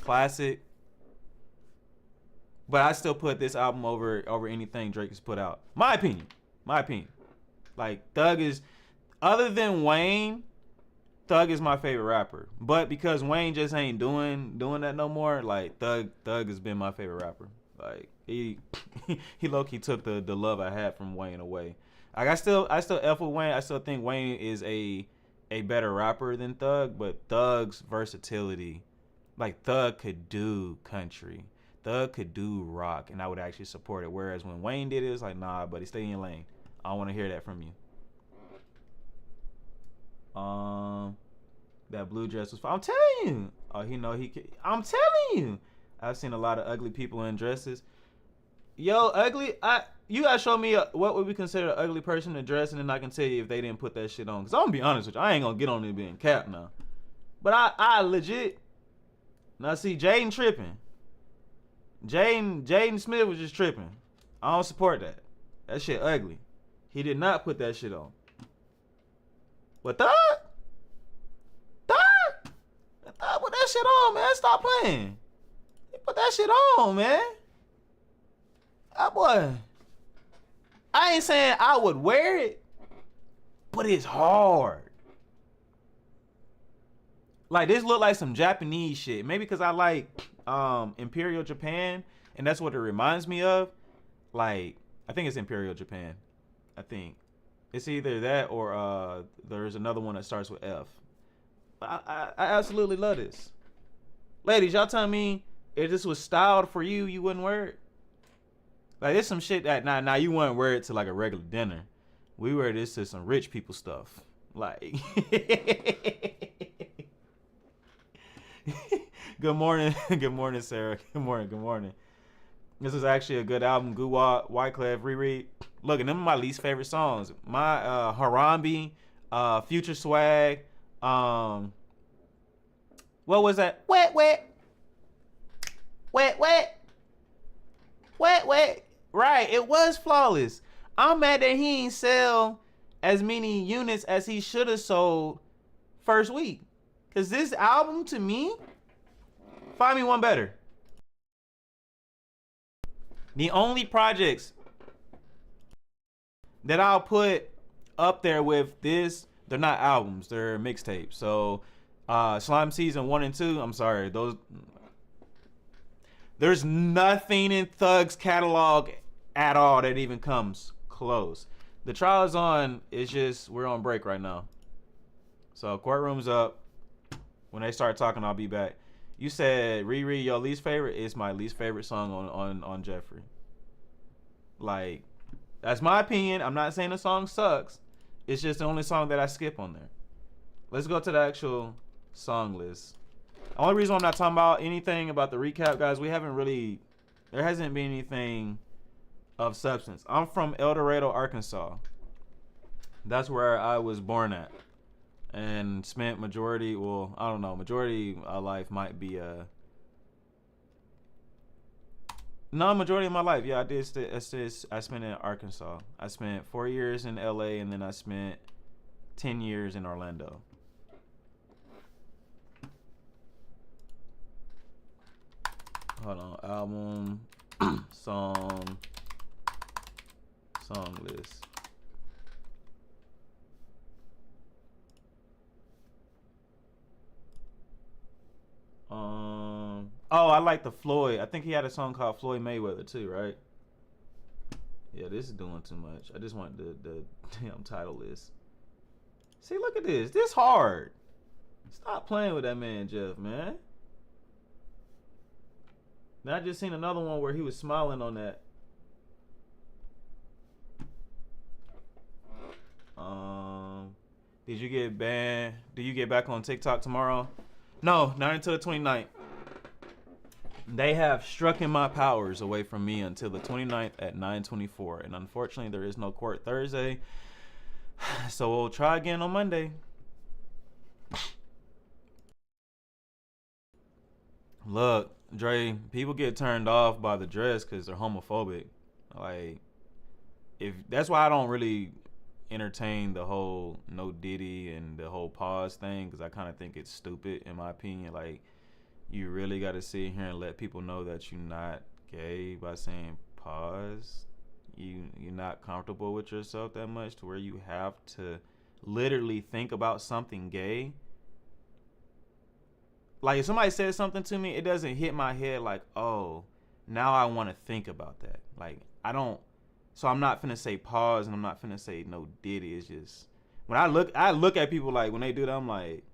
Speaker 1: classic. But I still put this album over anything Drake has put out. My opinion. Like, Thug is, other than Wayne, Thug is my favorite rapper. But because Wayne just ain't doing that no more, like, Thug has been my favorite rapper. Like, He he low key took the love I had from Wayne away. Like I still F with Wayne. I still think Wayne is a better rapper than Thug, but Thug's versatility, like Thug could do country, Thug could do rock, and I would actually support it. Whereas when Wayne did it, it's like, nah, buddy, stay in your lane. I don't want to hear that from you. That blue dress was fine. I'm telling you. Oh, he know he could. I'm telling you. I've seen a lot of ugly people in dresses. Yo, ugly. You gotta show me what would we consider an ugly person to dress, and then I can tell you if they didn't put that shit on. Cause I'm gonna be honest with you, I ain't gonna get on it being cap now. But I legit. Now see, Jaden tripping. Jaden Smith was just tripping. I don't support that. That shit ugly. He did not put that shit on. But Thug put that shit on, man. Stop playing. He put that shit on, man. That boy. I ain't saying I would wear it, but it's hard. Like, this look like some Japanese shit. Maybe because I like Imperial Japan, and that's what it reminds me of. Like, I think it's Imperial Japan. I think. It's either that or there's another one that starts with F. I absolutely love this. Ladies, y'all tell me if this was styled for you, you wouldn't wear it? Like, there's some shit that, now you wouldn't wear it to like a regular dinner. We wear this to some rich people stuff. Like, good morning. Good morning, Sarah. Good morning. This is actually a good album. Guwap, Wyclef, Reread. Look, and them are my least favorite songs. My Harambe, Future Swag, what was that? Wet. Right, it was flawless. I'm mad that he ain't sell as many units as he should have sold first week. Cause this album, to me, find me one better. The only projects that I'll put up there with this, they're not albums, they're mixtapes. So Slime Season 1 and 2, I'm sorry, there's nothing in Thug's catalog at all that even comes close. The trial is on, it's just, we're on break right now. So Courtroom's up. When they start talking, I'll be back. You said Riri, your least favorite. Is my least favorite song on Jeffrey. Like, that's my opinion. I'm not saying the song sucks. It's just the only song that I skip on there. Let's go to the actual song list. The only reason I'm not talking about anything about the recap, guys, there hasn't been anything of substance. I'm from El Dorado, Arkansas. That's where I was born at. And spent majority of life might be majority of my life. Yeah, I spent in Arkansas. I spent 4 years in LA, and then I spent 10 years in Orlando. Hold on, album, song list. Oh, I like the Floyd. I think he had a song called Floyd Mayweather too, right? Yeah, this is doing too much. I just want the damn title list. See, look at this. This hard. Stop playing with that man, Jeff, man. Now I just seen another one where he was smiling on that. Did you get banned? Do you get back on TikTok tomorrow? No, not until the 29th. They have strucken my powers away from me until the 29th at 9:24. And unfortunately, there is no court Thursday. So we'll try again on Monday. Look, Dre, people get turned off by the dress because they're homophobic. Like, if that's why I don't really entertain the whole no Diddy and the whole pause thing, because I kind of think it's stupid in my opinion. Like, you really got to sit here and let people know that you're not gay by saying pause. You're not comfortable with yourself that much to where you have to literally think about something gay. Like, if somebody says something to me, it doesn't hit my head like, oh, now I want to think about that. Like, I don't, so I'm not finna say pause and I'm not finna say no Diddy. It's just, when I look at people like, when they do that, I'm like,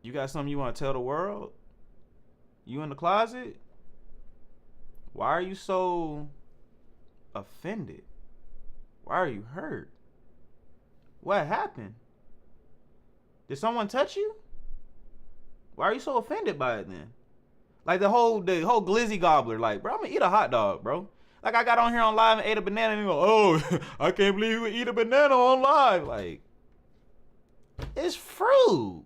Speaker 1: you got something you want to tell the world? You in the closet? Why are you so offended? Why are you hurt? What happened? Did someone touch you? Why are you so offended by it then? Like the whole glizzy gobbler, like, bro, I'm gonna eat a hot dog, bro. Like, I got on here on live and ate a banana and you go, oh, I can't believe you would eat a banana on live. Like, it's fruit.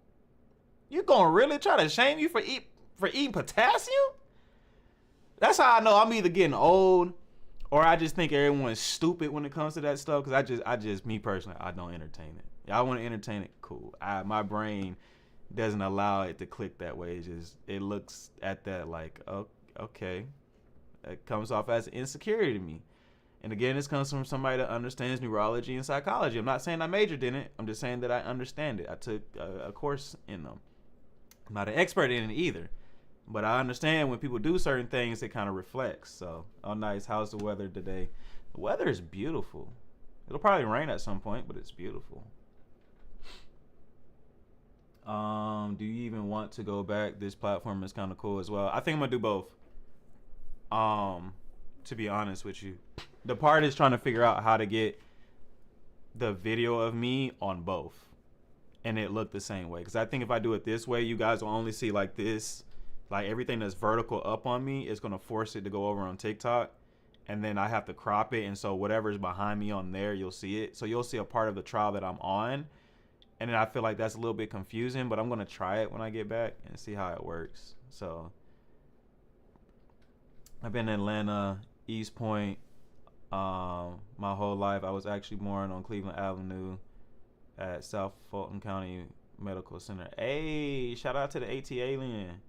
Speaker 1: You gonna really try to shame you for eating potassium? That's how I know I'm either getting old or I just think everyone's stupid when it comes to that stuff. Cause I just me personally, I don't entertain it. Y'all want to entertain it? Cool. My brain doesn't allow it to click that way. It looks at that like, oh, okay. It comes off as insecurity to me. And again, this comes from somebody that understands neurology and psychology. I'm not saying I majored in it. I'm just saying that I understand it. I took a course in them. I'm not an expert in it either. But I understand when people do certain things, it kind of reflects. So, oh, nice. How's the weather today? The weather is beautiful. It'll probably rain at some point, but it's beautiful. Do you even want to go back? This platform is kind of cool as well. I think I'm gonna do both. To be honest with you, the part is trying to figure out how to get the video of me on both, and it looked the same way. Because I think if I do it this way, you guys will only see like this, like everything that's vertical up on me is gonna force it to go over on TikTok, and then I have to crop it, and so whatever's behind me on there, you'll see it. So you'll see a part of the trial that I'm on. And then I feel like that's a little bit confusing, but I'm going to try it when I get back and see how it works. So I've been in Atlanta, East Point, my whole life. I was actually born on Cleveland Avenue at South Fulton County Medical Center. Hey, shout out to the AT alien.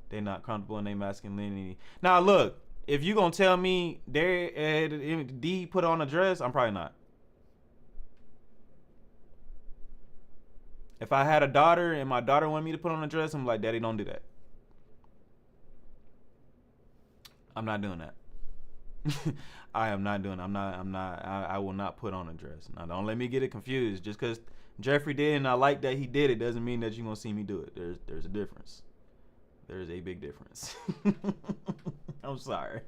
Speaker 1: They not comfortable in their masculinity. Now, look, if you going to tell me D put on a dress, I'm probably not. If I had a daughter and my daughter wanted me to put on a dress, I'm like, Daddy, don't do that. I'm not doing that. I am not doing it. I will not put on a dress. Now, don't let me get it confused. Just because Jeffrey did and I like that he did it doesn't mean that you're going to see me do it. There's a difference. There's a big difference. I'm sorry.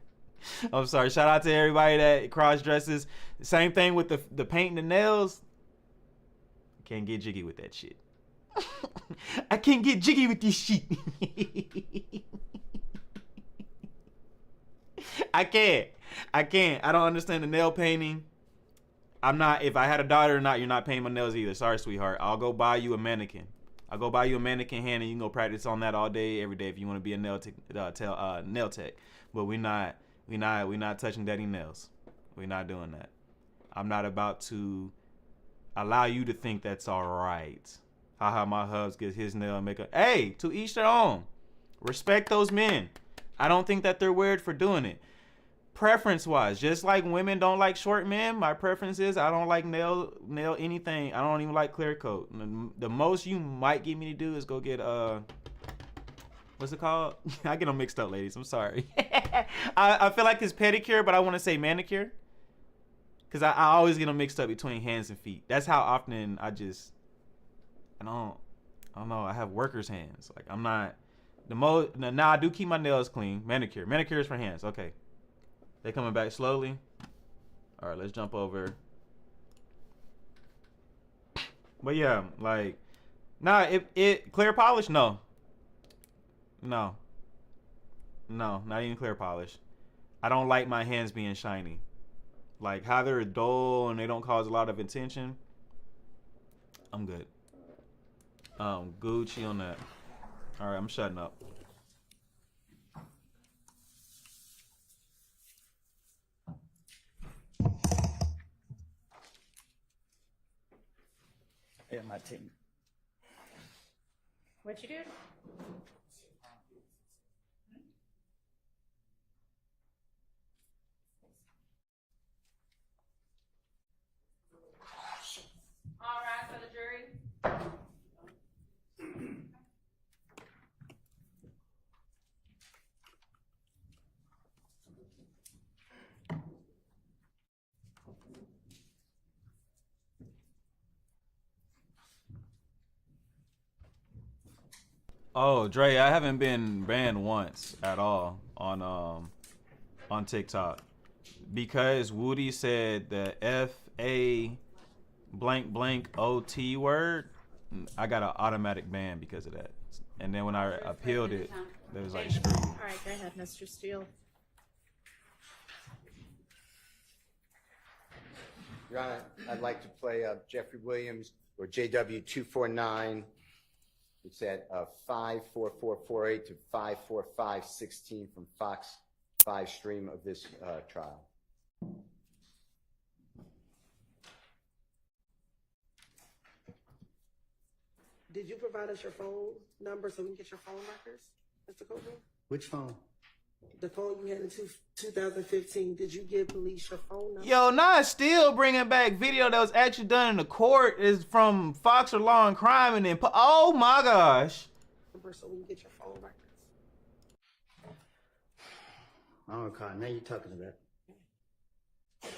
Speaker 1: Shout out to everybody that cross dresses. Same thing with the paint and the nails. Can't get jiggy with that shit. I can't get jiggy with this shit. I can't. I don't understand the nail painting. I'm not, if I had a daughter or not, you're not painting my nails either. Sorry, sweetheart. I'll go buy you a mannequin. I'll go buy you a mannequin hand and you can go practice on that all day, every day if you want to be a nail tech. But we not touching daddy nails. We're not doing that. I'm not about to allow you to think that's all right. Haha, my hubs get his nail makeup. Hey, to each their own. Respect those men. I don't think that they're weird for doing it. Preference-wise, just like women don't like short men, my preference is I don't like nail anything. I don't even like clear coat. The most you might get me to do is go get what's it called? I get them mixed up, ladies. I'm sorry. I feel like it's pedicure, but I want to say manicure. Because I always get them mixed up between hands and feet. That's how often I don't know. I have workers' hands. Like, I'm not the most. Now I do keep my nails clean. Manicure is for hands. Okay. They coming back slowly. All right, let's jump over. But yeah, like, nah, it clear polish? No, not even clear polish. I don't like my hands being shiny. Like, how they're dull and they don't cause a lot of attention. I'm good. Gucci on that. All right, I'm shutting up.
Speaker 3: Yeah, my team.
Speaker 7: What you do? All right, for the jury.
Speaker 1: Oh, Dre, I haven't been banned once at all on TikTok because Woody said the FA blank blank OT word. I got an automatic ban because of that. And then when I appealed it, they was like, screw you.
Speaker 7: All right, go ahead, Mr. Steele.
Speaker 2: Your Honor, I'd like to play Jeffrey Williams or JW 249. It's at 54448 to 54516 from Fox 5 stream of this trial.
Speaker 9: Did you provide us your phone number so we can get your phone records, Mr. Courtroom?
Speaker 3: Which phone?
Speaker 9: The phone you had in 2015, did you give police your phone number?
Speaker 1: Yo, now it's still bringing back video that was actually done in the court is from Fox or Law and Crime and then oh my gosh.
Speaker 9: Number so we can get your phone records.
Speaker 3: I don't recall. Now you're talking about.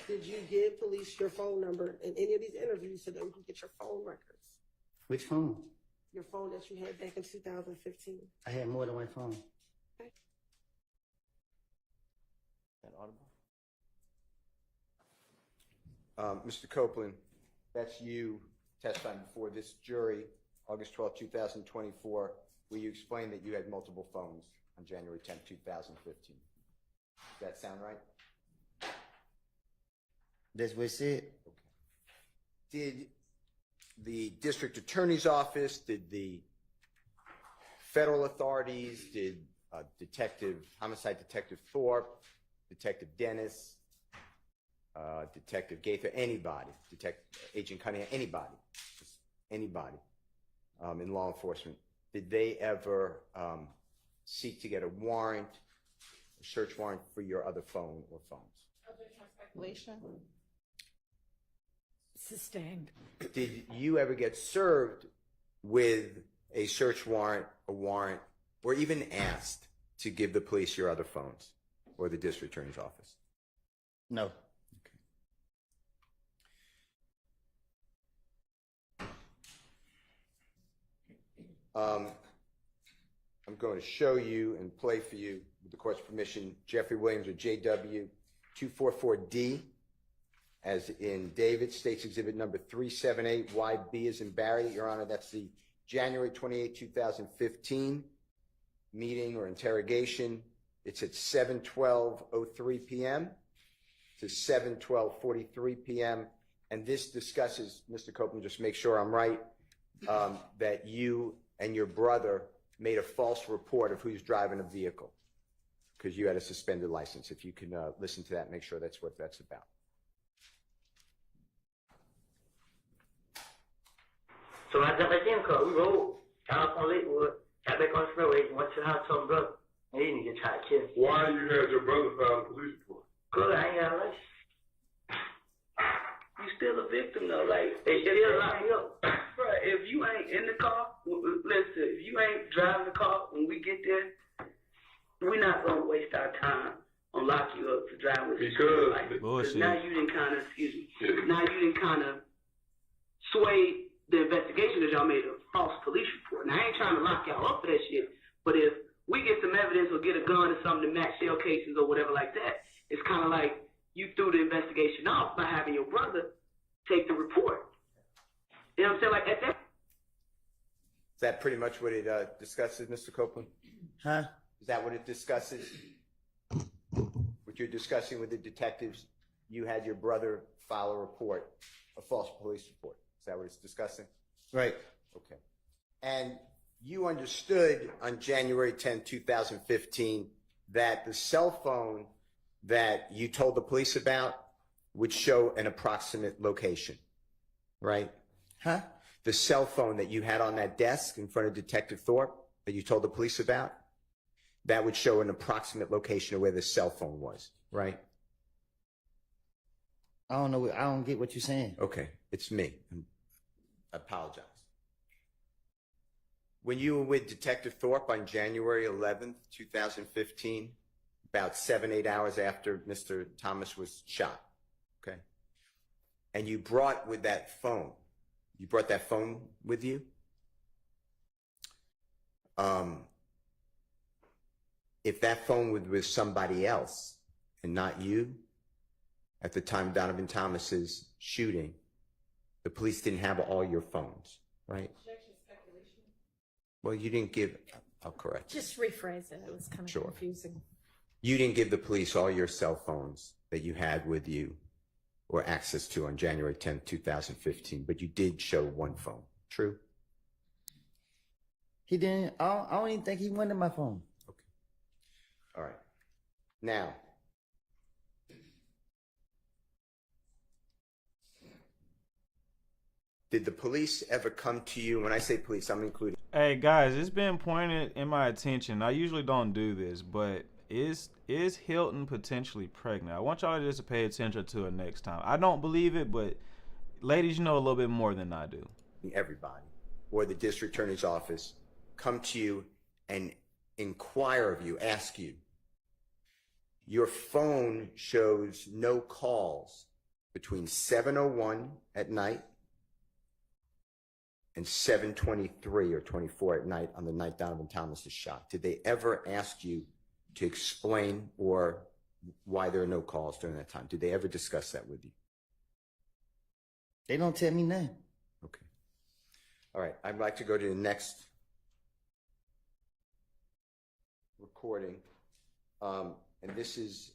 Speaker 9: Did you give police your phone number in any of these interviews so that we can get your phone records?
Speaker 3: Which phone?
Speaker 9: Your phone that you had back in 2015.
Speaker 3: I had more than one phone.
Speaker 2: That audible? Mr. Copeland, that's you testifying before this jury, August 12, 2024, where you explained that you had multiple phones on January 10, 2015. Does that sound right?
Speaker 3: That's what it said.
Speaker 2: Okay. Did the district attorney's office, did the federal authorities, did homicide detective Thorpe, Detective Dennis, Detective Gaither, anybody, Agent Cunningham, anybody in law enforcement, did they ever seek to get a warrant, a search warrant for your other phone or phones?
Speaker 6: Speculation.
Speaker 7: Sustained.
Speaker 2: Did you ever get served with a search warrant, a warrant, or even asked to give the police your other phones or the district attorney's office?
Speaker 3: No.
Speaker 2: I'm going to show you and play for you, with the court's permission, Jeffrey Williams or JW 244D, as in David, State's Exhibit number 378, YB as in Barry. Your Honor, that's the January 28, 2015 meeting or interrogation. It's at 7:12:03 p.m. to 7:12:43 p.m. And this discusses, Mr. Copeland, just make sure I'm right, that you and your brother made a false report of who's driving a vehicle because you had a suspended license. If you can listen to that, make sure that's what that's about.
Speaker 5: So I got back in the car. We rode out on Lakewood, got back on the freeway, went to the house, told my brother, and he didn't get tried to kill me.
Speaker 8: Why you had your brother file a police report?
Speaker 5: Cause I ain't got a license. You still a victim though, like they still lock me up.
Speaker 10: Bro, if you ain't in the car, listen, if you ain't driving the car when we get there, we're not gonna waste our time on lock you up for driving with
Speaker 8: Because
Speaker 1: Bullshit.
Speaker 10: now you didn't kind of,
Speaker 8: Yeah.
Speaker 10: now you didn't kind of sway the investigation that y'all made a false police report. Now I ain't trying to lock y'all up for that shit, but if we get some evidence or get a gun or something to match shell cases or whatever like that, it's kind of like you threw the investigation off by having your brother take the report. You know what I'm saying? Like at that.
Speaker 2: Is that pretty much what it discusses, Mr. Copeland?
Speaker 3: Huh?
Speaker 2: Is that what it discusses? What you're discussing with the detectives, you had your brother file a report, a false police report. Is that what it's discussing?
Speaker 3: Right.
Speaker 2: Okay. And you understood on January 10, 2015, that the cell phone that you told the police about would show an approximate location, right?
Speaker 3: Huh?
Speaker 2: The cell phone that you had on that desk in front of Detective Thorpe that you told the police about, that would show an approximate location of where the cell phone was, right?
Speaker 3: I don't know. I don't get what you're saying.
Speaker 2: Okay, it's me. I apologize. When you were with Detective Thorpe on January 11th, 2015, about 7-8 hours after Mr. Thomas was shot, okay? And you brought with that phone, you brought that phone with you? if that phone was with somebody else and not you, at the time of Donovan Thomas's shooting, the police didn't have all your phones, right? Well, you didn't give, I'll correct you.
Speaker 7: Just rephrase it. It was kind of
Speaker 2: Sure.
Speaker 7: confusing.
Speaker 2: You didn't give the police all your cell phones that you had with you or access to on January 10th, 2015, but you did show one phone. True?
Speaker 3: He didn't. I don't even think he went in my phone.
Speaker 2: Okay. All right. Now, did the police ever come to you? When I say police, I'm including.
Speaker 1: Hey guys, it's been pointed in my attention. I usually don't do this, but is Hilton potentially pregnant? I want y'all just to pay attention to it next time. I don't believe it, but ladies, you know a little bit more than I do.
Speaker 2: Everybody, or the district attorney's office, come to you and inquire of you, ask you. Your phone shows no calls between 7:01 at night and 7:23 or 24 at night on the night Donovan Thomas is shot. Did they ever ask you to explain or why there are no calls during that time? Did they ever discuss that with you?
Speaker 3: They don't tell me nothing.
Speaker 2: Okay. All right. I'd like to go to the next recording. And this is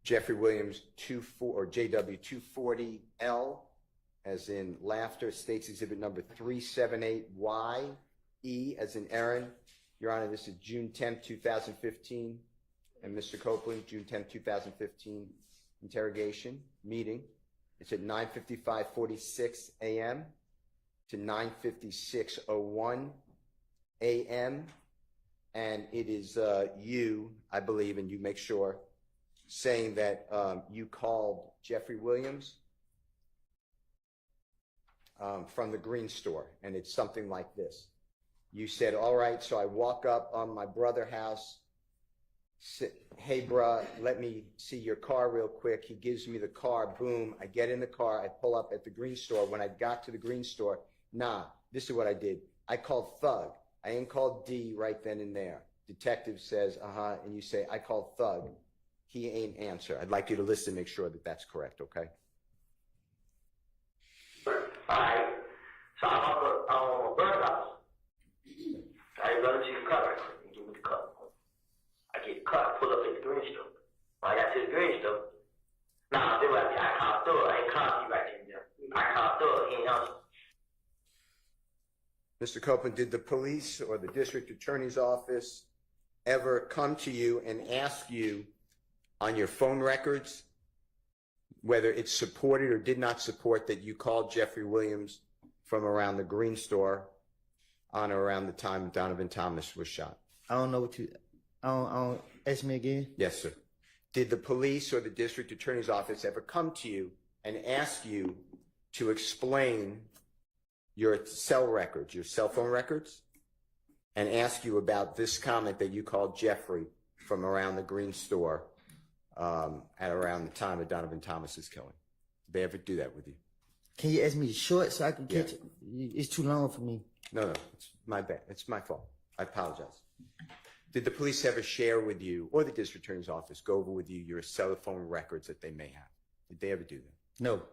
Speaker 2: Jeffrey Williams 24 or JW 240L, as in laughter, states exhibit number 378YE, as in Aaron. Your Honor, this is June 10th, 2015. And Mr. Copeland, June 10th, 2015 interrogation meeting. It's at 9:55:46 a.m. to 9:56:01 a.m. And it is you, I believe, and you make sure, saying that you called Jeffrey Williams from the green store, and it's something like this. You said, all right, so I walk up on my brother's house, hey, bruh, let me see your car real quick. He gives me the car, boom, I get in the car, I pull up at the green store. When I got to the green store, nah, this is what I did. I called Thug. I ain't called D right then and there. Detective says, and you say, I called Thug. He ain't answer. I'd like you to listen, make sure that that's correct, okay?
Speaker 5: Alright, so I'm on my brother's house. I run to the car right quick and give me the car. I get the car, pull up at the green store. When I got to the green store, nah, they were like, I called Thug. I ain't called you right there. I called Thug. He ain't answer.
Speaker 2: Mr. Copeland, did the police or the district attorney's office ever come to you and ask you on your phone records whether it supported or did not support that you called Jeffrey Williams from around the green store on or around the time Donovan Thomas was shot?
Speaker 3: I don't know what you. I don't. Ask me again.
Speaker 2: Yes, sir. Did the police or the district attorney's office ever come to you and ask you to explain your cell records, your cell phone records, and ask you about this comment that you called Jeffrey from around the green store at around the time of Donovan Thomas's killing? Did they ever do that with you?
Speaker 3: Can you ask me short so I can catch it? It's too long for me.
Speaker 2: No, it's my bad. It's my fault. I apologize. Did the police ever share with you, or the district attorney's office, go over with you your cell phone records that they may have? Did they ever do that?
Speaker 3: No.
Speaker 2: Okay.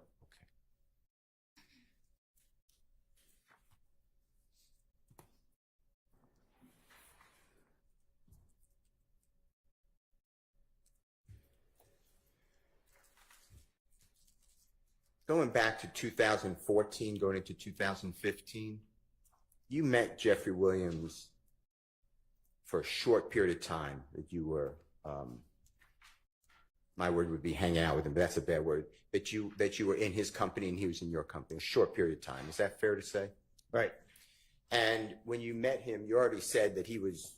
Speaker 2: Going back to 2014, going into 2015, you met Jeffrey Williams for a short period of time that you were, my word would be hanging out with him, but that's a bad word, that you were in his company and he was in your company, a short period of time. Is that fair to say?
Speaker 3: Right.
Speaker 2: And when you met him, you already said that he was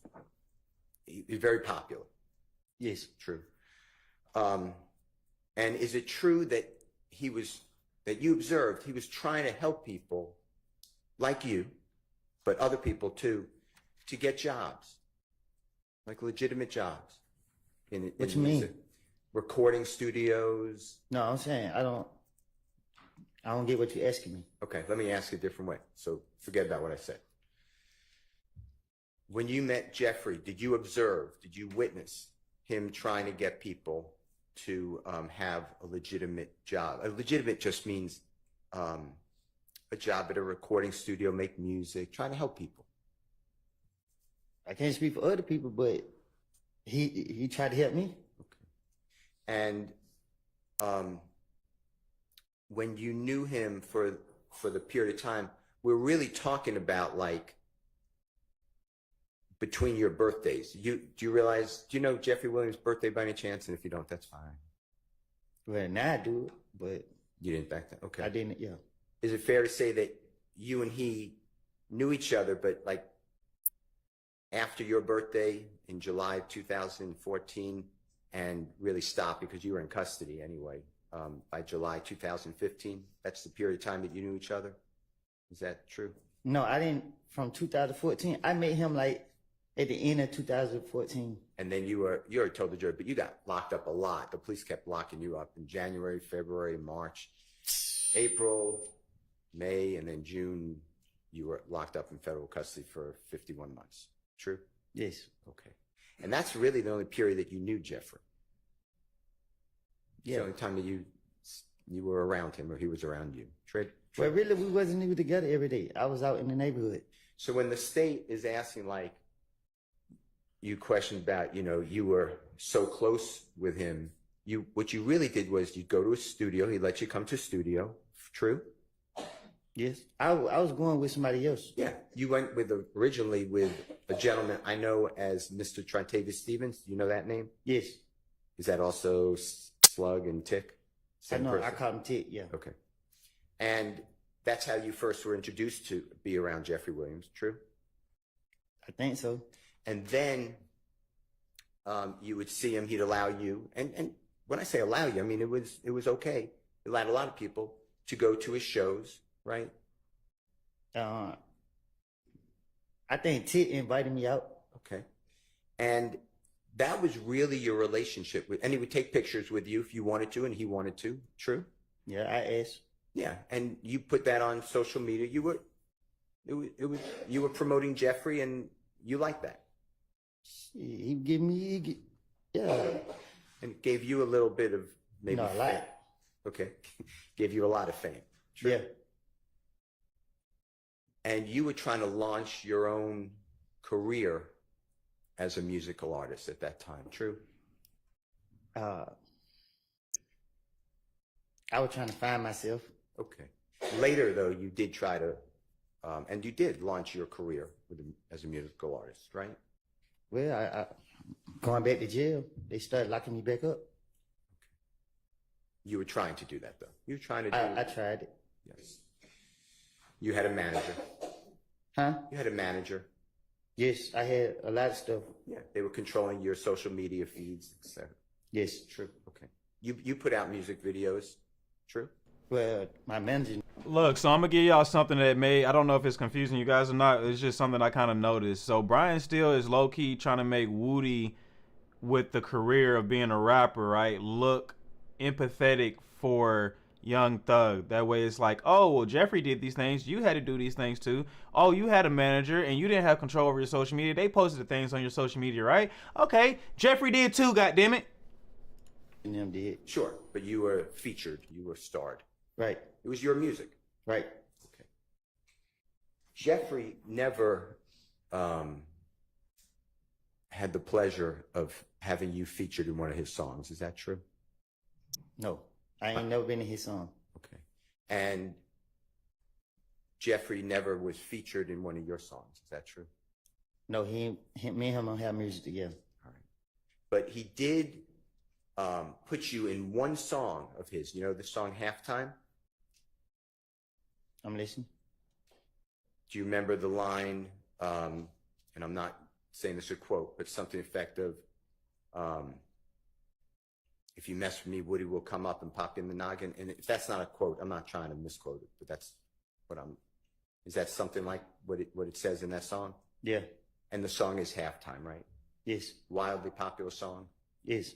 Speaker 2: very popular.
Speaker 3: Yes.
Speaker 2: True. And is it true that that you observed he was trying to help people like you, but other people too, to get jobs, like legitimate jobs?
Speaker 3: What you mean?
Speaker 2: recording studios?
Speaker 3: No, I'm saying I don't get what you're asking me.
Speaker 2: Okay, let me ask you a different way. So forget about what I said. When you met Jeffrey, did you witness him trying to get people to have a legitimate job? A legitimate just means a job at a recording studio, make music, trying to help people.
Speaker 3: I can't speak for other people, but he tried to help me.
Speaker 2: Okay. And when you knew him for the period of time, we're really talking about like between your birthdays. Do you know Jeffrey Williams' birthday by any chance? And if you don't, that's fine.
Speaker 3: Well, now I do it, but
Speaker 2: You didn't back then? Okay.
Speaker 3: I didn't. Yeah.
Speaker 2: Is it fair to say that you and he knew each other, but like after your birthday in July of 2014 and really stopped because you were in custody anyway, by July 2015? That's the period of time that you knew each other? Is that true?
Speaker 3: No, I didn't. From 2014, I met him like at the end of 2014.
Speaker 2: And then you already told the jury, but you got locked up a lot. The police kept locking you up in January, February, March, April, May, and then June. You were locked up in federal custody for 51 months. True?
Speaker 3: Yes.
Speaker 2: Okay. And that's really the only period that you knew Jeffrey. It's
Speaker 3: Yeah.
Speaker 2: the only time that you were around him or he was around you. True?
Speaker 3: Well, really, we wasn't even together every day. I was out in the neighborhood.
Speaker 2: So when the state is asking, like, you questioned about, you were so close with him, what you really did was you'd go to a studio, he'd let you come to a studio. True?
Speaker 3: Yes. I was going with somebody else.
Speaker 2: Yeah. You went originally with a gentleman I know as Mr. Trintavious Stevens. Do you know that name?
Speaker 3: Yes.
Speaker 2: Is that also Slug and Tick?
Speaker 3: I know.
Speaker 2: Person?
Speaker 3: I called him Tick, yeah.
Speaker 2: Okay. And that's how you first were introduced to be around Jeffrey Williams. True?
Speaker 3: I think so.
Speaker 2: And then you would see him, he'd allow you, and when I say allow you, I mean it was okay. He allowed a lot of people to go to his shows, right?
Speaker 3: I think Tit invited me out.
Speaker 2: Okay. And that was really your relationship with, and he would take pictures with you if you wanted to and he wanted to. True?
Speaker 3: Yeah, I asked.
Speaker 2: Yeah. And you put that on social media. You were promoting Jeffrey and you liked that.
Speaker 3: He gave me, yeah.
Speaker 2: And it gave you a little bit of maybe
Speaker 3: No, a lot.
Speaker 2: fame. Okay. Gave you a lot of fame. True?
Speaker 3: Yeah.
Speaker 2: And you were trying to launch your own career as a musical artist at that time. True?
Speaker 3: I was trying to find myself.
Speaker 2: Okay. Later, though, you did try to, and you did launch your career as a musical artist, right?
Speaker 3: Well, I going back to jail, they started locking me back up.
Speaker 2: You were trying to do that, though. You were trying to do
Speaker 3: I tried it.
Speaker 2: Yes. You had a manager.
Speaker 3: Huh?
Speaker 2: You had a manager.
Speaker 3: Yes, I had a lot of stuff.
Speaker 2: Yeah. They were controlling your social media feeds, etc.
Speaker 3: Yes.
Speaker 2: True. Okay. You put out music videos. True?
Speaker 3: Well, my manager.
Speaker 1: Look, so I'm gonna give y'all something that I don't know if it's confusing you guys or not. It's just something I kind of noticed. So Brian Steele is low key trying to make Woody, with the career of being a rapper, right, look empathetic for Young Thug. That way it's like, oh, well, Jeffrey did these things. You had to do these things too. Oh, you had a manager and you didn't have control over your social media. They posted the things on your social media, right? Okay, Jeffrey did too, goddammit.
Speaker 3: And them did.
Speaker 2: Sure. But you were featured. You were starred.
Speaker 3: Right.
Speaker 2: It was your music.
Speaker 3: Right.
Speaker 2: Okay. Jeffrey never had the pleasure of having you featured in one of his songs. Is that true?
Speaker 3: No, I ain't never been in his song.
Speaker 2: Okay. And Jeffrey never was featured in one of your songs. Is that true?
Speaker 3: No, me and him don't have music together.
Speaker 2: All right. But he did put you in one song of his. You know the song Halftime?
Speaker 3: I'm listening.
Speaker 2: Do you remember the line, and I'm not saying this a quote, but something effective, if you mess with me, Woody will come up and pop you in the noggin. And if that's not a quote, I'm not trying to misquote it, but that's what is that something like what it says in that song?
Speaker 3: Yeah.
Speaker 2: And the song is Halftime, right?
Speaker 3: Yes.
Speaker 2: Wildly popular song.
Speaker 3: Yes.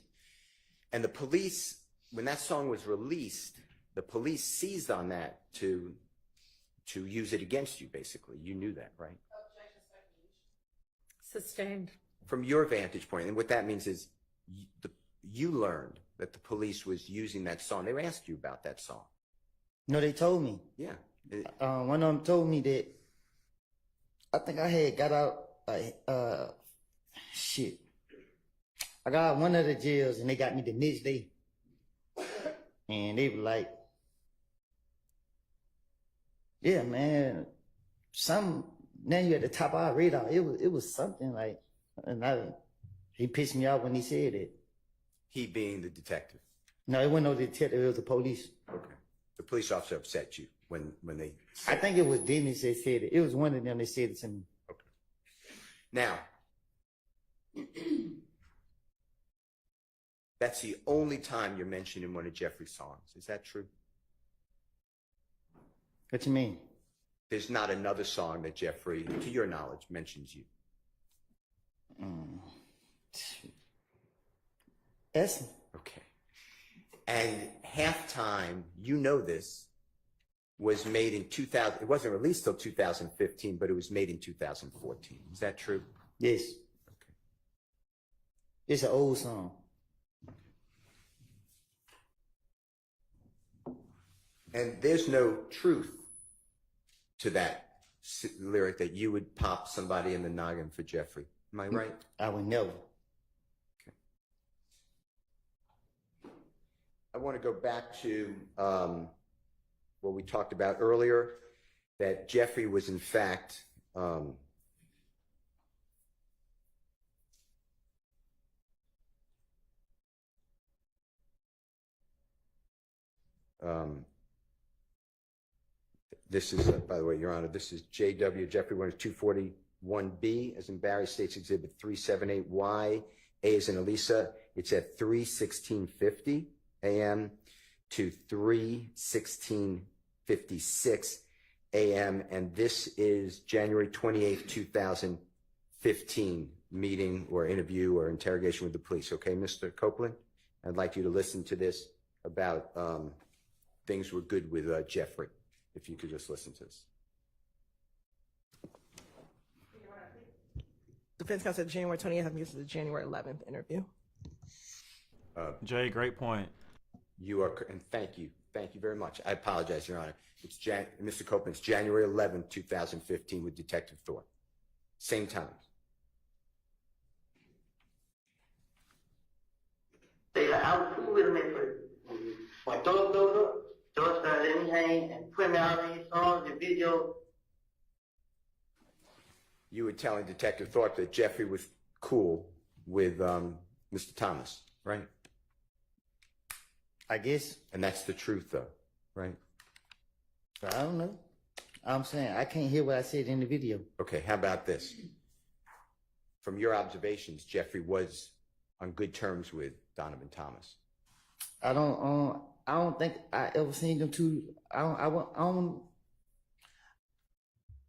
Speaker 2: And the police, when that song was released, the police seized on that to use it against you, basically. You knew that, right?
Speaker 7: Sustained.
Speaker 2: From your vantage point, and what that means is you learned that the police was using that song. They asked you about that song.
Speaker 3: No, they told me.
Speaker 2: Yeah.
Speaker 3: One of them told me that I think I had got out, shit. I got out one of the jails and they got me the next day. And they were like, yeah, man, now you at the top of our radar. It was something like, and he pissed me off when he said it.
Speaker 2: He being the detective.
Speaker 3: No, it wasn't no detective, it was the police.
Speaker 2: Okay. The police officer upset you when they
Speaker 3: I think it was Dennis that said it. It was one of them that said it to me.
Speaker 2: Okay. Now, that's the only time you're mentioned in one of Jeffrey's songs. Is that true?
Speaker 3: What you mean?
Speaker 2: There's not another song that Jeffrey, to your knowledge, mentions you.
Speaker 3: Yes.
Speaker 2: Okay. And Halftime, you know this, was made in 2000. It wasn't released till 2015, but it was made in 2014. Is that true?
Speaker 3: Yes.
Speaker 2: Okay.
Speaker 3: It's an old song.
Speaker 2: And there's no truth to that lyric that you would pop somebody in the noggin for Jeffrey. Am I right?
Speaker 3: I would never.
Speaker 2: Okay. I want to go back to what we talked about earlier, that Jeffrey was in fact this is, by the way, Your Honor, this is J.W. Jeffrey Williams 241B, as in Barry States Exhibit 378Y, A as in Elisa. It's at 3:16:50 a.m. to 3:16:56 a.m. And this is January 28th, 2015 meeting or interview or interrogation with the police. Okay, Mr. Copeland? I'd like you to listen to this about things were good with Jeffrey. If you could just listen to this.
Speaker 9: Defense counsel January 20th. I think this is the January 11th interview.
Speaker 1: Jay, great point.
Speaker 2: You are, and thank you very much. I apologize, Your Honor. It's Mr. Copeland. It's January 11th, 2015, with Detective Thorpe. Same time.
Speaker 5: They like, I was cool with him at first. When Thorpe blowed up, Thorpe started letting me hang and put me out on his songs and videos.
Speaker 2: You were telling Detective Thorpe that Jeffrey was cool with Mr. Thomas, right?
Speaker 3: I guess.
Speaker 2: And that's the truth, though, right?
Speaker 3: I don't know. I'm saying I can't hear what I said in the video.
Speaker 2: Okay, how about this? From your observations, Jeffrey was on good terms with Donovan Thomas.
Speaker 3: I don't think I ever seen them two.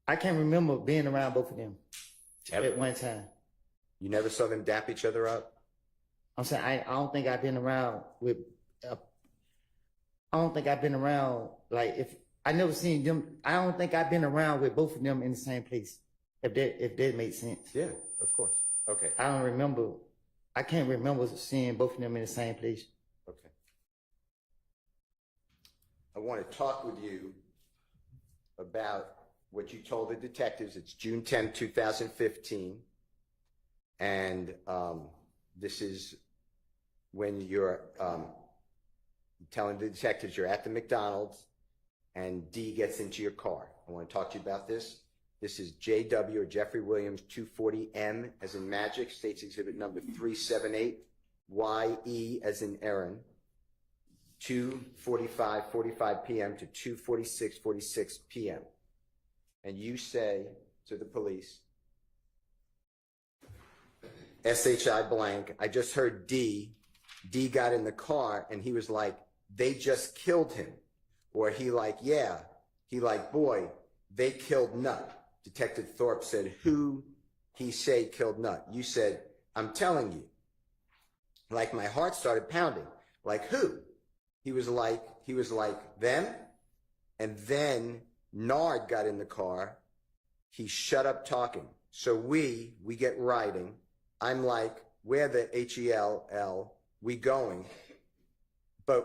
Speaker 3: I can't remember being around both of them at one time.
Speaker 2: You never saw them dap each other up?
Speaker 3: I'm saying I don't think I've been around with. I don't think I've been around like if I never seen them. I don't think I've been around with both of them in the same place. If that makes sense.
Speaker 2: Yeah, of course. Okay.
Speaker 3: I don't remember. I can't remember seeing both of them in the same place.
Speaker 2: Okay. I want to talk with you about what you told the detectives. It's June 10, 2015. And this is when you're telling the detectives you're at the McDonald's and D gets into your car. I want to talk to you about this. This is JW or Jeffrey Williams 240M as in Magic, States Exhibit number 378, YE as in Aaron, 2:45 p.m. to 2:46 p.m. And you say to the police, SHI blank, I just heard D got in the car and he was like, they just killed him. Or he like, yeah. He like, boy, they killed Nut. Detective Thorpe said, who he say killed Nut? You said, I'm telling you. Like my heart started pounding. Like who? He was like them. And then Nard got in the car. He shut up talking. So we get riding. I'm like, where the HELL, we going? He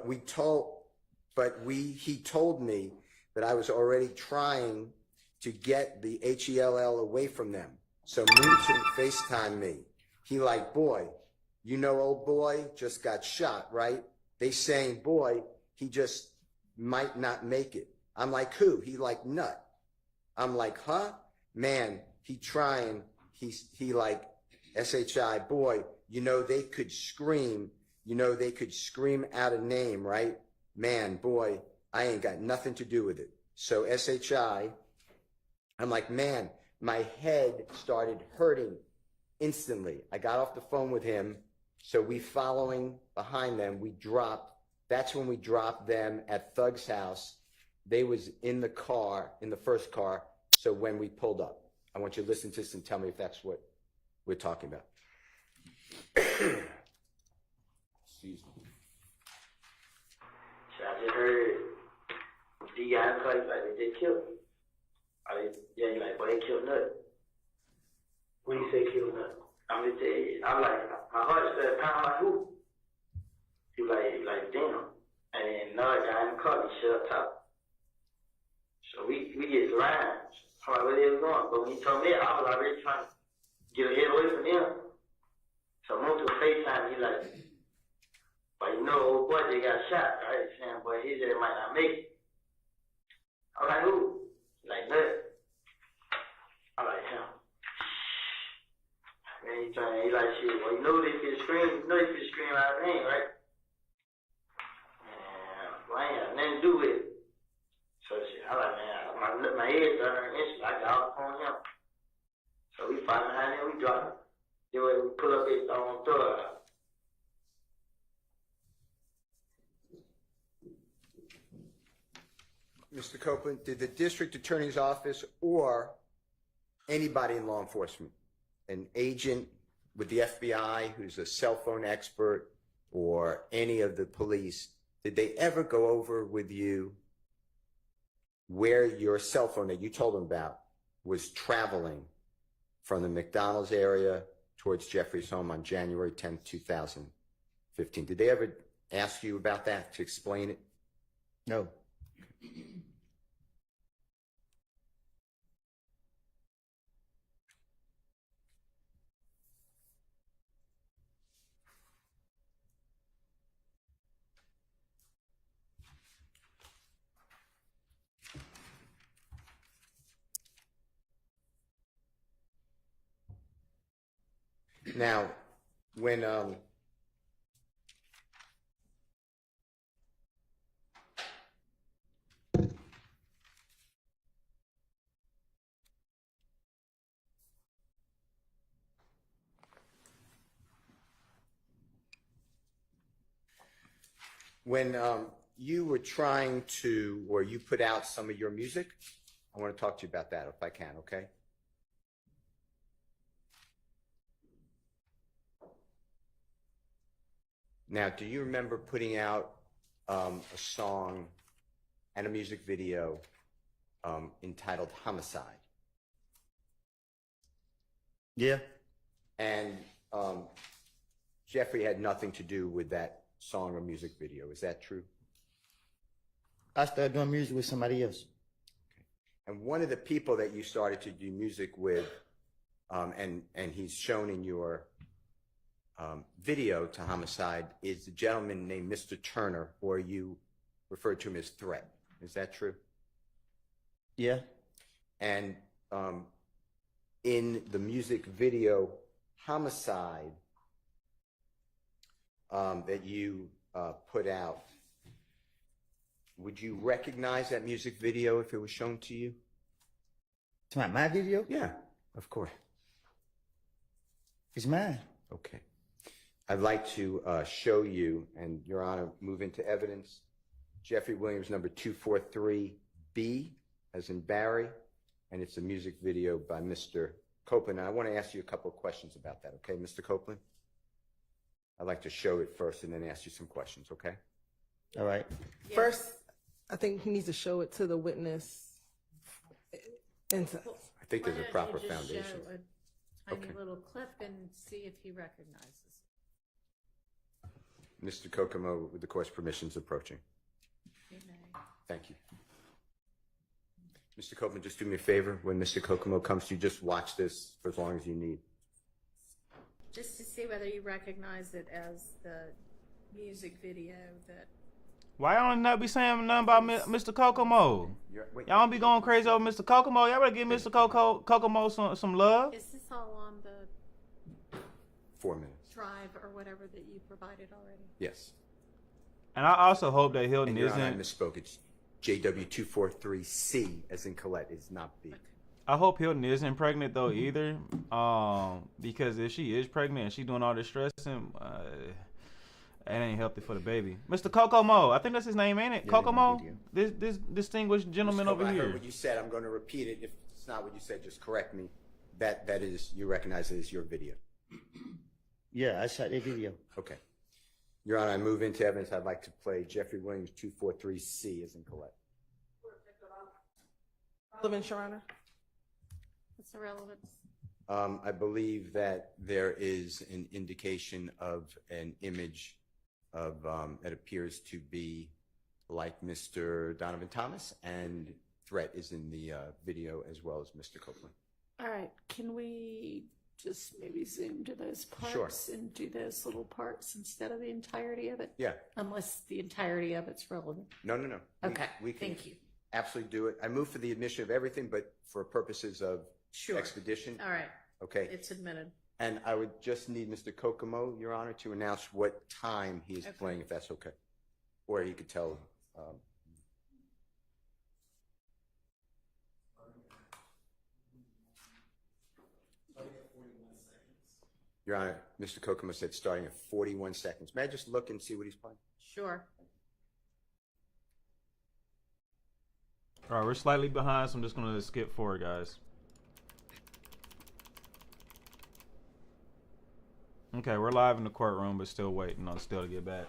Speaker 2: told me that I was already trying to get the HELL away from them. So Moonton FaceTime me. He like, boy, you know old boy just got shot, right? They saying, boy, he just might not make it. I'm like, who? He like, nut. I'm like, huh? Man, he trying. He like, SHI, boy, you know they could scream. You know they could scream out a name, right? Man, boy, I ain't got nothing to do with it. So SHI, I'm like, man, my head started hurting instantly. I got off the phone with him. So we following behind them. We dropped. That's when we dropped them at Thug's house. They was in the car, in the first car. So when we pulled up, I want you to listen to this and tell me if that's what we're talking about. Excuse me.
Speaker 5: So I just heard the guy in like they killed him. Yeah, you like, boy, they killed Nut.
Speaker 10: When you say kill nut,
Speaker 5: I'm just tell you, I'm like, my heart started pounding like who? He like damn. And then another guy in the car, he shut up top. So we get around. I'm like, where they was going? But when he told me, I was already trying to get ahead away from him. So I moved to a FaceTime, he like, but you know, old boy, they got shot, right? Saying, boy, his head might not make it. I'm like, who? He like, Nut. I'm like, him. Man, he like, shit, well, you know they could scream, out of name, right? Man, well, I ain't got nothing to do with it. So shit, I like, man, my head started instantly. I got off on him. So we fight behind him, we drop him. Then we pull up his own thug.
Speaker 2: Mr. Copeland, did the district attorney's office or anybody in law enforcement, an agent with the FBI who's a cell phone expert or any of the police, did they ever go over with you where your cell phone that you told them about was traveling from the McDonald's area towards Jeffrey's home on January 10th, 2015? Did they ever ask you about that to explain it?
Speaker 3: No.
Speaker 2: Now, when you were trying to, or you put out some of your music, I want to talk to you about that if I can, okay? Now, do you remember putting out a song and a music video entitled Homicide?
Speaker 3: Yeah.
Speaker 2: And Jeffrey had nothing to do with that song or music video. Is that true?
Speaker 3: I started doing music with somebody else.
Speaker 2: Okay. And one of the people that you started to do music with, and he's shown in your video to Homicide, is a gentleman named Mr. Turner, or you referred to him as Threat. Is that true?
Speaker 3: Yeah.
Speaker 2: And in the music video Homicide that you put out, would you recognize that music video if it was shown to you?
Speaker 3: It's my video?
Speaker 2: Yeah, of course.
Speaker 3: It's mine.
Speaker 2: Okay. I'd like to show you, and Your Honor, move into evidence, Jeffrey Williams, number 243B, as in Barry, and it's a music video by Mr. Copeland. And I want to ask you a couple of questions about that, okay, Mr. Copeland? I'd like to show it first and then ask you some questions, okay?
Speaker 3: All right.
Speaker 9: First, I think he needs to show it to the witness. And
Speaker 2: I think there's a proper foundation.
Speaker 7: Show a tiny
Speaker 2: Okay.
Speaker 7: little clip and see if he recognizes.
Speaker 2: Mr. Kokomo, with the court's permissions approaching.
Speaker 7: He may.
Speaker 2: Thank you. Mr. Kokomo, just do me a favor. When Mr. Kokomo comes to you, just watch this for as long as you need.
Speaker 7: Just to see whether you recognize it as the music video that.
Speaker 1: Why y'all not be saying nothing about Mr. Kokomo?
Speaker 2: Wait.
Speaker 1: Y'all don't be going crazy over Mr. Kokomo. Y'all better give Mr. Kokomo some love.
Speaker 7: Is this all on the
Speaker 2: 4 minutes.
Speaker 7: drive or whatever that you provided already?
Speaker 2: Yes.
Speaker 1: And I also hope that Hilton
Speaker 2: And Your Honor, I
Speaker 1: isn't.
Speaker 2: misspoke. It's JW243C, as in Colette, is not B.
Speaker 1: I hope Hilton isn't pregnant though either. Because if she is pregnant and she doing all this stressing, it ain't healthy for the baby. Mr. Kokomo, I think that's his name, ain't it?
Speaker 2: Yeah,
Speaker 1: Kokomo?
Speaker 2: video.
Speaker 1: This distinguished gentleman
Speaker 2: Mr.
Speaker 1: over
Speaker 2: Kokomo, I
Speaker 1: here.
Speaker 2: heard what you said. I'm going to repeat it. If it's not what you said, just correct me. That is, you recognize it as your video.
Speaker 3: Yeah, I shot that video.
Speaker 2: Okay. Your Honor, I move into evidence. I'd like to play Jeffrey Williams 243C, as in Colette.
Speaker 9: relevance, Your Honor.
Speaker 7: What's the relevance?
Speaker 2: I believe that there is an indication of an image of that appears to be like Mr. Donovan Thomas, and threat is in the video as well as Mr. Copeland.
Speaker 7: All right, can we just maybe zoom to those parts
Speaker 2: Sure.
Speaker 7: and do those little parts instead of the entirety of it?
Speaker 2: Yeah.
Speaker 7: Unless the entirety of it's relevant.
Speaker 2: No.
Speaker 7: Okay,
Speaker 2: We can
Speaker 7: thank you.
Speaker 2: absolutely do it. I move for the admission of everything, but for purposes of
Speaker 7: Sure.
Speaker 2: expedition.
Speaker 7: All right,
Speaker 2: Okay.
Speaker 7: it's admitted.
Speaker 2: And I would just need Mr. Kokomo, Your Honor, to announce what time he is
Speaker 7: Okay.
Speaker 2: playing, if that's okay. Or he could tell. Your Honor, Mr. Kokomo said starting at 41 seconds. May I just look and see what he's playing?
Speaker 7: Sure.
Speaker 1: All right, we're slightly behind, so I'm just going to skip forward, guys. Okay, we're live in the courtroom, but still waiting on Still to get back.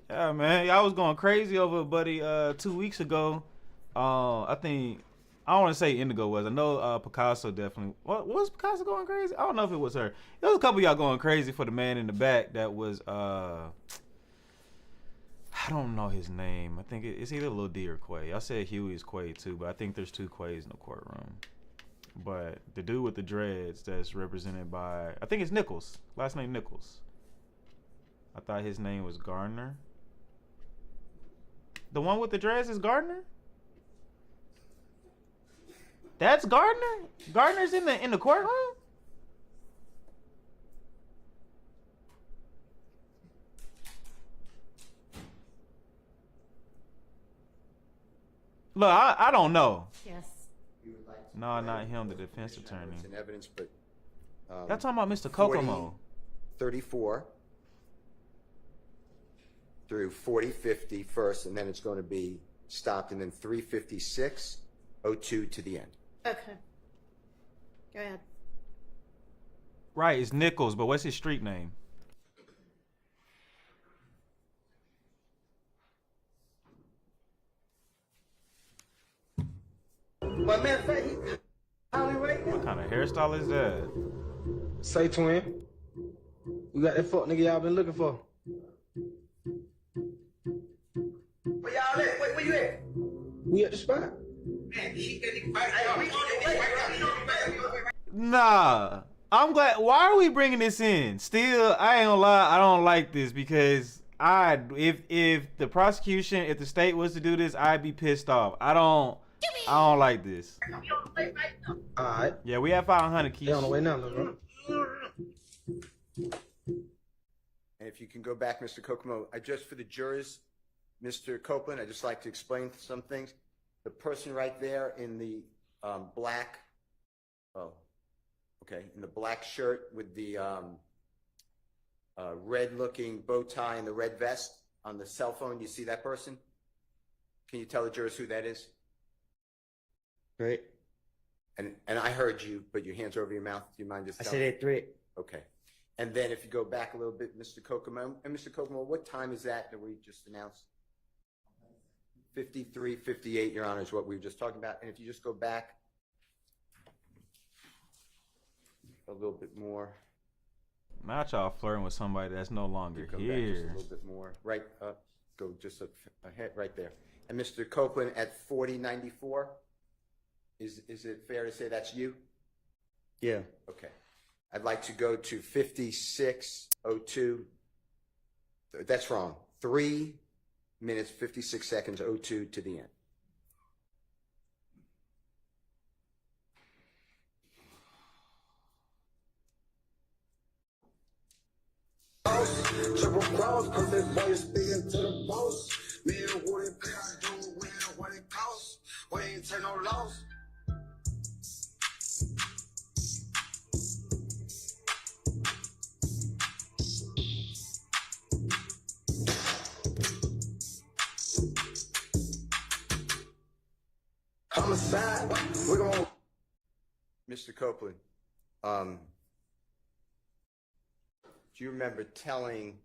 Speaker 1: Yeah, man, y'all was going crazy over Buddy 2 weeks ago. I think, I don't want to say Indigo was. I know Picasso definitely. What was Picasso going crazy? I don't know if it was her. There was a couple of y'all going crazy for the man in the back that was, I don't know his name. I think it's either Lil D or Quay. I said Huey is Quay too, but I think there's two Quays in the courtroom. But the dude with the dreads that's represented by, I think it's Nichols. Last name Nichols. I thought his name was Gardner. The one with the dreads is Gardner? That's Gardner? Gardner's in the courtroom? Look, I don't know.
Speaker 7: Yes.
Speaker 1: No, not him, the defense attorney.
Speaker 2: It's in evidence, but.
Speaker 1: Y'all talking about Mr. Kokomo.
Speaker 2: 34 through 4050 first, and then it's going to be stopped, and then 356:02 to the end.
Speaker 7: Okay. Go ahead.
Speaker 1: Right, it's Nichols, but what's his street name?
Speaker 9: But matter of fact, he probably right now.
Speaker 1: What kind of hairstyle is that?
Speaker 11: Say, twin, we got that fuck nigga y'all been looking for.
Speaker 9: Where y'all at? Where you at?
Speaker 11: We at the spot.
Speaker 9: Man, keep that nigga right there. We on the way. Right.
Speaker 1: Nah, I'm glad. Why are we bringing this in? Still, I ain't gonna lie, I don't like this because if the prosecution, if the state was to do this, I'd be pissed off. I don't like this.
Speaker 11: All right.
Speaker 1: Yeah, we have 500 keys.
Speaker 11: They on the way now, bro.
Speaker 2: And if you can go back, Mr. Kokomo, just for the jurors, Mr. Copeland, I'd just like to explain some things. The person right there in the black, in the black shirt with the red-looking bow tie and the red vest on the cell phone, you see that person? Can you tell the jurors who that is?
Speaker 3: Threat.
Speaker 2: And I heard you, but your hands are over your mouth. Do you mind just
Speaker 3: I
Speaker 2: telling
Speaker 3: said that threat.
Speaker 2: Okay. And then if you go back a little bit, Mr. Kokomo, and Mr. Kokomo, what time is that we just announced? 53:58, Your Honor, is what we were just talking about. And if you just go back a little bit more.
Speaker 1: Not y'all flirting with somebody that's no longer
Speaker 2: Go back just a
Speaker 1: here.
Speaker 2: little bit more. Right up. Go just ahead right there. And Mr. Copeland at 4094. Is it fair to say that's you?
Speaker 3: Yeah.
Speaker 2: Okay. I'd like to go to 5602. That's wrong. 3 minutes, 56 seconds, 02 to the end.
Speaker 12: Triple cross, cause this boy is speaking to the boss. Me and Woody think I do what it costs. We ain't take no loss. Homicide, we're gonna.
Speaker 2: Mr. Copeland, do you remember telling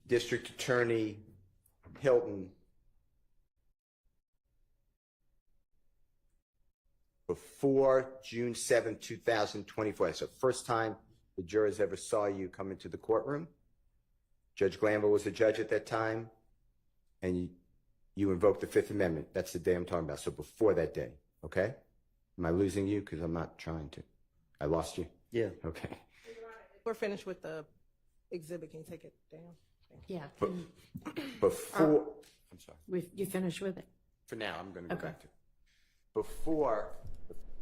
Speaker 2: District Attorney Hilton before June 7, 2024, that's the first time the jurors ever saw you come into the courtroom? Judge Glanville was the judge at that time, and you invoked the Fifth Amendment. That's the day I'm talking about, so before that day, okay? Am I losing you? Because I'm not trying to. I lost you?
Speaker 3: Yeah.
Speaker 2: Okay.
Speaker 9: We're finished with the exhibit. Can you take it down?
Speaker 7: Yeah.
Speaker 2: Before, I'm sorry.
Speaker 7: You finished with it?
Speaker 2: For now, I'm going to go
Speaker 7: Okay.
Speaker 2: back to before.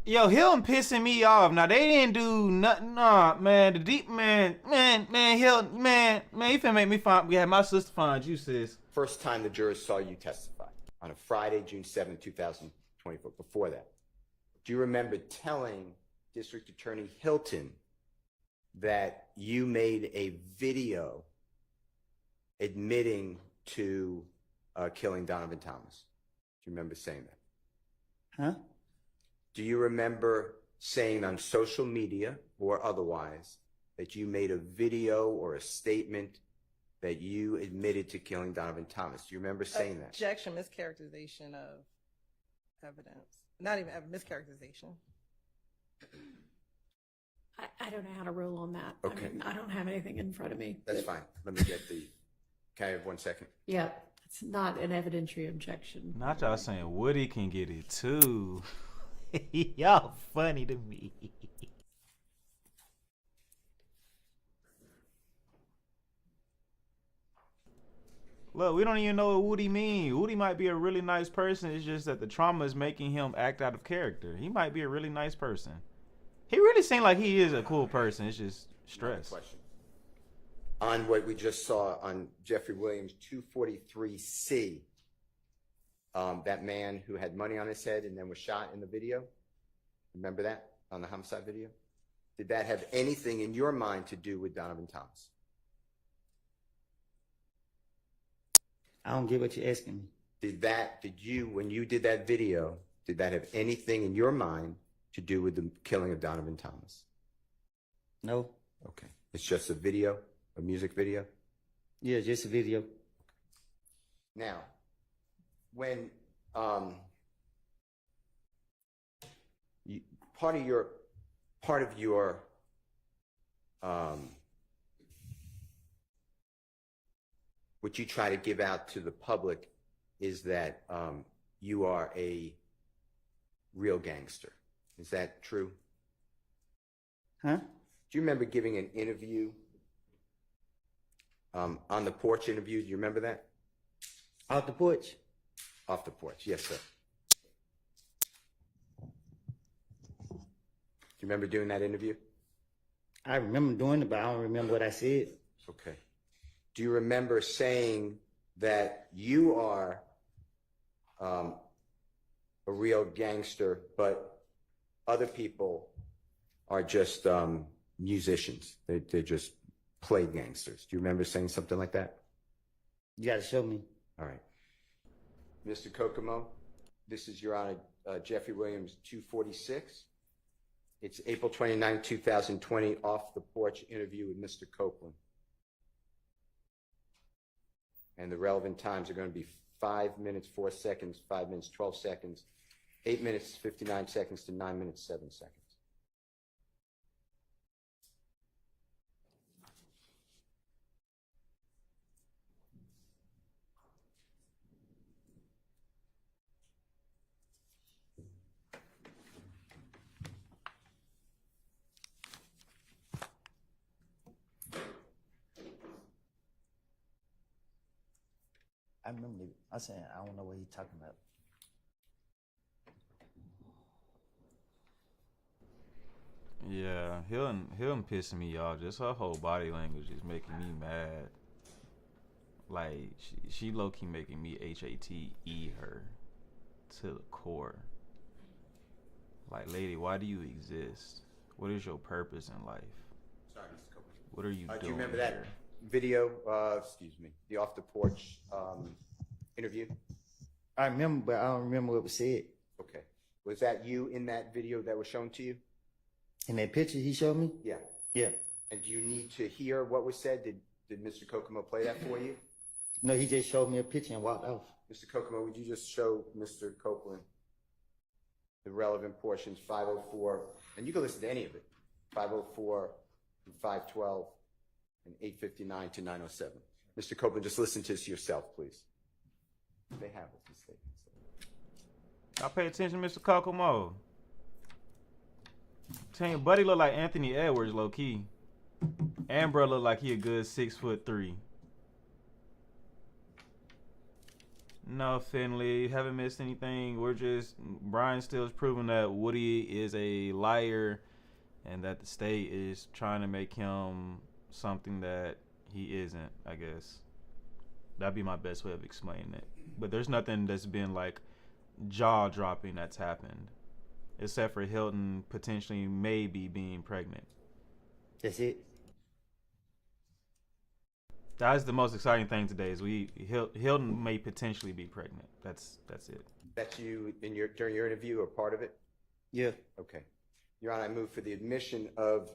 Speaker 1: Yo, Hilton pissing me off. Now they didn't do nothing. Nah, man, the deep man, Hilton, man, he finna make me find. Yeah, my sister find you, sis.
Speaker 2: First time the jurors saw you testify on a Friday, June 7, 2024. Before that, do you remember telling District Attorney Hilton that you made a video admitting to killing Donovan Thomas? Do you remember saying that?
Speaker 3: Huh?
Speaker 2: Do you remember saying on social media or otherwise that you made a video or a statement that you admitted to killing Donovan Thomas? Do you remember saying that?
Speaker 9: Objection, mischaracterization of evidence. Not even mischaracterization.
Speaker 7: I don't know how to rule on that.
Speaker 2: Okay.
Speaker 7: I mean, I don't have anything in front of me.
Speaker 2: That's fine. Let me get the. Can I have 1 second?
Speaker 7: Yeah, it's not an evidentiary objection.
Speaker 1: Not y'all saying Woody can get it too. Y'all funny to me. Look, we don't even know what Woody mean. Woody might be a really nice person. It's just that the trauma is making him act out of character. He might be a really nice person. He really seemed like he is a cool person. It's just stress.
Speaker 2: Question. On what we just saw on Jeffrey Williams 243C, that man who had money on his head and then was shot in the video. Remember that on the homicide video? Did that have anything in your mind to do with Donovan Thomas?
Speaker 3: I don't get what you're asking me.
Speaker 2: When you did that video, did that have anything in your mind to do with the killing of Donovan Thomas?
Speaker 3: No.
Speaker 2: Okay. It's just a video, a music video?
Speaker 3: Yeah, just a video.
Speaker 2: Now, when part of your what you try to give out to the public is that you are a real gangster. Is that true?
Speaker 3: Huh?
Speaker 2: Do you remember giving an interview on the porch interview? Do you remember that?
Speaker 3: Off the porch?
Speaker 2: Off the porch, yes, sir. Do you remember doing that interview?
Speaker 3: I remember doing it, but I don't remember what I said.
Speaker 2: Okay. Do you remember saying that you are a real gangster, but other people are just musicians? They just play gangsters. Do you remember saying something like that?
Speaker 3: You got to show me.
Speaker 2: All right. Mr. Kokomo, this is Your Honor, Jeffrey Williams 246. It's April 29, 2020, off the porch interview with Mr. Copeland. And the relevant times are going to be 5 minutes, 4 seconds, 5 minutes, 12 seconds, 8 minutes, 59 seconds to 9 minutes, 7 seconds.
Speaker 3: I remember. I said I don't know what he's talking about.
Speaker 1: Yeah, Hilton pissing me off. Just her whole body language is making me mad. Like she low key making me HATE her to the core. Like, lady, why do you exist? What is your purpose in life?
Speaker 2: Sorry, Mr. Copeland.
Speaker 1: What are you doing?
Speaker 2: Do you remember
Speaker 1: here?
Speaker 2: that video? Excuse me, the off the porch interview.
Speaker 3: I remember, but I don't remember what was said.
Speaker 2: Okay, was that you in that video that was shown to you?
Speaker 3: In that picture he showed me?
Speaker 2: Yeah.
Speaker 3: Yeah.
Speaker 2: And do you need to hear what was said? Did Mr. Kokomo play that for you?
Speaker 3: No, he just showed me a picture and walked off.
Speaker 2: Mr. Kokomo, would you just show Mr. Copeland the relevant portions, 504, and you can listen to any of it, 504 and 512 and 859 to 907. Mr. Copeland, just listen to this yourself, please. They have it. Just say it.
Speaker 1: I pay attention, Mr. Kokomo. Tell you, buddy look like Anthony Edwards, low key. And bro look like he a good 6'3". No, Finley, haven't missed anything. Brian still is proving that Woody is a liar and that the state is trying to make him something that he isn't, I guess. That'd be my best way of explaining it. But there's nothing that's been like jaw-dropping that's happened. Except for Hilton potentially maybe being pregnant.
Speaker 3: That's it.
Speaker 1: That's the most exciting thing today is Hilton may potentially be pregnant. That's it.
Speaker 2: That's you in during your interview or part of it?
Speaker 3: Yeah.
Speaker 2: Okay. Your Honor, I move for the admission of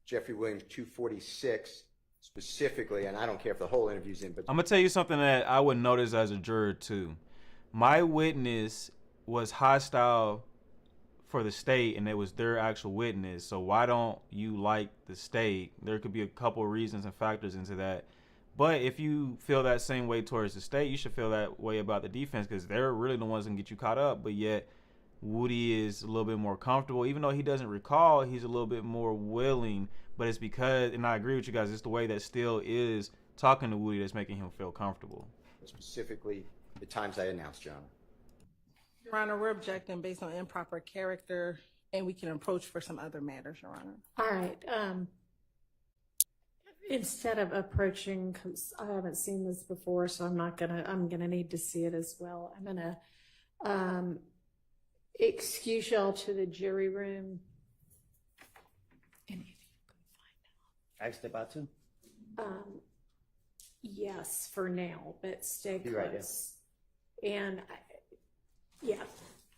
Speaker 2: Jeffrey Williams 246 specifically, and I don't care if the whole interview's in, but
Speaker 1: I'm gonna tell you something that I would notice as a juror too. My witness was hostile for the state and it was their actual witness. So why don't you like the state? There could be a couple of reasons and factors into that. But if you feel that same way towards the state, you should feel that way about the defense because they're really the ones that can get you caught up. But yet Woody is a little bit more comfortable. Even though he doesn't recall, he's a little bit more willing. But it's because, and I agree with you guys, it's the way that Steele is talking to Woody that's making him feel comfortable.
Speaker 2: specifically the times I announced, Your Honor.
Speaker 9: Your Honor, we're objecting based on improper character, and we can approach for some other matters, Your Honor.
Speaker 7: All right. Instead of approaching, because I haven't seen this before, so I'm gonna need to see it as well. I'm gonna excuse y'all to the jury room. Any of you can
Speaker 3: I step out too.
Speaker 7: find out. Yes, for now, but stay
Speaker 3: Be right there.
Speaker 7: close. And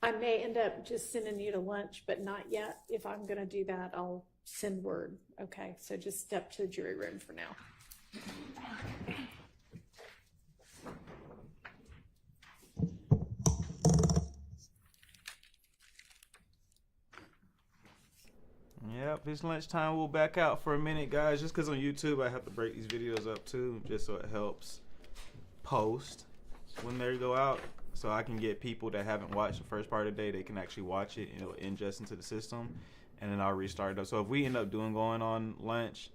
Speaker 7: I may end up just sending you to lunch, but not yet. If I'm gonna do that, I'll send word. Okay, so just step to the jury room for now.
Speaker 1: Yep, it's lunchtime. We'll back out for a minute, guys. Just because on YouTube I have to break these videos up too, just so it helps post when they go out. So I can get people that haven't watched the first part of the day, they can actually watch it and it'll ingest into the system. And then I'll restart it up. So if we end up going on lunch,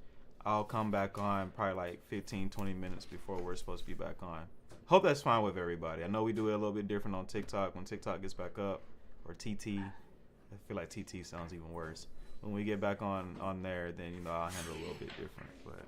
Speaker 1: I'll come back on probably like 15, 20 minutes before we're supposed to be back on. Hope that's fine with everybody. I know we do it a little bit different on TikTok when TikTok gets back up, or TT. I feel like TT sounds even worse. When we get back on there, then, you know, I'll handle it a little bit different. But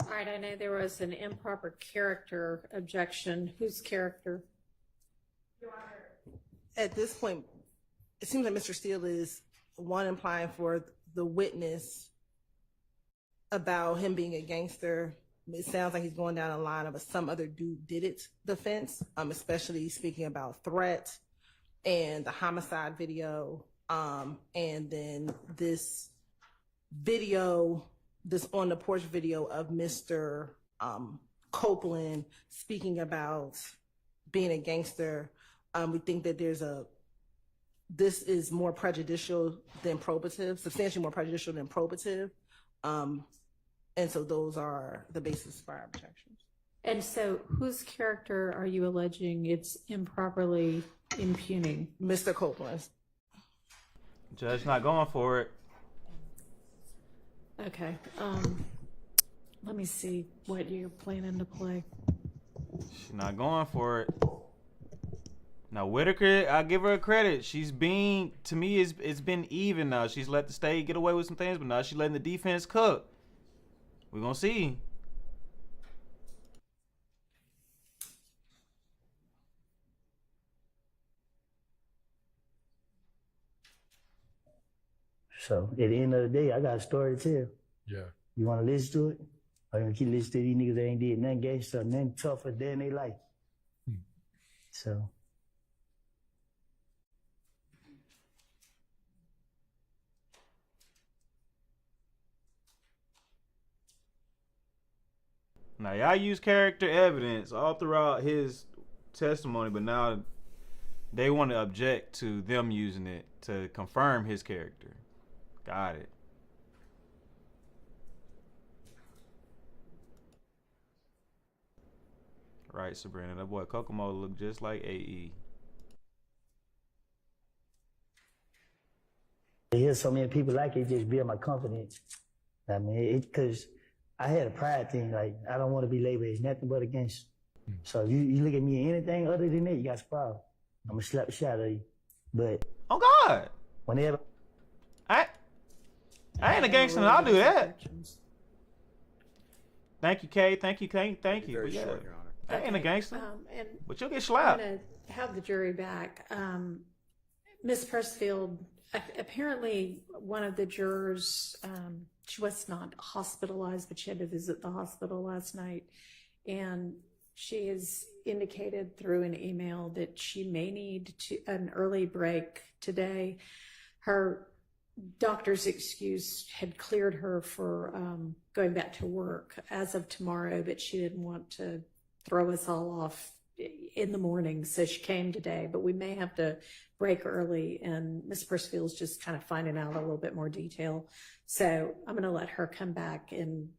Speaker 7: All right, I know there was an improper character objection. Whose character?
Speaker 9: At this point, it seems like Mr. Steele is one implying for the witness about him being a gangster, it sounds like he's going down the line of a some other dude did it defense, especially speaking about threat and the homicide video, and then this video, this on the porch video of Mr. Copeland speaking about being a gangster. We think that this is more prejudicial than probative, substantially more prejudicial than probative. And so those are the basis for our protections.
Speaker 7: And so whose character are you alleging it's improperly impugning?
Speaker 9: Mr. Copeland.
Speaker 1: Judge not going for it.
Speaker 7: Okay. Let me see what you're planning to play.
Speaker 1: She's not going for it. Now Whitaker, I give her credit. She's been, to me, it's been even now. She's let the state get away with some things, but now she's letting the defense cook. We're gonna see.
Speaker 3: So at the end of the day, I got a story to tell.
Speaker 13: Yeah.
Speaker 3: You want to listen to it? Or you gonna keep listening to these niggas that ain't did nothing gangster, nothing tougher than they life? So.
Speaker 1: Now y'all use character evidence all throughout his testimony, but now they want to object to them using it to confirm his character. Got it. Right, Sabrina. That boy Kokomo look just like AE.
Speaker 3: I hear so many people like it, just build my confidence. I mean, because I had a pride thing, like, I don't want to be labeled as nothing but a gangster. So you look at me anything other than that, you got a problem. I'm going to slap the shit out of you. But.
Speaker 1: Oh, God.
Speaker 3: Whenever.
Speaker 1: I ain't a gangster and I'll do that. Thank you, Kay. Thank you, Kay. Thank you.
Speaker 2: Very
Speaker 1: But yeah,
Speaker 2: short, Your Honor.
Speaker 1: I ain't a gangster.
Speaker 7: And
Speaker 1: But you'll get
Speaker 7: I'm
Speaker 1: slapped.
Speaker 7: going to have the jury back. Ms. Pressfield, apparently one of the jurors, she was not hospitalized, but she had to visit the hospital last night. And she has indicated through an email that she may need an early break today. Her doctor's excuse had cleared her for going back to work as of tomorrow, but she didn't want to throw us all off in the morning, so she came today. But we may have to break early, and Ms. Percefield's just kind of finding out a little bit more detail. So I'm going to let her come back and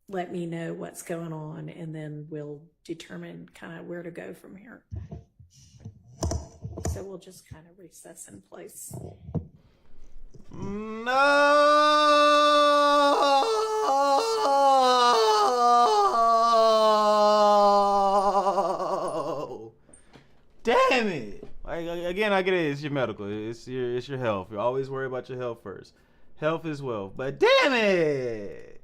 Speaker 7: let me know what's going on, and then we'll determine kind of where to go from here. So we'll just kind of recess in place.
Speaker 1: No. Damn it. Like, again, I get it. It's your medical. It's your health. You always worry about your health first. Health is wealth. But damn it.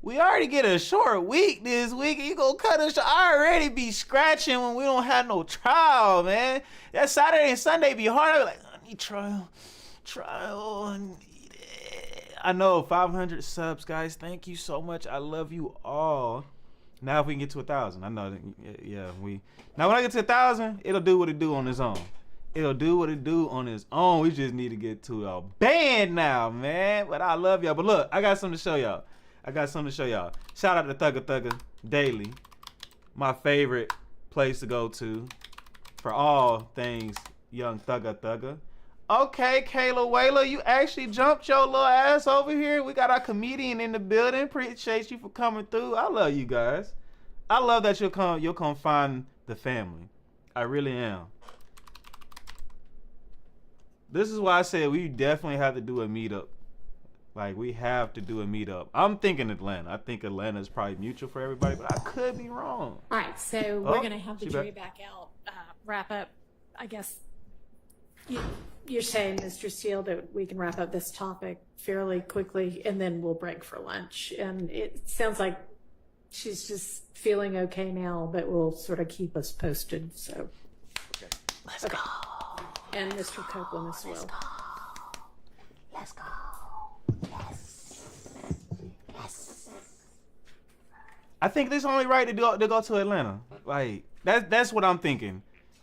Speaker 1: We already get a short week this week. You gonna cut us? I already be scratching when we don't have no trial, man. That Saturday and Sunday be hard. I be like, I need trial. I need it. I know, 500 subs, guys. Thank you so much. I love you all. Now if we can get to 1,000, I know that, yeah, now when I get to 1,000, it'll do what it do on its own. It'll do what it do on its own. We just need to get to a band now, man. But I love y'all. But look, I got something to show y'all. Shout out to Thugga Daily, my favorite place to go to for all things young Thugga. Okay, Kayla Wayla, you actually jumped your little ass over here. We got our comedian in the building. Appreciate you for coming through. I love you guys. I love that you'll come find the family. I really am. This is why I said we definitely have to do a meetup. Like, we have to do a meetup. I'm thinking Atlanta. I think Atlanta is probably mutual for everybody, but I could be wrong.
Speaker 7: All right, so we're going to have the jury back out, wrap up, I guess. You're saying, Mr. Steele, that we can wrap up this topic fairly quickly, and then we'll break for lunch. And it sounds like she's just feeling okay now, but will sort of keep us posted. So,
Speaker 2: Okay.
Speaker 7: Let's go. And Mr. Copeland as well.
Speaker 6: Let's go.
Speaker 1: I think this only right to go to Atlanta. Like that's what I'm thinking.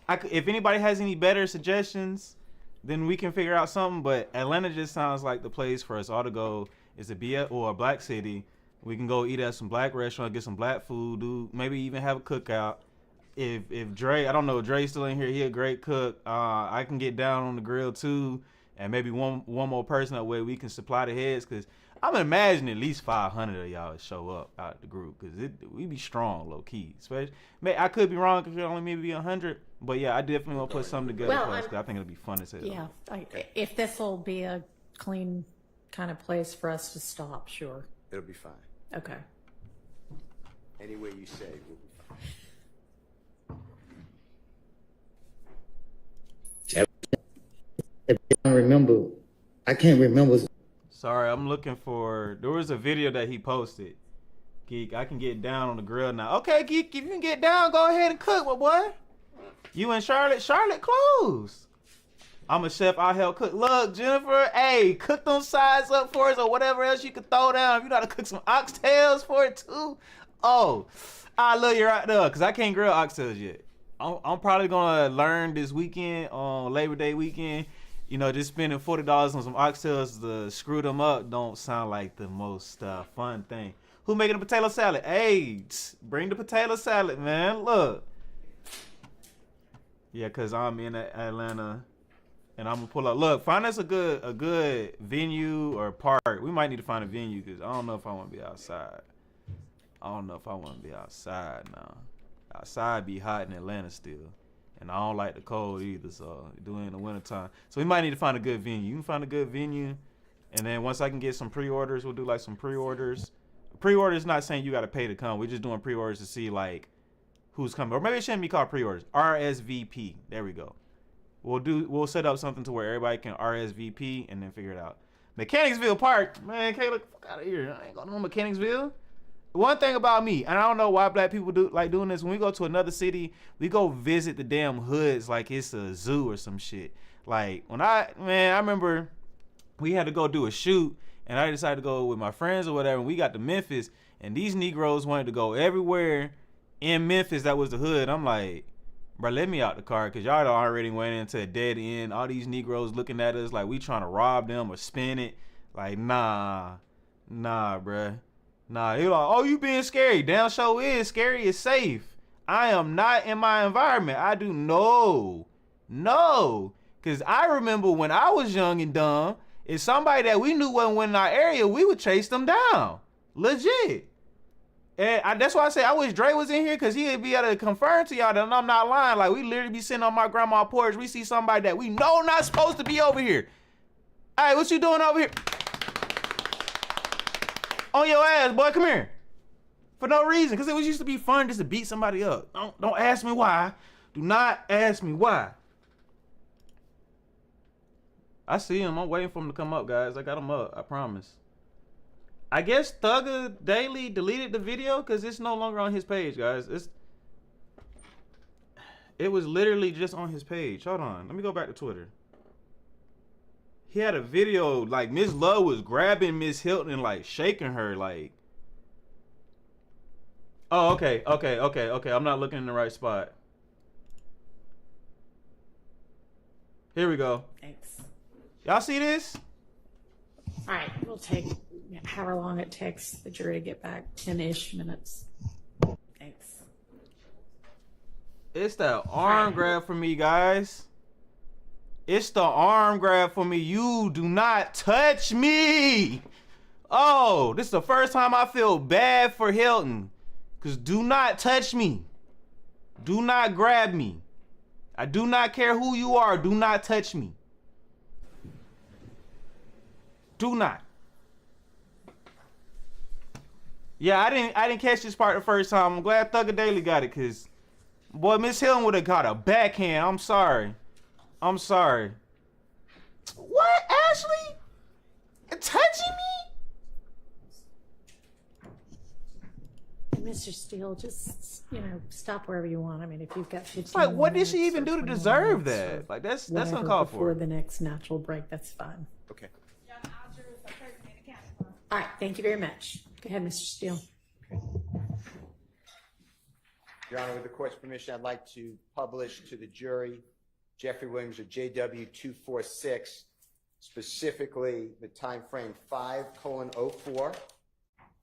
Speaker 1: If anybody has any better suggestions, then we can figure out something. But Atlanta just sounds like the place for us all to go. Is to be at or a black city. We can go eat at some black restaurant, get some black food, maybe even have a cookout. If Dre, I don't know, if Dre's still in here, he a great cook. I can get down on the grill too, and maybe one more person that way we can supply the heads, because I'm imagining at least 500 of y'all show up out the group, because we be strong low key. Especially, I could be wrong because it only maybe 100, but yeah, I definitely want to put something together for us, because I think it'll be fun as hell.
Speaker 6: Yeah, if this will be a clean kind of place for us to stop, sure.
Speaker 2: It'll be fine.
Speaker 6: Okay.
Speaker 2: Any way you say, we'll be fine.
Speaker 3: I can't remember.
Speaker 1: Sorry, I'm looking for. There was a video that he posted. Geek, I can get down on the grill now. Okay, Geek, if you can get down, go ahead and cook, my boy. You in Charlotte? Charlotte closed. I'm a chef. I'll help cook. Look, Jennifer, hey, cook them sides up for us or whatever else you could throw down. If you know how to cook some oxtails for it too. Oh, I love you right there, because I can't grill oxtails yet. I'm probably going to learn this weekend, on Labor Day weekend. You know, just spending $40 on some oxtails to screw them up don't sound like the most fun thing. Who making a potato salad? Hey, bring the potato salad, man. Look. Yeah, because I'm in Atlanta. And I'm gonna pull up. Look, find us a good venue or park. We might need to find a venue, because I don't know if I want to be outside. Now. Outside be hot in Atlanta still, and I don't like the cold either. So doing it in the wintertime. So we might need to find a good venue. You can find a good venue, and then once I can get some pre-orders, we'll do like some pre-orders. Pre-orders not saying you got to pay to come. We're just doing pre-orders to see like who's coming, or maybe it shouldn't be called pre-orders. RSVP. There we go. We'll set up something to where everybody can RSVP and then figure it out. Mechanicsville Park, man, can't look fuck out of here. I ain't going to Mechanicsville. One thing about me, and I don't know why black people do like doing this, when we go to another city, we go visit the damn hoods like it's a zoo or some shit. Like I remember we had to go do a shoot, and I decided to go with my friends or whatever, and we got to Memphis, and these Negroes wanted to go everywhere in Memphis that was the hood. I'm like, bro, let me out the car, because y'all already went into a dead end. All these Negroes looking at us like we trying to rob them or spin it. Like, nah, bruh. Nah, they like, oh, you being scary. Damn show is scary is safe. I am not in my environment. I do no. Because I remember when I was young and dumb, if somebody that we knew wasn't in our area, we would chase them down. Legit. And that's why I say I wish Dre was in here, because he'd be able to confirm to y'all that I'm not lying. Like, we literally be sitting on my grandma's porch. We see somebody that we know not supposed to be over here. All right, what you doing over here? On your ass, boy, come here. For no reason, because it was used to be fun just to beat somebody up. Don't ask me why. Do not ask me why. I see him. I'm waiting for him to come up, guys. I got him up. I promise. I guess Thugger Daily deleted the video because it's no longer on his page, guys. It was literally just on his page. Hold on. Let me go back to Twitter. He had a video, like, Miss Love was grabbing Miss Hilton and, like, shaking her, like. Oh, okay. I'm not looking in the right spot. Here we go.
Speaker 7: Thanks.
Speaker 1: Y'all see this?
Speaker 7: All right, we'll take however long it takes the jury to get back, 10-ish minutes. Thanks.
Speaker 1: It's that arm grab for me, guys. It's the arm grab for me. You do not touch me. Oh, this is the first time I feel bad for Hilton. Because do not touch me. Do not grab me. I do not care who you are. Do not touch me. Do not. Yeah, I didn't catch this part the first time. I'm glad Thugger Daily got it, because boy, Miss Hilton would have got a backhand. I'm sorry. What, Ashley? Touching me?
Speaker 7: Mr. Steele, just, stop wherever you want. I mean, if you've got 15
Speaker 1: It's like, what did she
Speaker 7: minutes
Speaker 1: even
Speaker 7: or
Speaker 1: do to
Speaker 7: 21
Speaker 1: deserve
Speaker 7: minutes
Speaker 1: that?
Speaker 7: or
Speaker 1: Like, that's
Speaker 7: whatever
Speaker 1: uncalled for.
Speaker 7: Before the next natural break, that's fine.
Speaker 2: Okay.
Speaker 7: All right, thank you very much. Go ahead, Mr. Steele.
Speaker 2: Your Honor, with the court's permission, I'd like to publish to the jury Jeffrey Williams of JW 246, specifically the time frame 5:04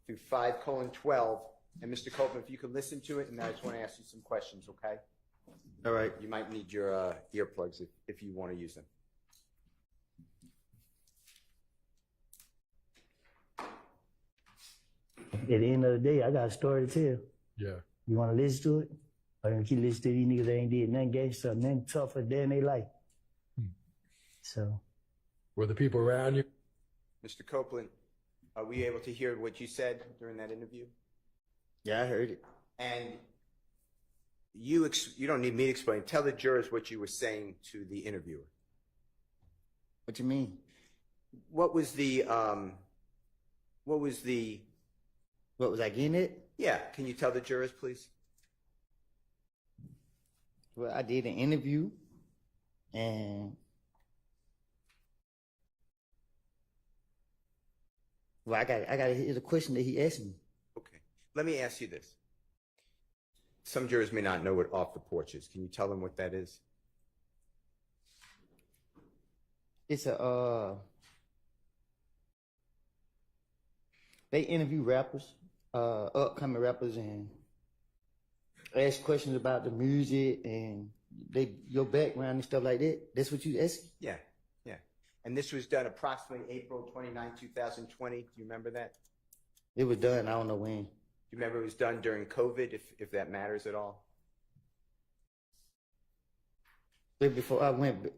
Speaker 2: through 5:12. And Mr. Copeland, if you could listen to it, and I just want to ask you some questions, okay?
Speaker 3: All right.
Speaker 2: You might need your earplugs if you want to use them.
Speaker 13: At the end of the day, I got a story to tell.
Speaker 14: Yeah.
Speaker 13: You want to listen to it? Or you keep listening to these niggas that ain't did nothing gangster, nothing tougher than they life. So.
Speaker 14: Were the people around you?
Speaker 2: Mr. Copeland, are we able to hear what you said during that interview?
Speaker 3: Yeah, I heard it.
Speaker 2: And you don't need me to explain. Tell the jurors what you were saying to the interviewer.
Speaker 3: What you mean?
Speaker 2: What was I getting it? Yeah. Can you tell the jurors, please?
Speaker 3: Well, I did an interview, and well, I got hear the question that he asked me.
Speaker 2: Okay. Let me ask you this. Some jurors may not know what off the porch is. Can you tell them what that is?
Speaker 3: It's they interview rappers, upcoming rappers, and ask questions about the music and your background and stuff like that. That's what you ask?
Speaker 2: Yeah. And this was done approximately April 29, 2020. Do you remember that?
Speaker 3: It was done. I don't know when.
Speaker 2: Do you remember it was done during COVID, if that matters at all?
Speaker 3: Before I went back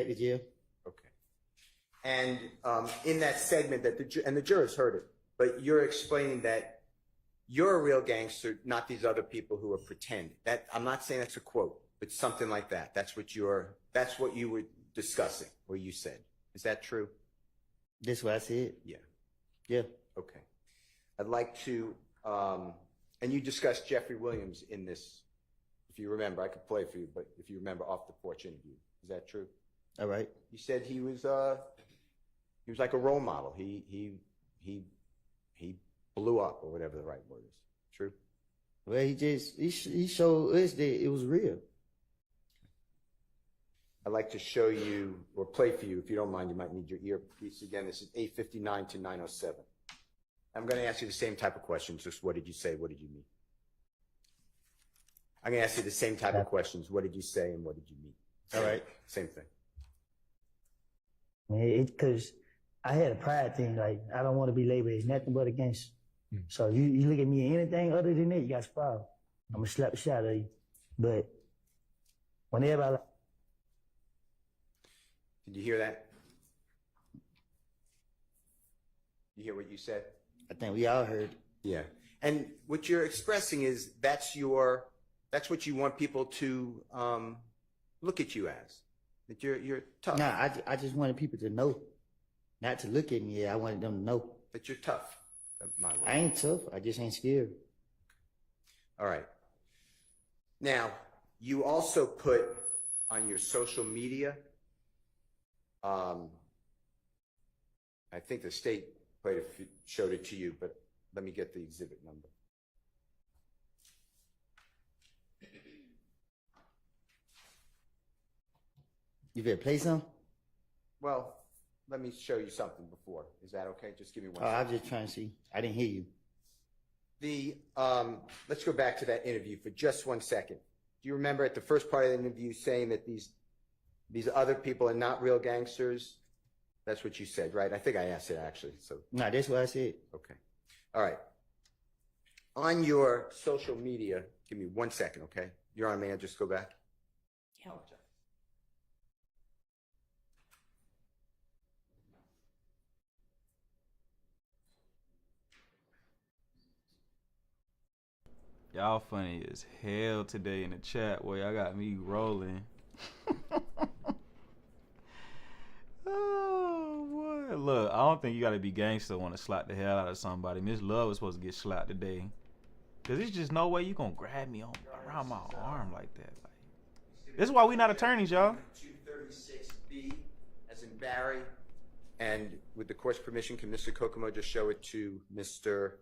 Speaker 3: to jail.
Speaker 2: Okay. And in that segment, the jurors heard it, but you're explaining that you're a real gangster, not these other people who are pretend. That I'm not saying that's a quote, but something like that. That's what you were discussing, or you said. Is that true?
Speaker 3: That's what I said.
Speaker 2: Yeah.
Speaker 3: Yeah.
Speaker 2: Okay. I'd like to, and you discussed Jeffrey Williams in this. If you remember, I could play for you, but if you remember off the porch interview, is that true?
Speaker 3: All right.
Speaker 2: You said he was like a role model. He blew up, or whatever the right word is. True?
Speaker 3: Well, he showed us that it was real.
Speaker 2: I'd like to show you, or play for you, if you don't mind. You might need your earpiece again. This is 8:59 to 9:07. I'm going to ask you the same type of questions. Just what did you say? What did you mean? I'm going to ask you the same type of questions. What did you say and what did you mean? All right. Same thing.
Speaker 13: Because I had a pride thing. Like, I don't want to be labeled as nothing but a gangster. So you look at me anything other than that, you got a problem. I'm going to slap the shit out of you. But whenever I...
Speaker 2: Did you hear that? You hear what you said?
Speaker 3: I think we all heard.
Speaker 2: Yeah. And what you're expressing is that's what you want people to look at you as. That you're tough.
Speaker 3: Nah, I just wanted people to know. Not to look at me. I wanted them to know.
Speaker 2: That you're tough.
Speaker 3: I ain't tough. I just ain't scared.
Speaker 2: All right. Now, you also put on your social media, I think the state showed it to you, but let me get the exhibit number.
Speaker 3: You better play some?
Speaker 2: Well, let me show you something before. Is that okay? Just give me one
Speaker 3: second.
Speaker 2: second.
Speaker 3: I was just trying to see. I didn't hear you.
Speaker 2: Let's go back to that interview for just 1 second. Do you remember at the first part of the interview saying that these other people are not real gangsters? That's what you said, right? I think I asked it actually. So
Speaker 3: no, that's what I said.
Speaker 2: Okay. All right. On your social media, give me 1 second, okay? Your Honor, may I just go back?
Speaker 6: Yeah.
Speaker 1: Y'all funny as hell today in the chat. Boy, y'all got me rolling. Oh, boy. Look, I don't think you got to be gangster to want to slap the hell out of somebody. Miss Love was supposed to get slapped today. Because there's just no way you going to grab me around my arm like that. This is why we not attorneys, y'all.
Speaker 2: 236B, as in Barry. And with the court's permission, can Mr. Kokomo just show it to Mr.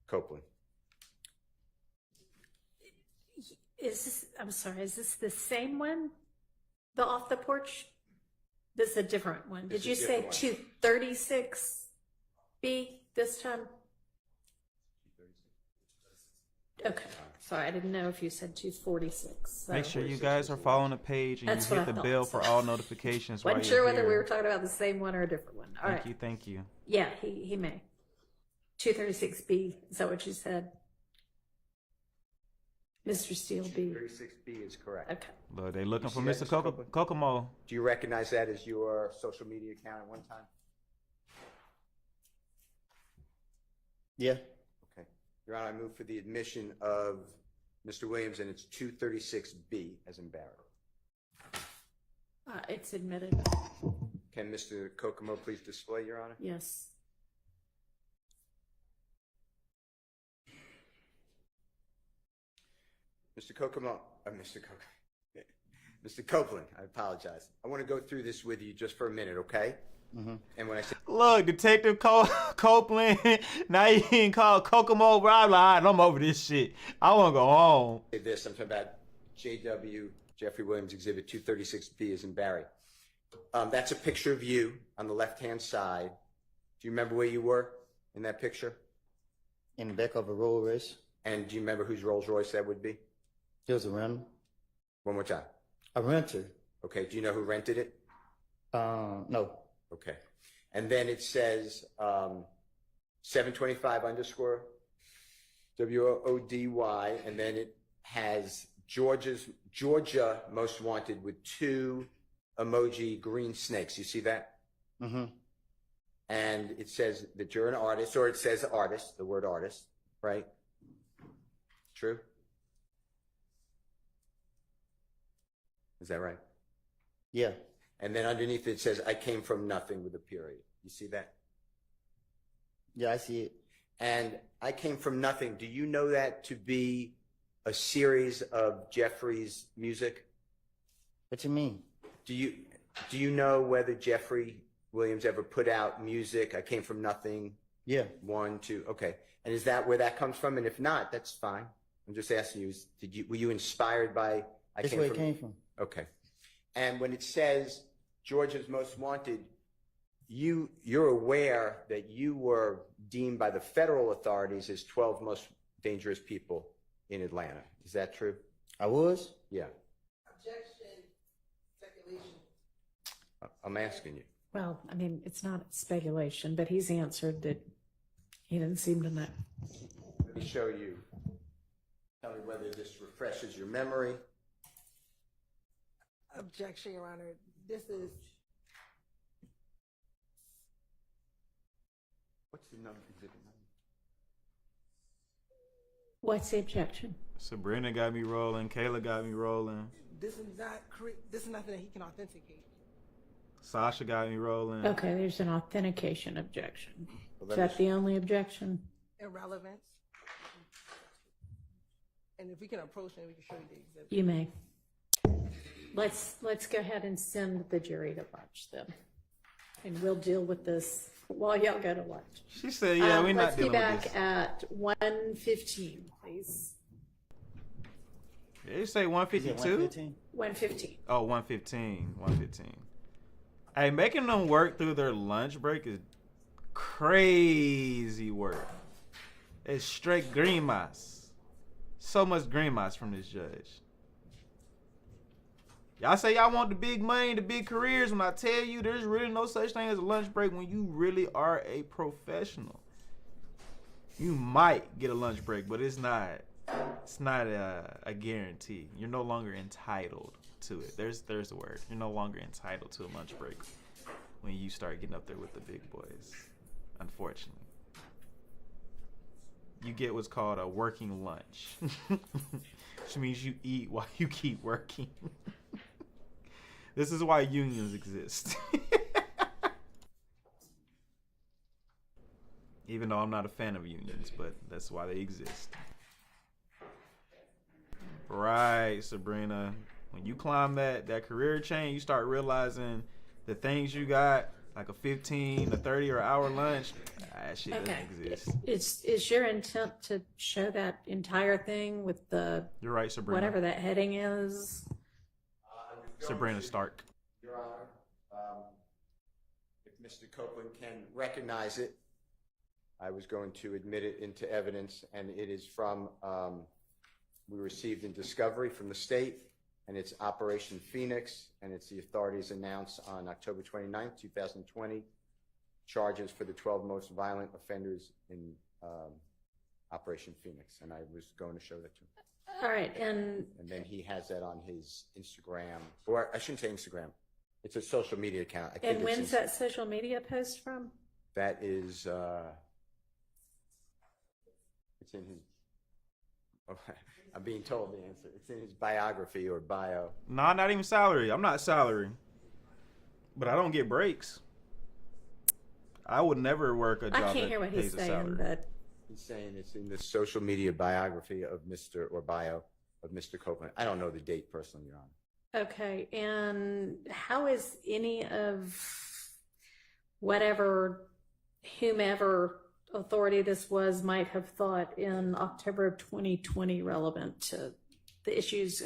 Speaker 2: Copeland?
Speaker 7: I'm sorry, is this the same one? The off the porch? This is a different one. Did you say 236B this time? Okay, sorry, I didn't know if you said 246. So.
Speaker 1: Make sure you guys are following the page and
Speaker 7: That's
Speaker 1: you
Speaker 7: what
Speaker 1: hit
Speaker 7: I
Speaker 1: the
Speaker 7: thought,
Speaker 1: bell
Speaker 7: so.
Speaker 1: for all notifications.
Speaker 7: Wasn't
Speaker 1: while
Speaker 7: sure
Speaker 1: you're
Speaker 7: whether we
Speaker 1: here.
Speaker 7: were talking about the same one or a different one. All right.
Speaker 1: Thank you.
Speaker 7: Yeah, he may. 236B, is that what you said? Mr. Steele B.
Speaker 2: 236B is correct.
Speaker 7: Okay.
Speaker 1: Look, they looking
Speaker 2: You
Speaker 1: for
Speaker 2: see that,
Speaker 1: Mr.
Speaker 2: Mr. Copeland?
Speaker 1: Kokomo.
Speaker 2: Do you recognize that as your social media account at one time?
Speaker 3: Yeah.
Speaker 2: Okay. Your Honor, I move for the admission of Mr. Williams, and it's 236B as in Barrett.
Speaker 7: It's admitted.
Speaker 2: Can Mr. Kokomo please display, Your Honor?
Speaker 7: Yes.
Speaker 2: Mr. Kokomo, Mr. Copeland, I apologize. I want to go through this with you just for a minute, okay?
Speaker 3: Mm-hmm.
Speaker 2: And when I say
Speaker 1: Look, Detective Copeland, now you can call Kokomo, bro. I'm like, I'm over this shit. I want to go home.
Speaker 2: this, I'm talking about J.W. Jeffrey Williams Exhibit 236B as in Barry. That's a picture of you on the left-hand side. Do you remember where you were in that picture?
Speaker 3: In the back of a Rolls Royce.
Speaker 2: And do you remember whose Rolls Royce that would be?
Speaker 3: It was a rental.
Speaker 2: One more time.
Speaker 3: A renter.
Speaker 2: Okay, do you know who rented it?
Speaker 3: No.
Speaker 2: Okay. And then it says 725 underscore WODY, and then it has Georgia Most Wanted with 2 emoji green snakes. You see that?
Speaker 3: Mm-hmm.
Speaker 2: And it says that you're an artist, or it says artist, the word artist, right? True? Is that right?
Speaker 3: Yeah.
Speaker 2: And then underneath it says, I came from nothing with a period. You see that?
Speaker 3: Yeah, I see it.
Speaker 2: And I came from nothing. Do you know that to be a series of Jeffrey's music?
Speaker 3: What you mean?
Speaker 2: Do you know whether Jeffrey Williams ever put out music? I came from nothing.
Speaker 3: Yeah.
Speaker 2: 1, 2. Okay. And is that where that comes from? And if not, that's fine. I'm just asking you, were you inspired by
Speaker 3: That's where it came from.
Speaker 2: Okay. And when it says Georgia's Most Wanted, you're aware that you were deemed by the federal authorities as 12 most dangerous people in Atlanta. Is that true?
Speaker 3: I was?
Speaker 2: Yeah.
Speaker 9: Objection. Speculation.
Speaker 2: I'm asking you.
Speaker 7: Well, I mean, it's not speculation, but he's answered that he didn't seem to know.
Speaker 2: Let me show you. Tell me whether this refreshes your memory.
Speaker 9: Objection, Your Honor. This is
Speaker 2: What's the number? Exhibit number?
Speaker 7: What's the objection?
Speaker 1: Sabrina got me rolling. Kayla got me rolling.
Speaker 9: this is nothing that he can authenticate.
Speaker 1: Sasha got me rolling.
Speaker 7: Okay, there's an authentication objection.
Speaker 2: Well,
Speaker 7: Is
Speaker 2: let
Speaker 7: that
Speaker 2: me-
Speaker 7: the only objection?
Speaker 9: Irrelevance. And if we can approach him, we can show you the exhibit.
Speaker 7: You may. Let's go ahead and send the jury to watch them. And we'll deal with this while y'all go to lunch.
Speaker 1: She said, yeah, we're not dealing with
Speaker 7: Let's
Speaker 1: this.
Speaker 7: be back at 1:15, please.
Speaker 1: Did you say 152?
Speaker 3: 115?
Speaker 7: 1:15.
Speaker 1: Oh, 115. 115. Hey, making them work through their lunch break is crazy work. It's straight green mas. So much green mas from this judge. Y'all say y'all want the big money, the big careers. When I tell you there's really no such thing as a lunch break when you really are a professional. You might get a lunch break, but it's not a guarantee. You're no longer entitled to it. There's the word. You're no longer entitled to a lunch break when you start getting up there with the big boys. Unfortunately. You get what's called a working lunch. Which means you eat while you keep working. This is why unions exist. Even though I'm not a fan of unions, but that's why they exist. Right, Sabrina. When you climb that career chain, you start realizing the things you got like a 15, a 30, or hour lunch, that shit
Speaker 7: Okay.
Speaker 1: doesn't exist.
Speaker 7: Is your intent to show that entire thing with the
Speaker 1: You're right, Sabrina.
Speaker 7: whatever that heading is?
Speaker 1: Sabrina Stark.
Speaker 2: Your Honor, if Mr. Copeland can recognize it, I was going to admit it into evidence, and it is from, we received in discovery from the state, and it's Operation Phoenix, and it's the authorities announced on October 29th, 2020, charges for the 12 most violent offenders in Operation Phoenix, and I was going to show that to him.
Speaker 7: All right, and
Speaker 2: then he has that on his Instagram, or I shouldn't say Instagram. It's a social media account. I think
Speaker 7: when's that social media post from?
Speaker 2: That is, it's in his, I'm being told the answer. It's in his biography or bio.
Speaker 1: Nah, not even salary. I'm not salary. But I don't get breaks. I would never work a job
Speaker 7: I can't hear
Speaker 1: that
Speaker 7: what he's
Speaker 2: pays a
Speaker 7: saying,
Speaker 2: salary.
Speaker 7: but
Speaker 2: He's saying it's in the social media biography of Mr. or bio of Mr. Copeland. I don't know the date personally, Your Honor.
Speaker 7: okay. And how is any of whomever authority this was might have thought in October of 2020 relevant to the issues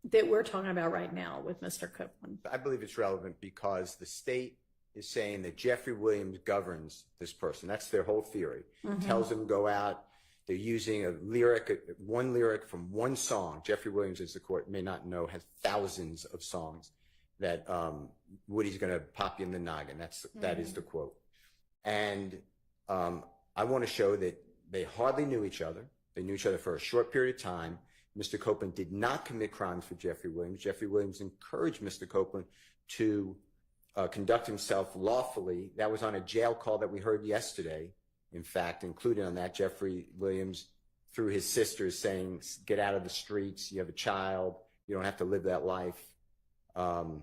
Speaker 7: that we're talking about right now with Mr. Copeland?
Speaker 2: I believe it's relevant because the state is saying that Jeffrey Williams governs this person. That's their whole theory. Tells them go out. They're using one lyric from one song. Jeffrey Williams, as the court may not know, has thousands of songs that Woody's going to pop you in the noggin. That is the quote. And I want to show that they hardly knew each other. They knew each other for a short period of time. Mr. Copeland did not commit crimes for Jeffrey Williams. Jeffrey Williams encouraged Mr. Copeland to conduct himself lawfully. That was on a jail call that we heard yesterday. In fact, included on that, Jeffrey Williams, through his sisters, saying, get out of the streets, you have a child, you don't have to live that life. And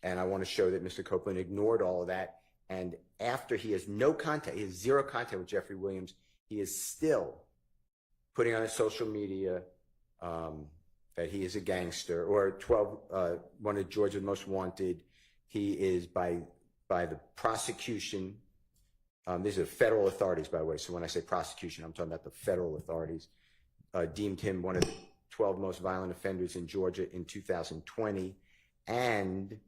Speaker 2: I want to show that Mr. Copeland ignored all of that. And after he has no contact, he has zero contact with Jeffrey Williams, he is still putting on his social media that he is a gangster, or one of Georgia's most wanted. He is by the prosecution. These are federal authorities, by the way. So when I say prosecution, I'm talking about the federal authorities. Deemed him one of the 12 most violent offenders in Georgia in 2020. And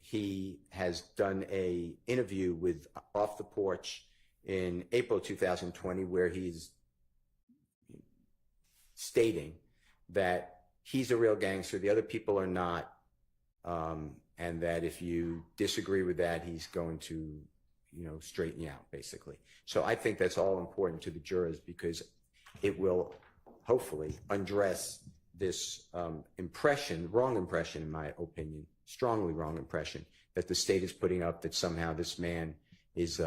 Speaker 2: he has done a interview with Off the Porch in April 2020, where he's stating that he's a real gangster, the other people are not, and that if you disagree with that, he's going to, straighten you out, basically. So I think that's all important to the jurors, because it will hopefully undress this wrong impression, in my opinion, strongly wrong impression, that the state is putting up, that somehow this man is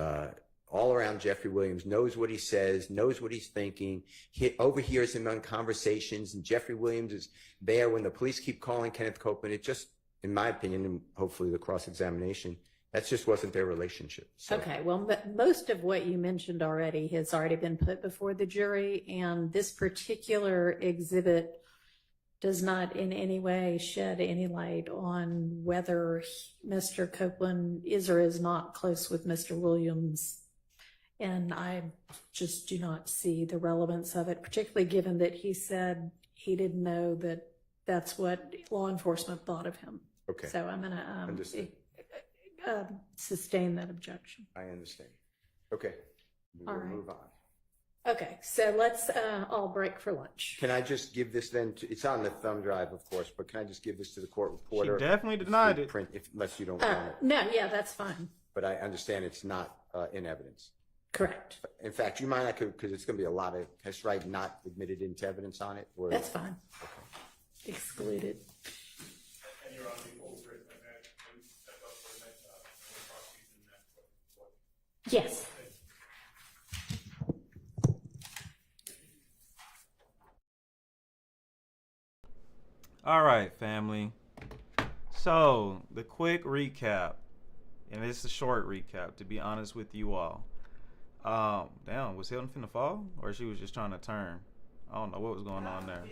Speaker 2: all around Jeffrey Williams, knows what he says, knows what he's thinking, he overhears him on conversations, and Jeffrey Williams is there when the police keep calling Kenneth Copeland. It just, in my opinion, and hopefully the cross-examination, that just wasn't their relationship. So.
Speaker 7: Okay, well, most of what you mentioned already has already been put before the jury, and this particular exhibit does not in any way shed any light on whether Mr. Copeland is or is not close with Mr. Williams. And I just do not see the relevance of it, particularly given that he said he didn't know that that's what law enforcement thought of him.
Speaker 2: Okay.
Speaker 7: So I'm going to sustain that objection.
Speaker 2: I understand. Okay. We will move on.
Speaker 7: Okay, so let's all break for lunch.
Speaker 2: Can I just give this then it's on the thumb drive, of course, but can I just give this to the court reporter?
Speaker 1: She definitely denied it.
Speaker 2: Print, unless you don't want it.
Speaker 7: No, yeah, that's fine.
Speaker 2: But I understand it's not in evidence.
Speaker 7: Correct.
Speaker 2: In fact, you might not, because it's going to be a lot of, can I write not admitted into evidence on it? Or,
Speaker 7: That's fine.
Speaker 2: Okay.
Speaker 7: Excluded.
Speaker 15: And you're on the old written, and step up for the next prosecution.
Speaker 7: Yes.
Speaker 1: All right, family. So, the quick recap, and it's a short recap, to be honest with you all. Damn, was Hilton finna fall? Or she was just trying to turn? I don't know what was going on there.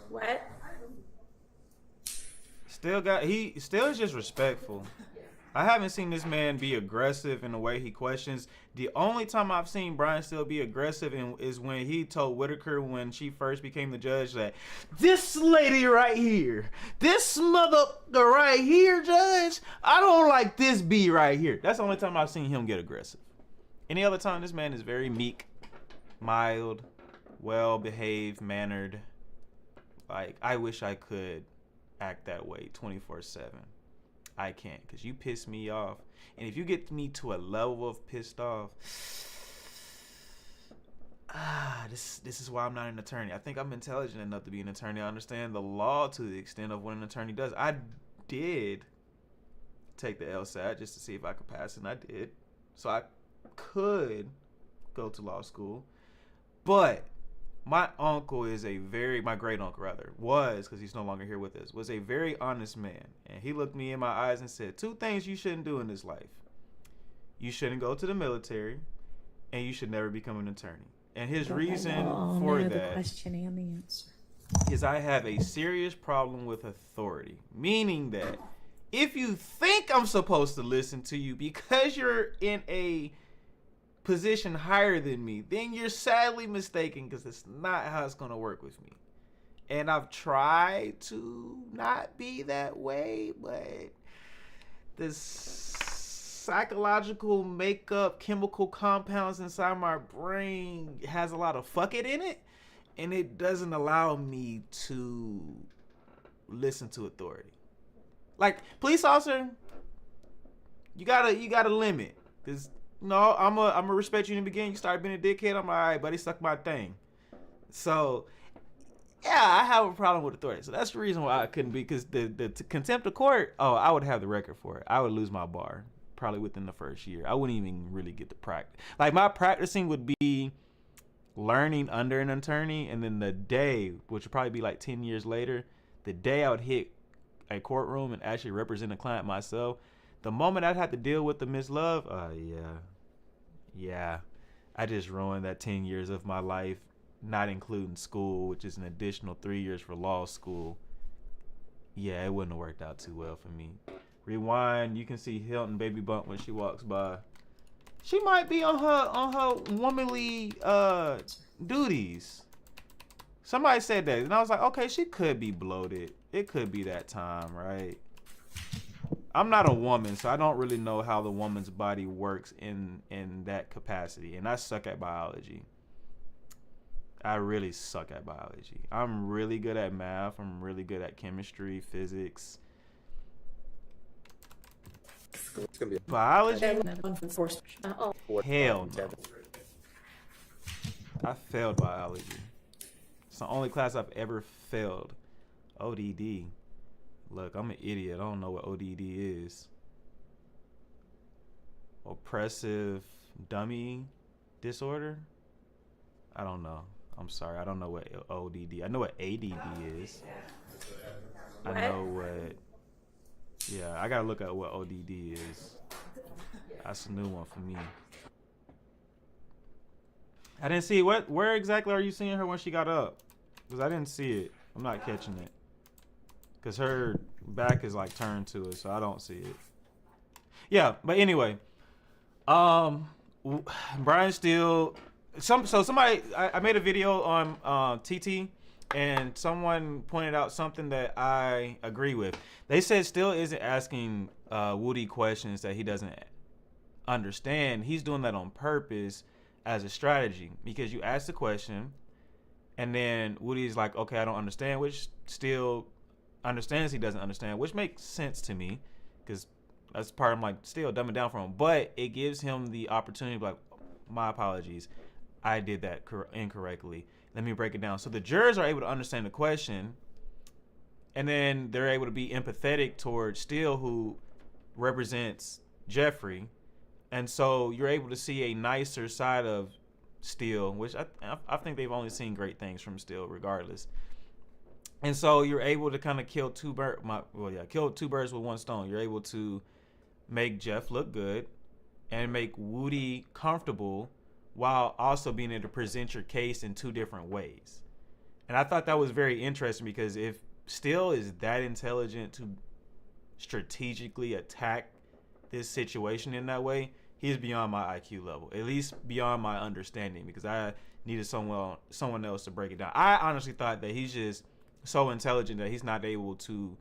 Speaker 7: What?
Speaker 1: He still is just respectful. I haven't seen this man be aggressive in the way he questions. The only time I've seen Brian Steele be aggressive is when he told Whitaker when she first became the judge that this lady right here, this mother right here, judge, I don't like this B right here. That's the only time I've seen him get aggressive. Any other time, this man is very meek, mild, well-behaved, mannered. Like, I wish I could act that way 24/7. I can't, because you piss me off. And if you get me to a level of pissed off, this is why I'm not an attorney. I think I'm intelligent enough to be an attorney. I understand the law to the extent of what an attorney does. I did take the LSAT just to see if I could pass, and I did. So I could go to law school. But my uncle is my great uncle rather, was, because he's no longer here with us, was a very honest man. And he looked me in my eyes and said, 2 things you shouldn't do in this life. You shouldn't go to the military, and you should never become an attorney. And his reason for that
Speaker 7: the question and the answer
Speaker 1: is I have a serious problem with authority. Meaning that if you think I'm supposed to listen to you because you're in a position higher than me, then you're sadly mistaken, because it's not how it's going to work with me. And I've tried to not be that way, but this psychological makeup, chemical compounds inside my brain has a lot of fuck it in it, and it doesn't allow me to listen to authority. Like, police officer, you gotta limit, because no, I'm a respect you in the beginning. You start being a dickhead, I'm like, all right, buddy, suck my thing. So, yeah, I have a problem with authority. So that's the reason why I couldn't be, because the contempt of court, I would have the record for it. I would lose my bar probably within the first year. I wouldn't even really get to practice. Like, my practicing would be learning under an attorney, and then the day, which would probably be like 10 years later, the day I would hit a courtroom and actually represent a client myself, the moment I'd have to deal with the Miss Love, yeah, I just ruined that 10 years of my life, not including school, which is an additional 3 years for law school. Yeah, it wouldn't have worked out too well for me. Rewind, you can see Hilton baby bump when she walks by. She might be on her womanly duties. Somebody said that, and I was like, okay, she could be bloated. It could be that time, right? I'm not a woman, so I don't really know how the woman's body works in that capacity. And I suck at biology. I really suck at biology. I'm really good at math. I'm really good at chemistry, physics.
Speaker 2: It's gonna be
Speaker 1: Biology?
Speaker 7: Oh.
Speaker 1: Hell no. I failed biology. It's the only class I've ever failed. ODD. Look, I'm an idiot. I don't know what ODD is. Oppressive dummy disorder? I don't know. I'm sorry. I don't know what ODD. I know what ADD is. I know what... Yeah, I gotta look at what ODD is. That's a new one for me. I didn't see it. Where exactly are you seeing her when she got up? Because I didn't see it. I'm not catching it. Because her back is like turned to it, so I don't see it. Yeah, but anyway. Brian Steele. Somebody, I made a video on TT, and someone pointed out something that I agree with. They said Steele isn't asking Woody questions that he doesn't understand. He's doing that on purpose as a strategy, because you ask the question, and then Woody's like, okay, I don't understand, which Steele understands he doesn't understand, which makes sense to me, because that's part of, like, still dumbing down for him. But it gives him the opportunity to be like, my apologies, I did that incorrectly. Let me break it down. So the jurors are able to understand the question, and then they're able to be empathetic towards Steele, who represents Jeffrey. And so you're able to see a nicer side of Steele, which I think they've only seen great things from Steele regardless. And so you're able to kind of kill two birds with one stone. You're able to make Jeff look good and make Woody comfortable while also being able to present your case in two different ways. And I thought that was very interesting, because if Steele is that intelligent to strategically attack this situation in that way, he's beyond my IQ level, at least beyond my understanding, because I needed someone else to break it down. I honestly thought that he's just so intelligent that he's not able to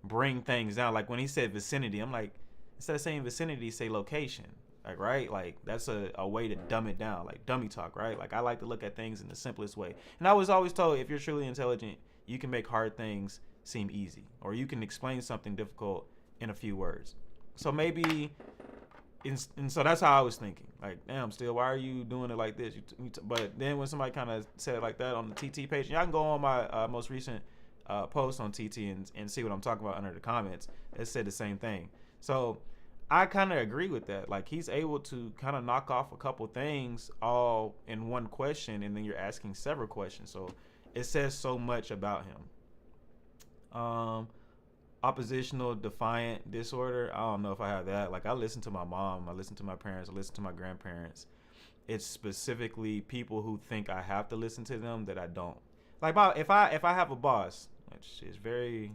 Speaker 1: bring things down. Like when he said vicinity, I'm like, instead of saying vicinity, say location. Like, right? Like, that's a way to dumb it down, like dummy talk, right? Like, I like to look at things in the simplest way. And I was always told, if you're truly intelligent, you can make hard things seem easy, or you can explain something difficult in a few words. So maybe, and so that's how I was thinking. Like, damn, still, why are you doing it like this? But then when somebody kind of said it like that on the TT page, y'all can go on my most recent post on TT and see what I'm talking about under the comments. It said the same thing. So I kind of agree with that. Like, he's able to kind of knock off a couple things all in one question, and then you're asking several questions. So it says so much about him. Oppositional defiant disorder, I don't know if I have that. Like, I listen to my mom, I listen to my parents, I listen to my grandparents. It's specifically people who think I have to listen to them that I don't. Like, if I have a boss, which is very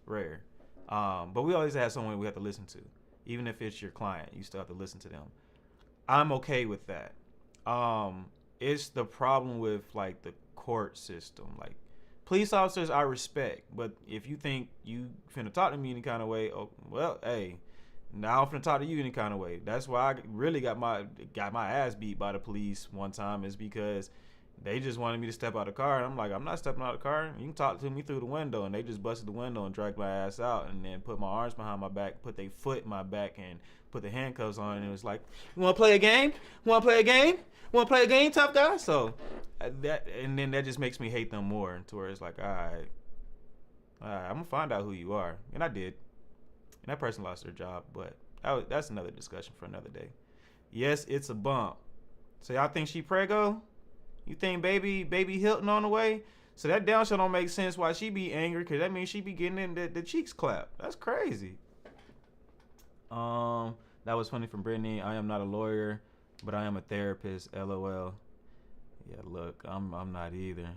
Speaker 1: rare, but we always have someone we have to listen to. Even if it's your client, you still have to listen to them. I'm okay with that. It's the problem with, like, the court system. Like, police officers I respect, but if you think you finna talk to me any kind of way, oh, well, hey, now I'm finna talk to you any kind of way. That's why I really got my ass beat by the police one time, is because they just wanted me to step out of the car, and I'm like, I'm not stepping out of the car. You can talk to me through the window. And they just busted the window and dragged my ass out, and then put my arms behind my back, put their foot in my back, and put the handcuffs on. And it was like, you want to play a game? Want to play a game? Want to play a game, tough guy? So and then that just makes me hate them more, to where it's like, all right, I'm gonna find out who you are. And I did. And that person lost their job, but that's another discussion for another day. Yes, it's a bump. So y'all think she prego? You think baby Hilton on the way? So that down shit don't make sense why she be angry, because that means she be getting in the cheeks clapped. That's crazy. That was funny from Brittany. I am not a lawyer, but I am a therapist. LOL. Yeah, look, I'm not either.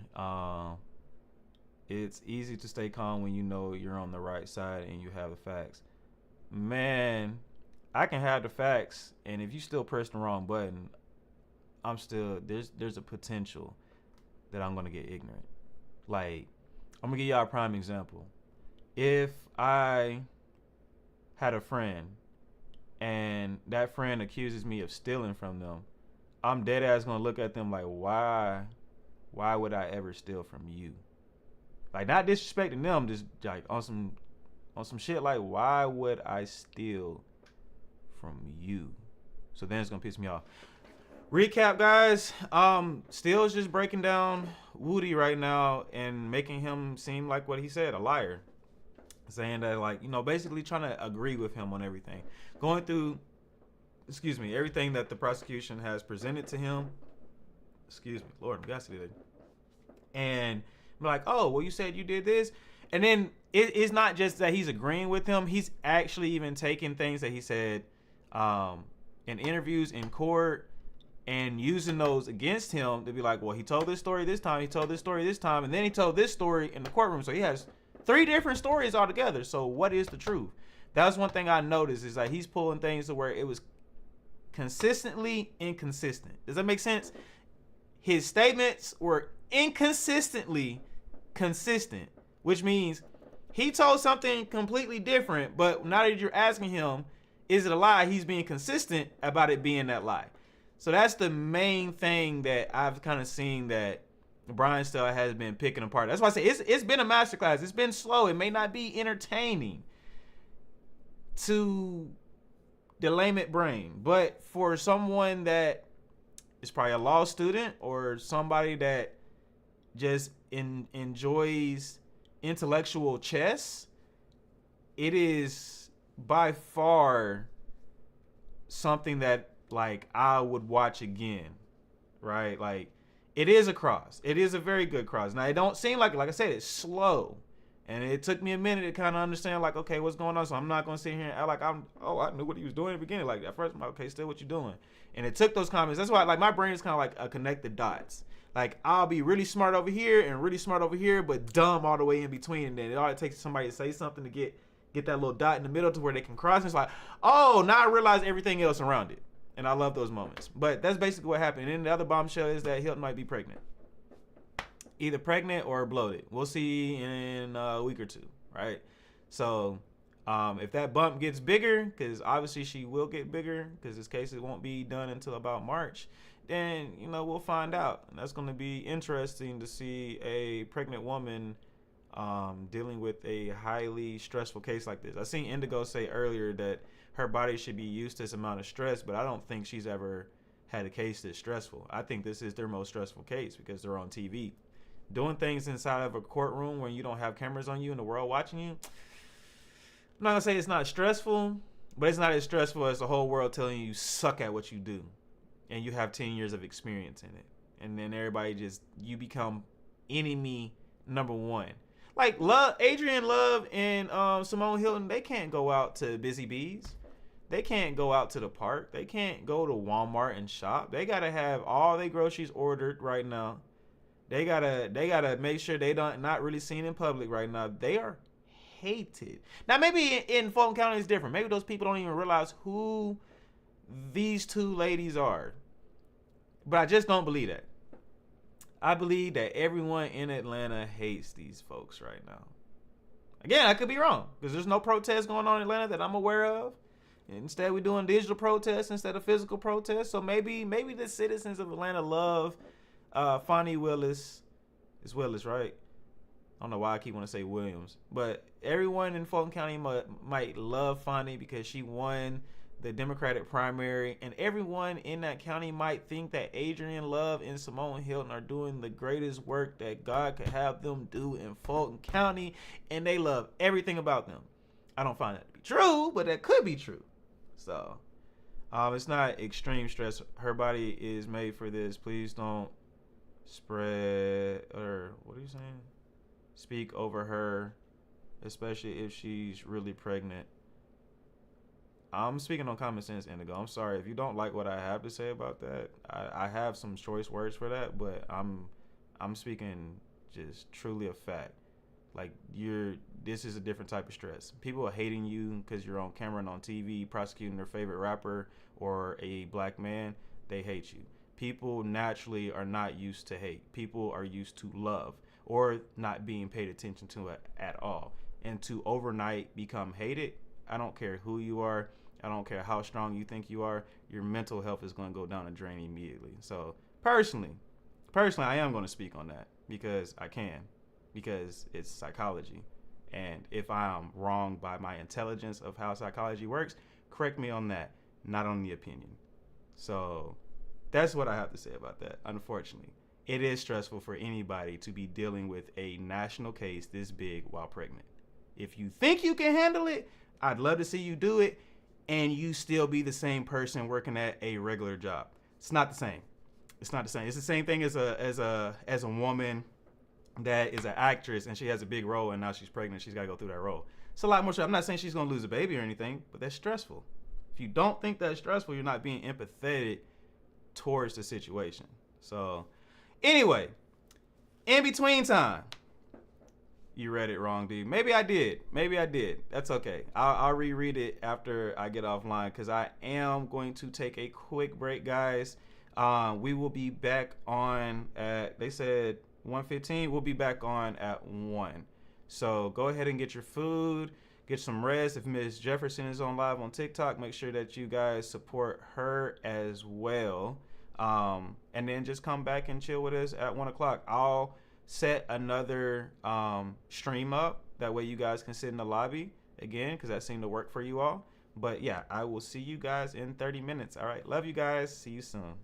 Speaker 1: It's easy to stay calm when you know you're on the right side and you have the facts. Man, I can have the facts, and if you still press the wrong button, I'm still, there's a potential that I'm gonna get ignorant. Like, I'm gonna give y'all a prime example. If I had a friend and that friend accuses me of stealing from them, I'm dead ass gonna look at them like, why would I ever steal from you? Like, not disrespecting them, just like on some shit like, why would I steal from you? So then it's gonna piss me off. Recap, guys. Steele's just breaking down Woody right now and making him seem like what he said, a liar. Saying that, like, you know, basically trying to agree with him on everything. Going through, everything that the prosecution has presented to him. Lord, I'm gassy today. And I'm like, oh, well, you said you did this. And then it's not just that he's agreeing with him. He's actually even taking things that he said in interviews in court and using those against him to be like, well, he told this story this time, he told this story this time, and then he told this story in the courtroom. So he has 3 different stories altogether. So what is the truth? That was one thing I noticed, is that he's pulling things to where it was consistently inconsistent. Does that make sense? His statements were inconsistently consistent, which means he told something completely different, but now that you're asking him, is it a lie? He's being consistent about it being that lie. So that's the main thing that I've kind of seen that Brian Stell has been picking apart. That's why I say it's been a masterclass. It's been slow. It may not be entertaining to the layman brain, but for someone that is probably a law student or somebody that just enjoys intellectual chess, it is by far something that, like, I would watch again, right? Like, it is a cross. It is a very good cross. Now, it don't seem like I said, it's slow. And it took me a minute to kind of understand, like, okay, what's going on? So I'm not going to sit here and act like I knew what he was doing in the beginning. Like, at first, I'm like, okay, still what you doing? And it took those comments. That's why, like, my brain is kind of like a connected dots. Like, I'll be really smart over here and really smart over here, but dumb all the way in between. And then all it takes is somebody to say something to get get that little dot in the middle to where they can cross. And it's like, oh, now I realize everything else around it. And I love those moments. But that's basically what happened. And then the other bombshell is that Hilton might be pregnant. Either pregnant or bloated. We'll see in a week or two, right? So if that bump gets bigger, because obviously she will get bigger, because this case won't be done until about March, then, you know, we'll find out. And that's going to be interesting to see a pregnant woman dealing with a highly stressful case like this. I seen Indigo say earlier that her body should be used to this amount of stress, but I don't think she's ever had a case that's stressful. I think this is their most stressful case because they're on TV. Doing things inside of a courtroom where you don't have cameras on you and the world watching you. I'm not gonna say it's not stressful, but it's not as stressful as the whole world telling you suck at what you do. And you have 10 years of experience in it. And then everybody you become enemy number one. Like Adrian Love and Simone Hilton, they can't go out to Busy Bees. They can't go out to the park. They can't go to Walmart and shop. They gotta have all their groceries ordered right now. They gotta make sure they not really seen in public right now. They are hated. Now maybe in Fulton County it's different. Maybe those people don't even realize who these two ladies are. But I just don't believe that. I believe that everyone in Atlanta hates these folks right now. Again, I could be wrong because there's no protests going on in Atlanta that I'm aware of. Instead, we're doing digital protests instead of physical protests. So maybe the citizens of Atlanta love Fonnie Willis. It's Willis, right? I don't know why I keep wanting to say Williams. But everyone in Fulton County might love Fonnie because she won the Democratic primary. And everyone in that county might think that Adrian Love and Simone Hilton are doing the greatest work that God could have them do in Fulton County. And they love everything about them. I don't find that to be true, but that could be true. So it's not extreme stress. Her body is made for this. Please don't spread, or what are you saying? Speak over her, especially if she's really pregnant. I'm speaking on common sense, Indigo. I'm sorry if you don't like what I have to say about that. I have some choice words for that, but I'm speaking just truly a fact. Like this is a different type of stress. People are hating you because you're on camera and on TV prosecuting their favorite rapper or a black man. They hate you. People naturally are not used to hate. People are used to love or not being paid attention to it at all. And to overnight become hated, I don't care who you are. I don't care how strong you think you are. Your mental health is going to go down the drain immediately. So personally, I am going to speak on that because I can. Because it's psychology. And if I'm wrong by my intelligence of how psychology works, correct me on that, not on the opinion. So that's what I have to say about that. Unfortunately, it is stressful for anybody to be dealing with a national case this big while pregnant. If you think you can handle it, I'd love to see you do it and you still be the same person working at a regular job. It's not the same. It's not the same. It's the same thing as a woman that is an actress and she has a big role and now she's pregnant. She's got to go through that role. It's a lot more stress. I'm not saying she's going to lose a baby or anything, but that's stressful. If you don't think that's stressful, you're not being empathetic towards the situation. So anyway, in between time, you read it wrong, dude. Maybe I did. That's okay. I'll reread it after I get offline because I am going to take a quick break, guys. We will be back on at, they said 1:15. We'll be back on at 1. So go ahead and get your food, get some rest. If Ms. Jefferson is on live on TikTok, make sure that you guys support her as well. And then just come back and chill with us at 1 o'clock. I'll set another stream up. That way you guys can sit in the lobby again because that seemed to work for you all. But yeah, I will see you guys in 30 minutes. All right. Love you guys. See you soon.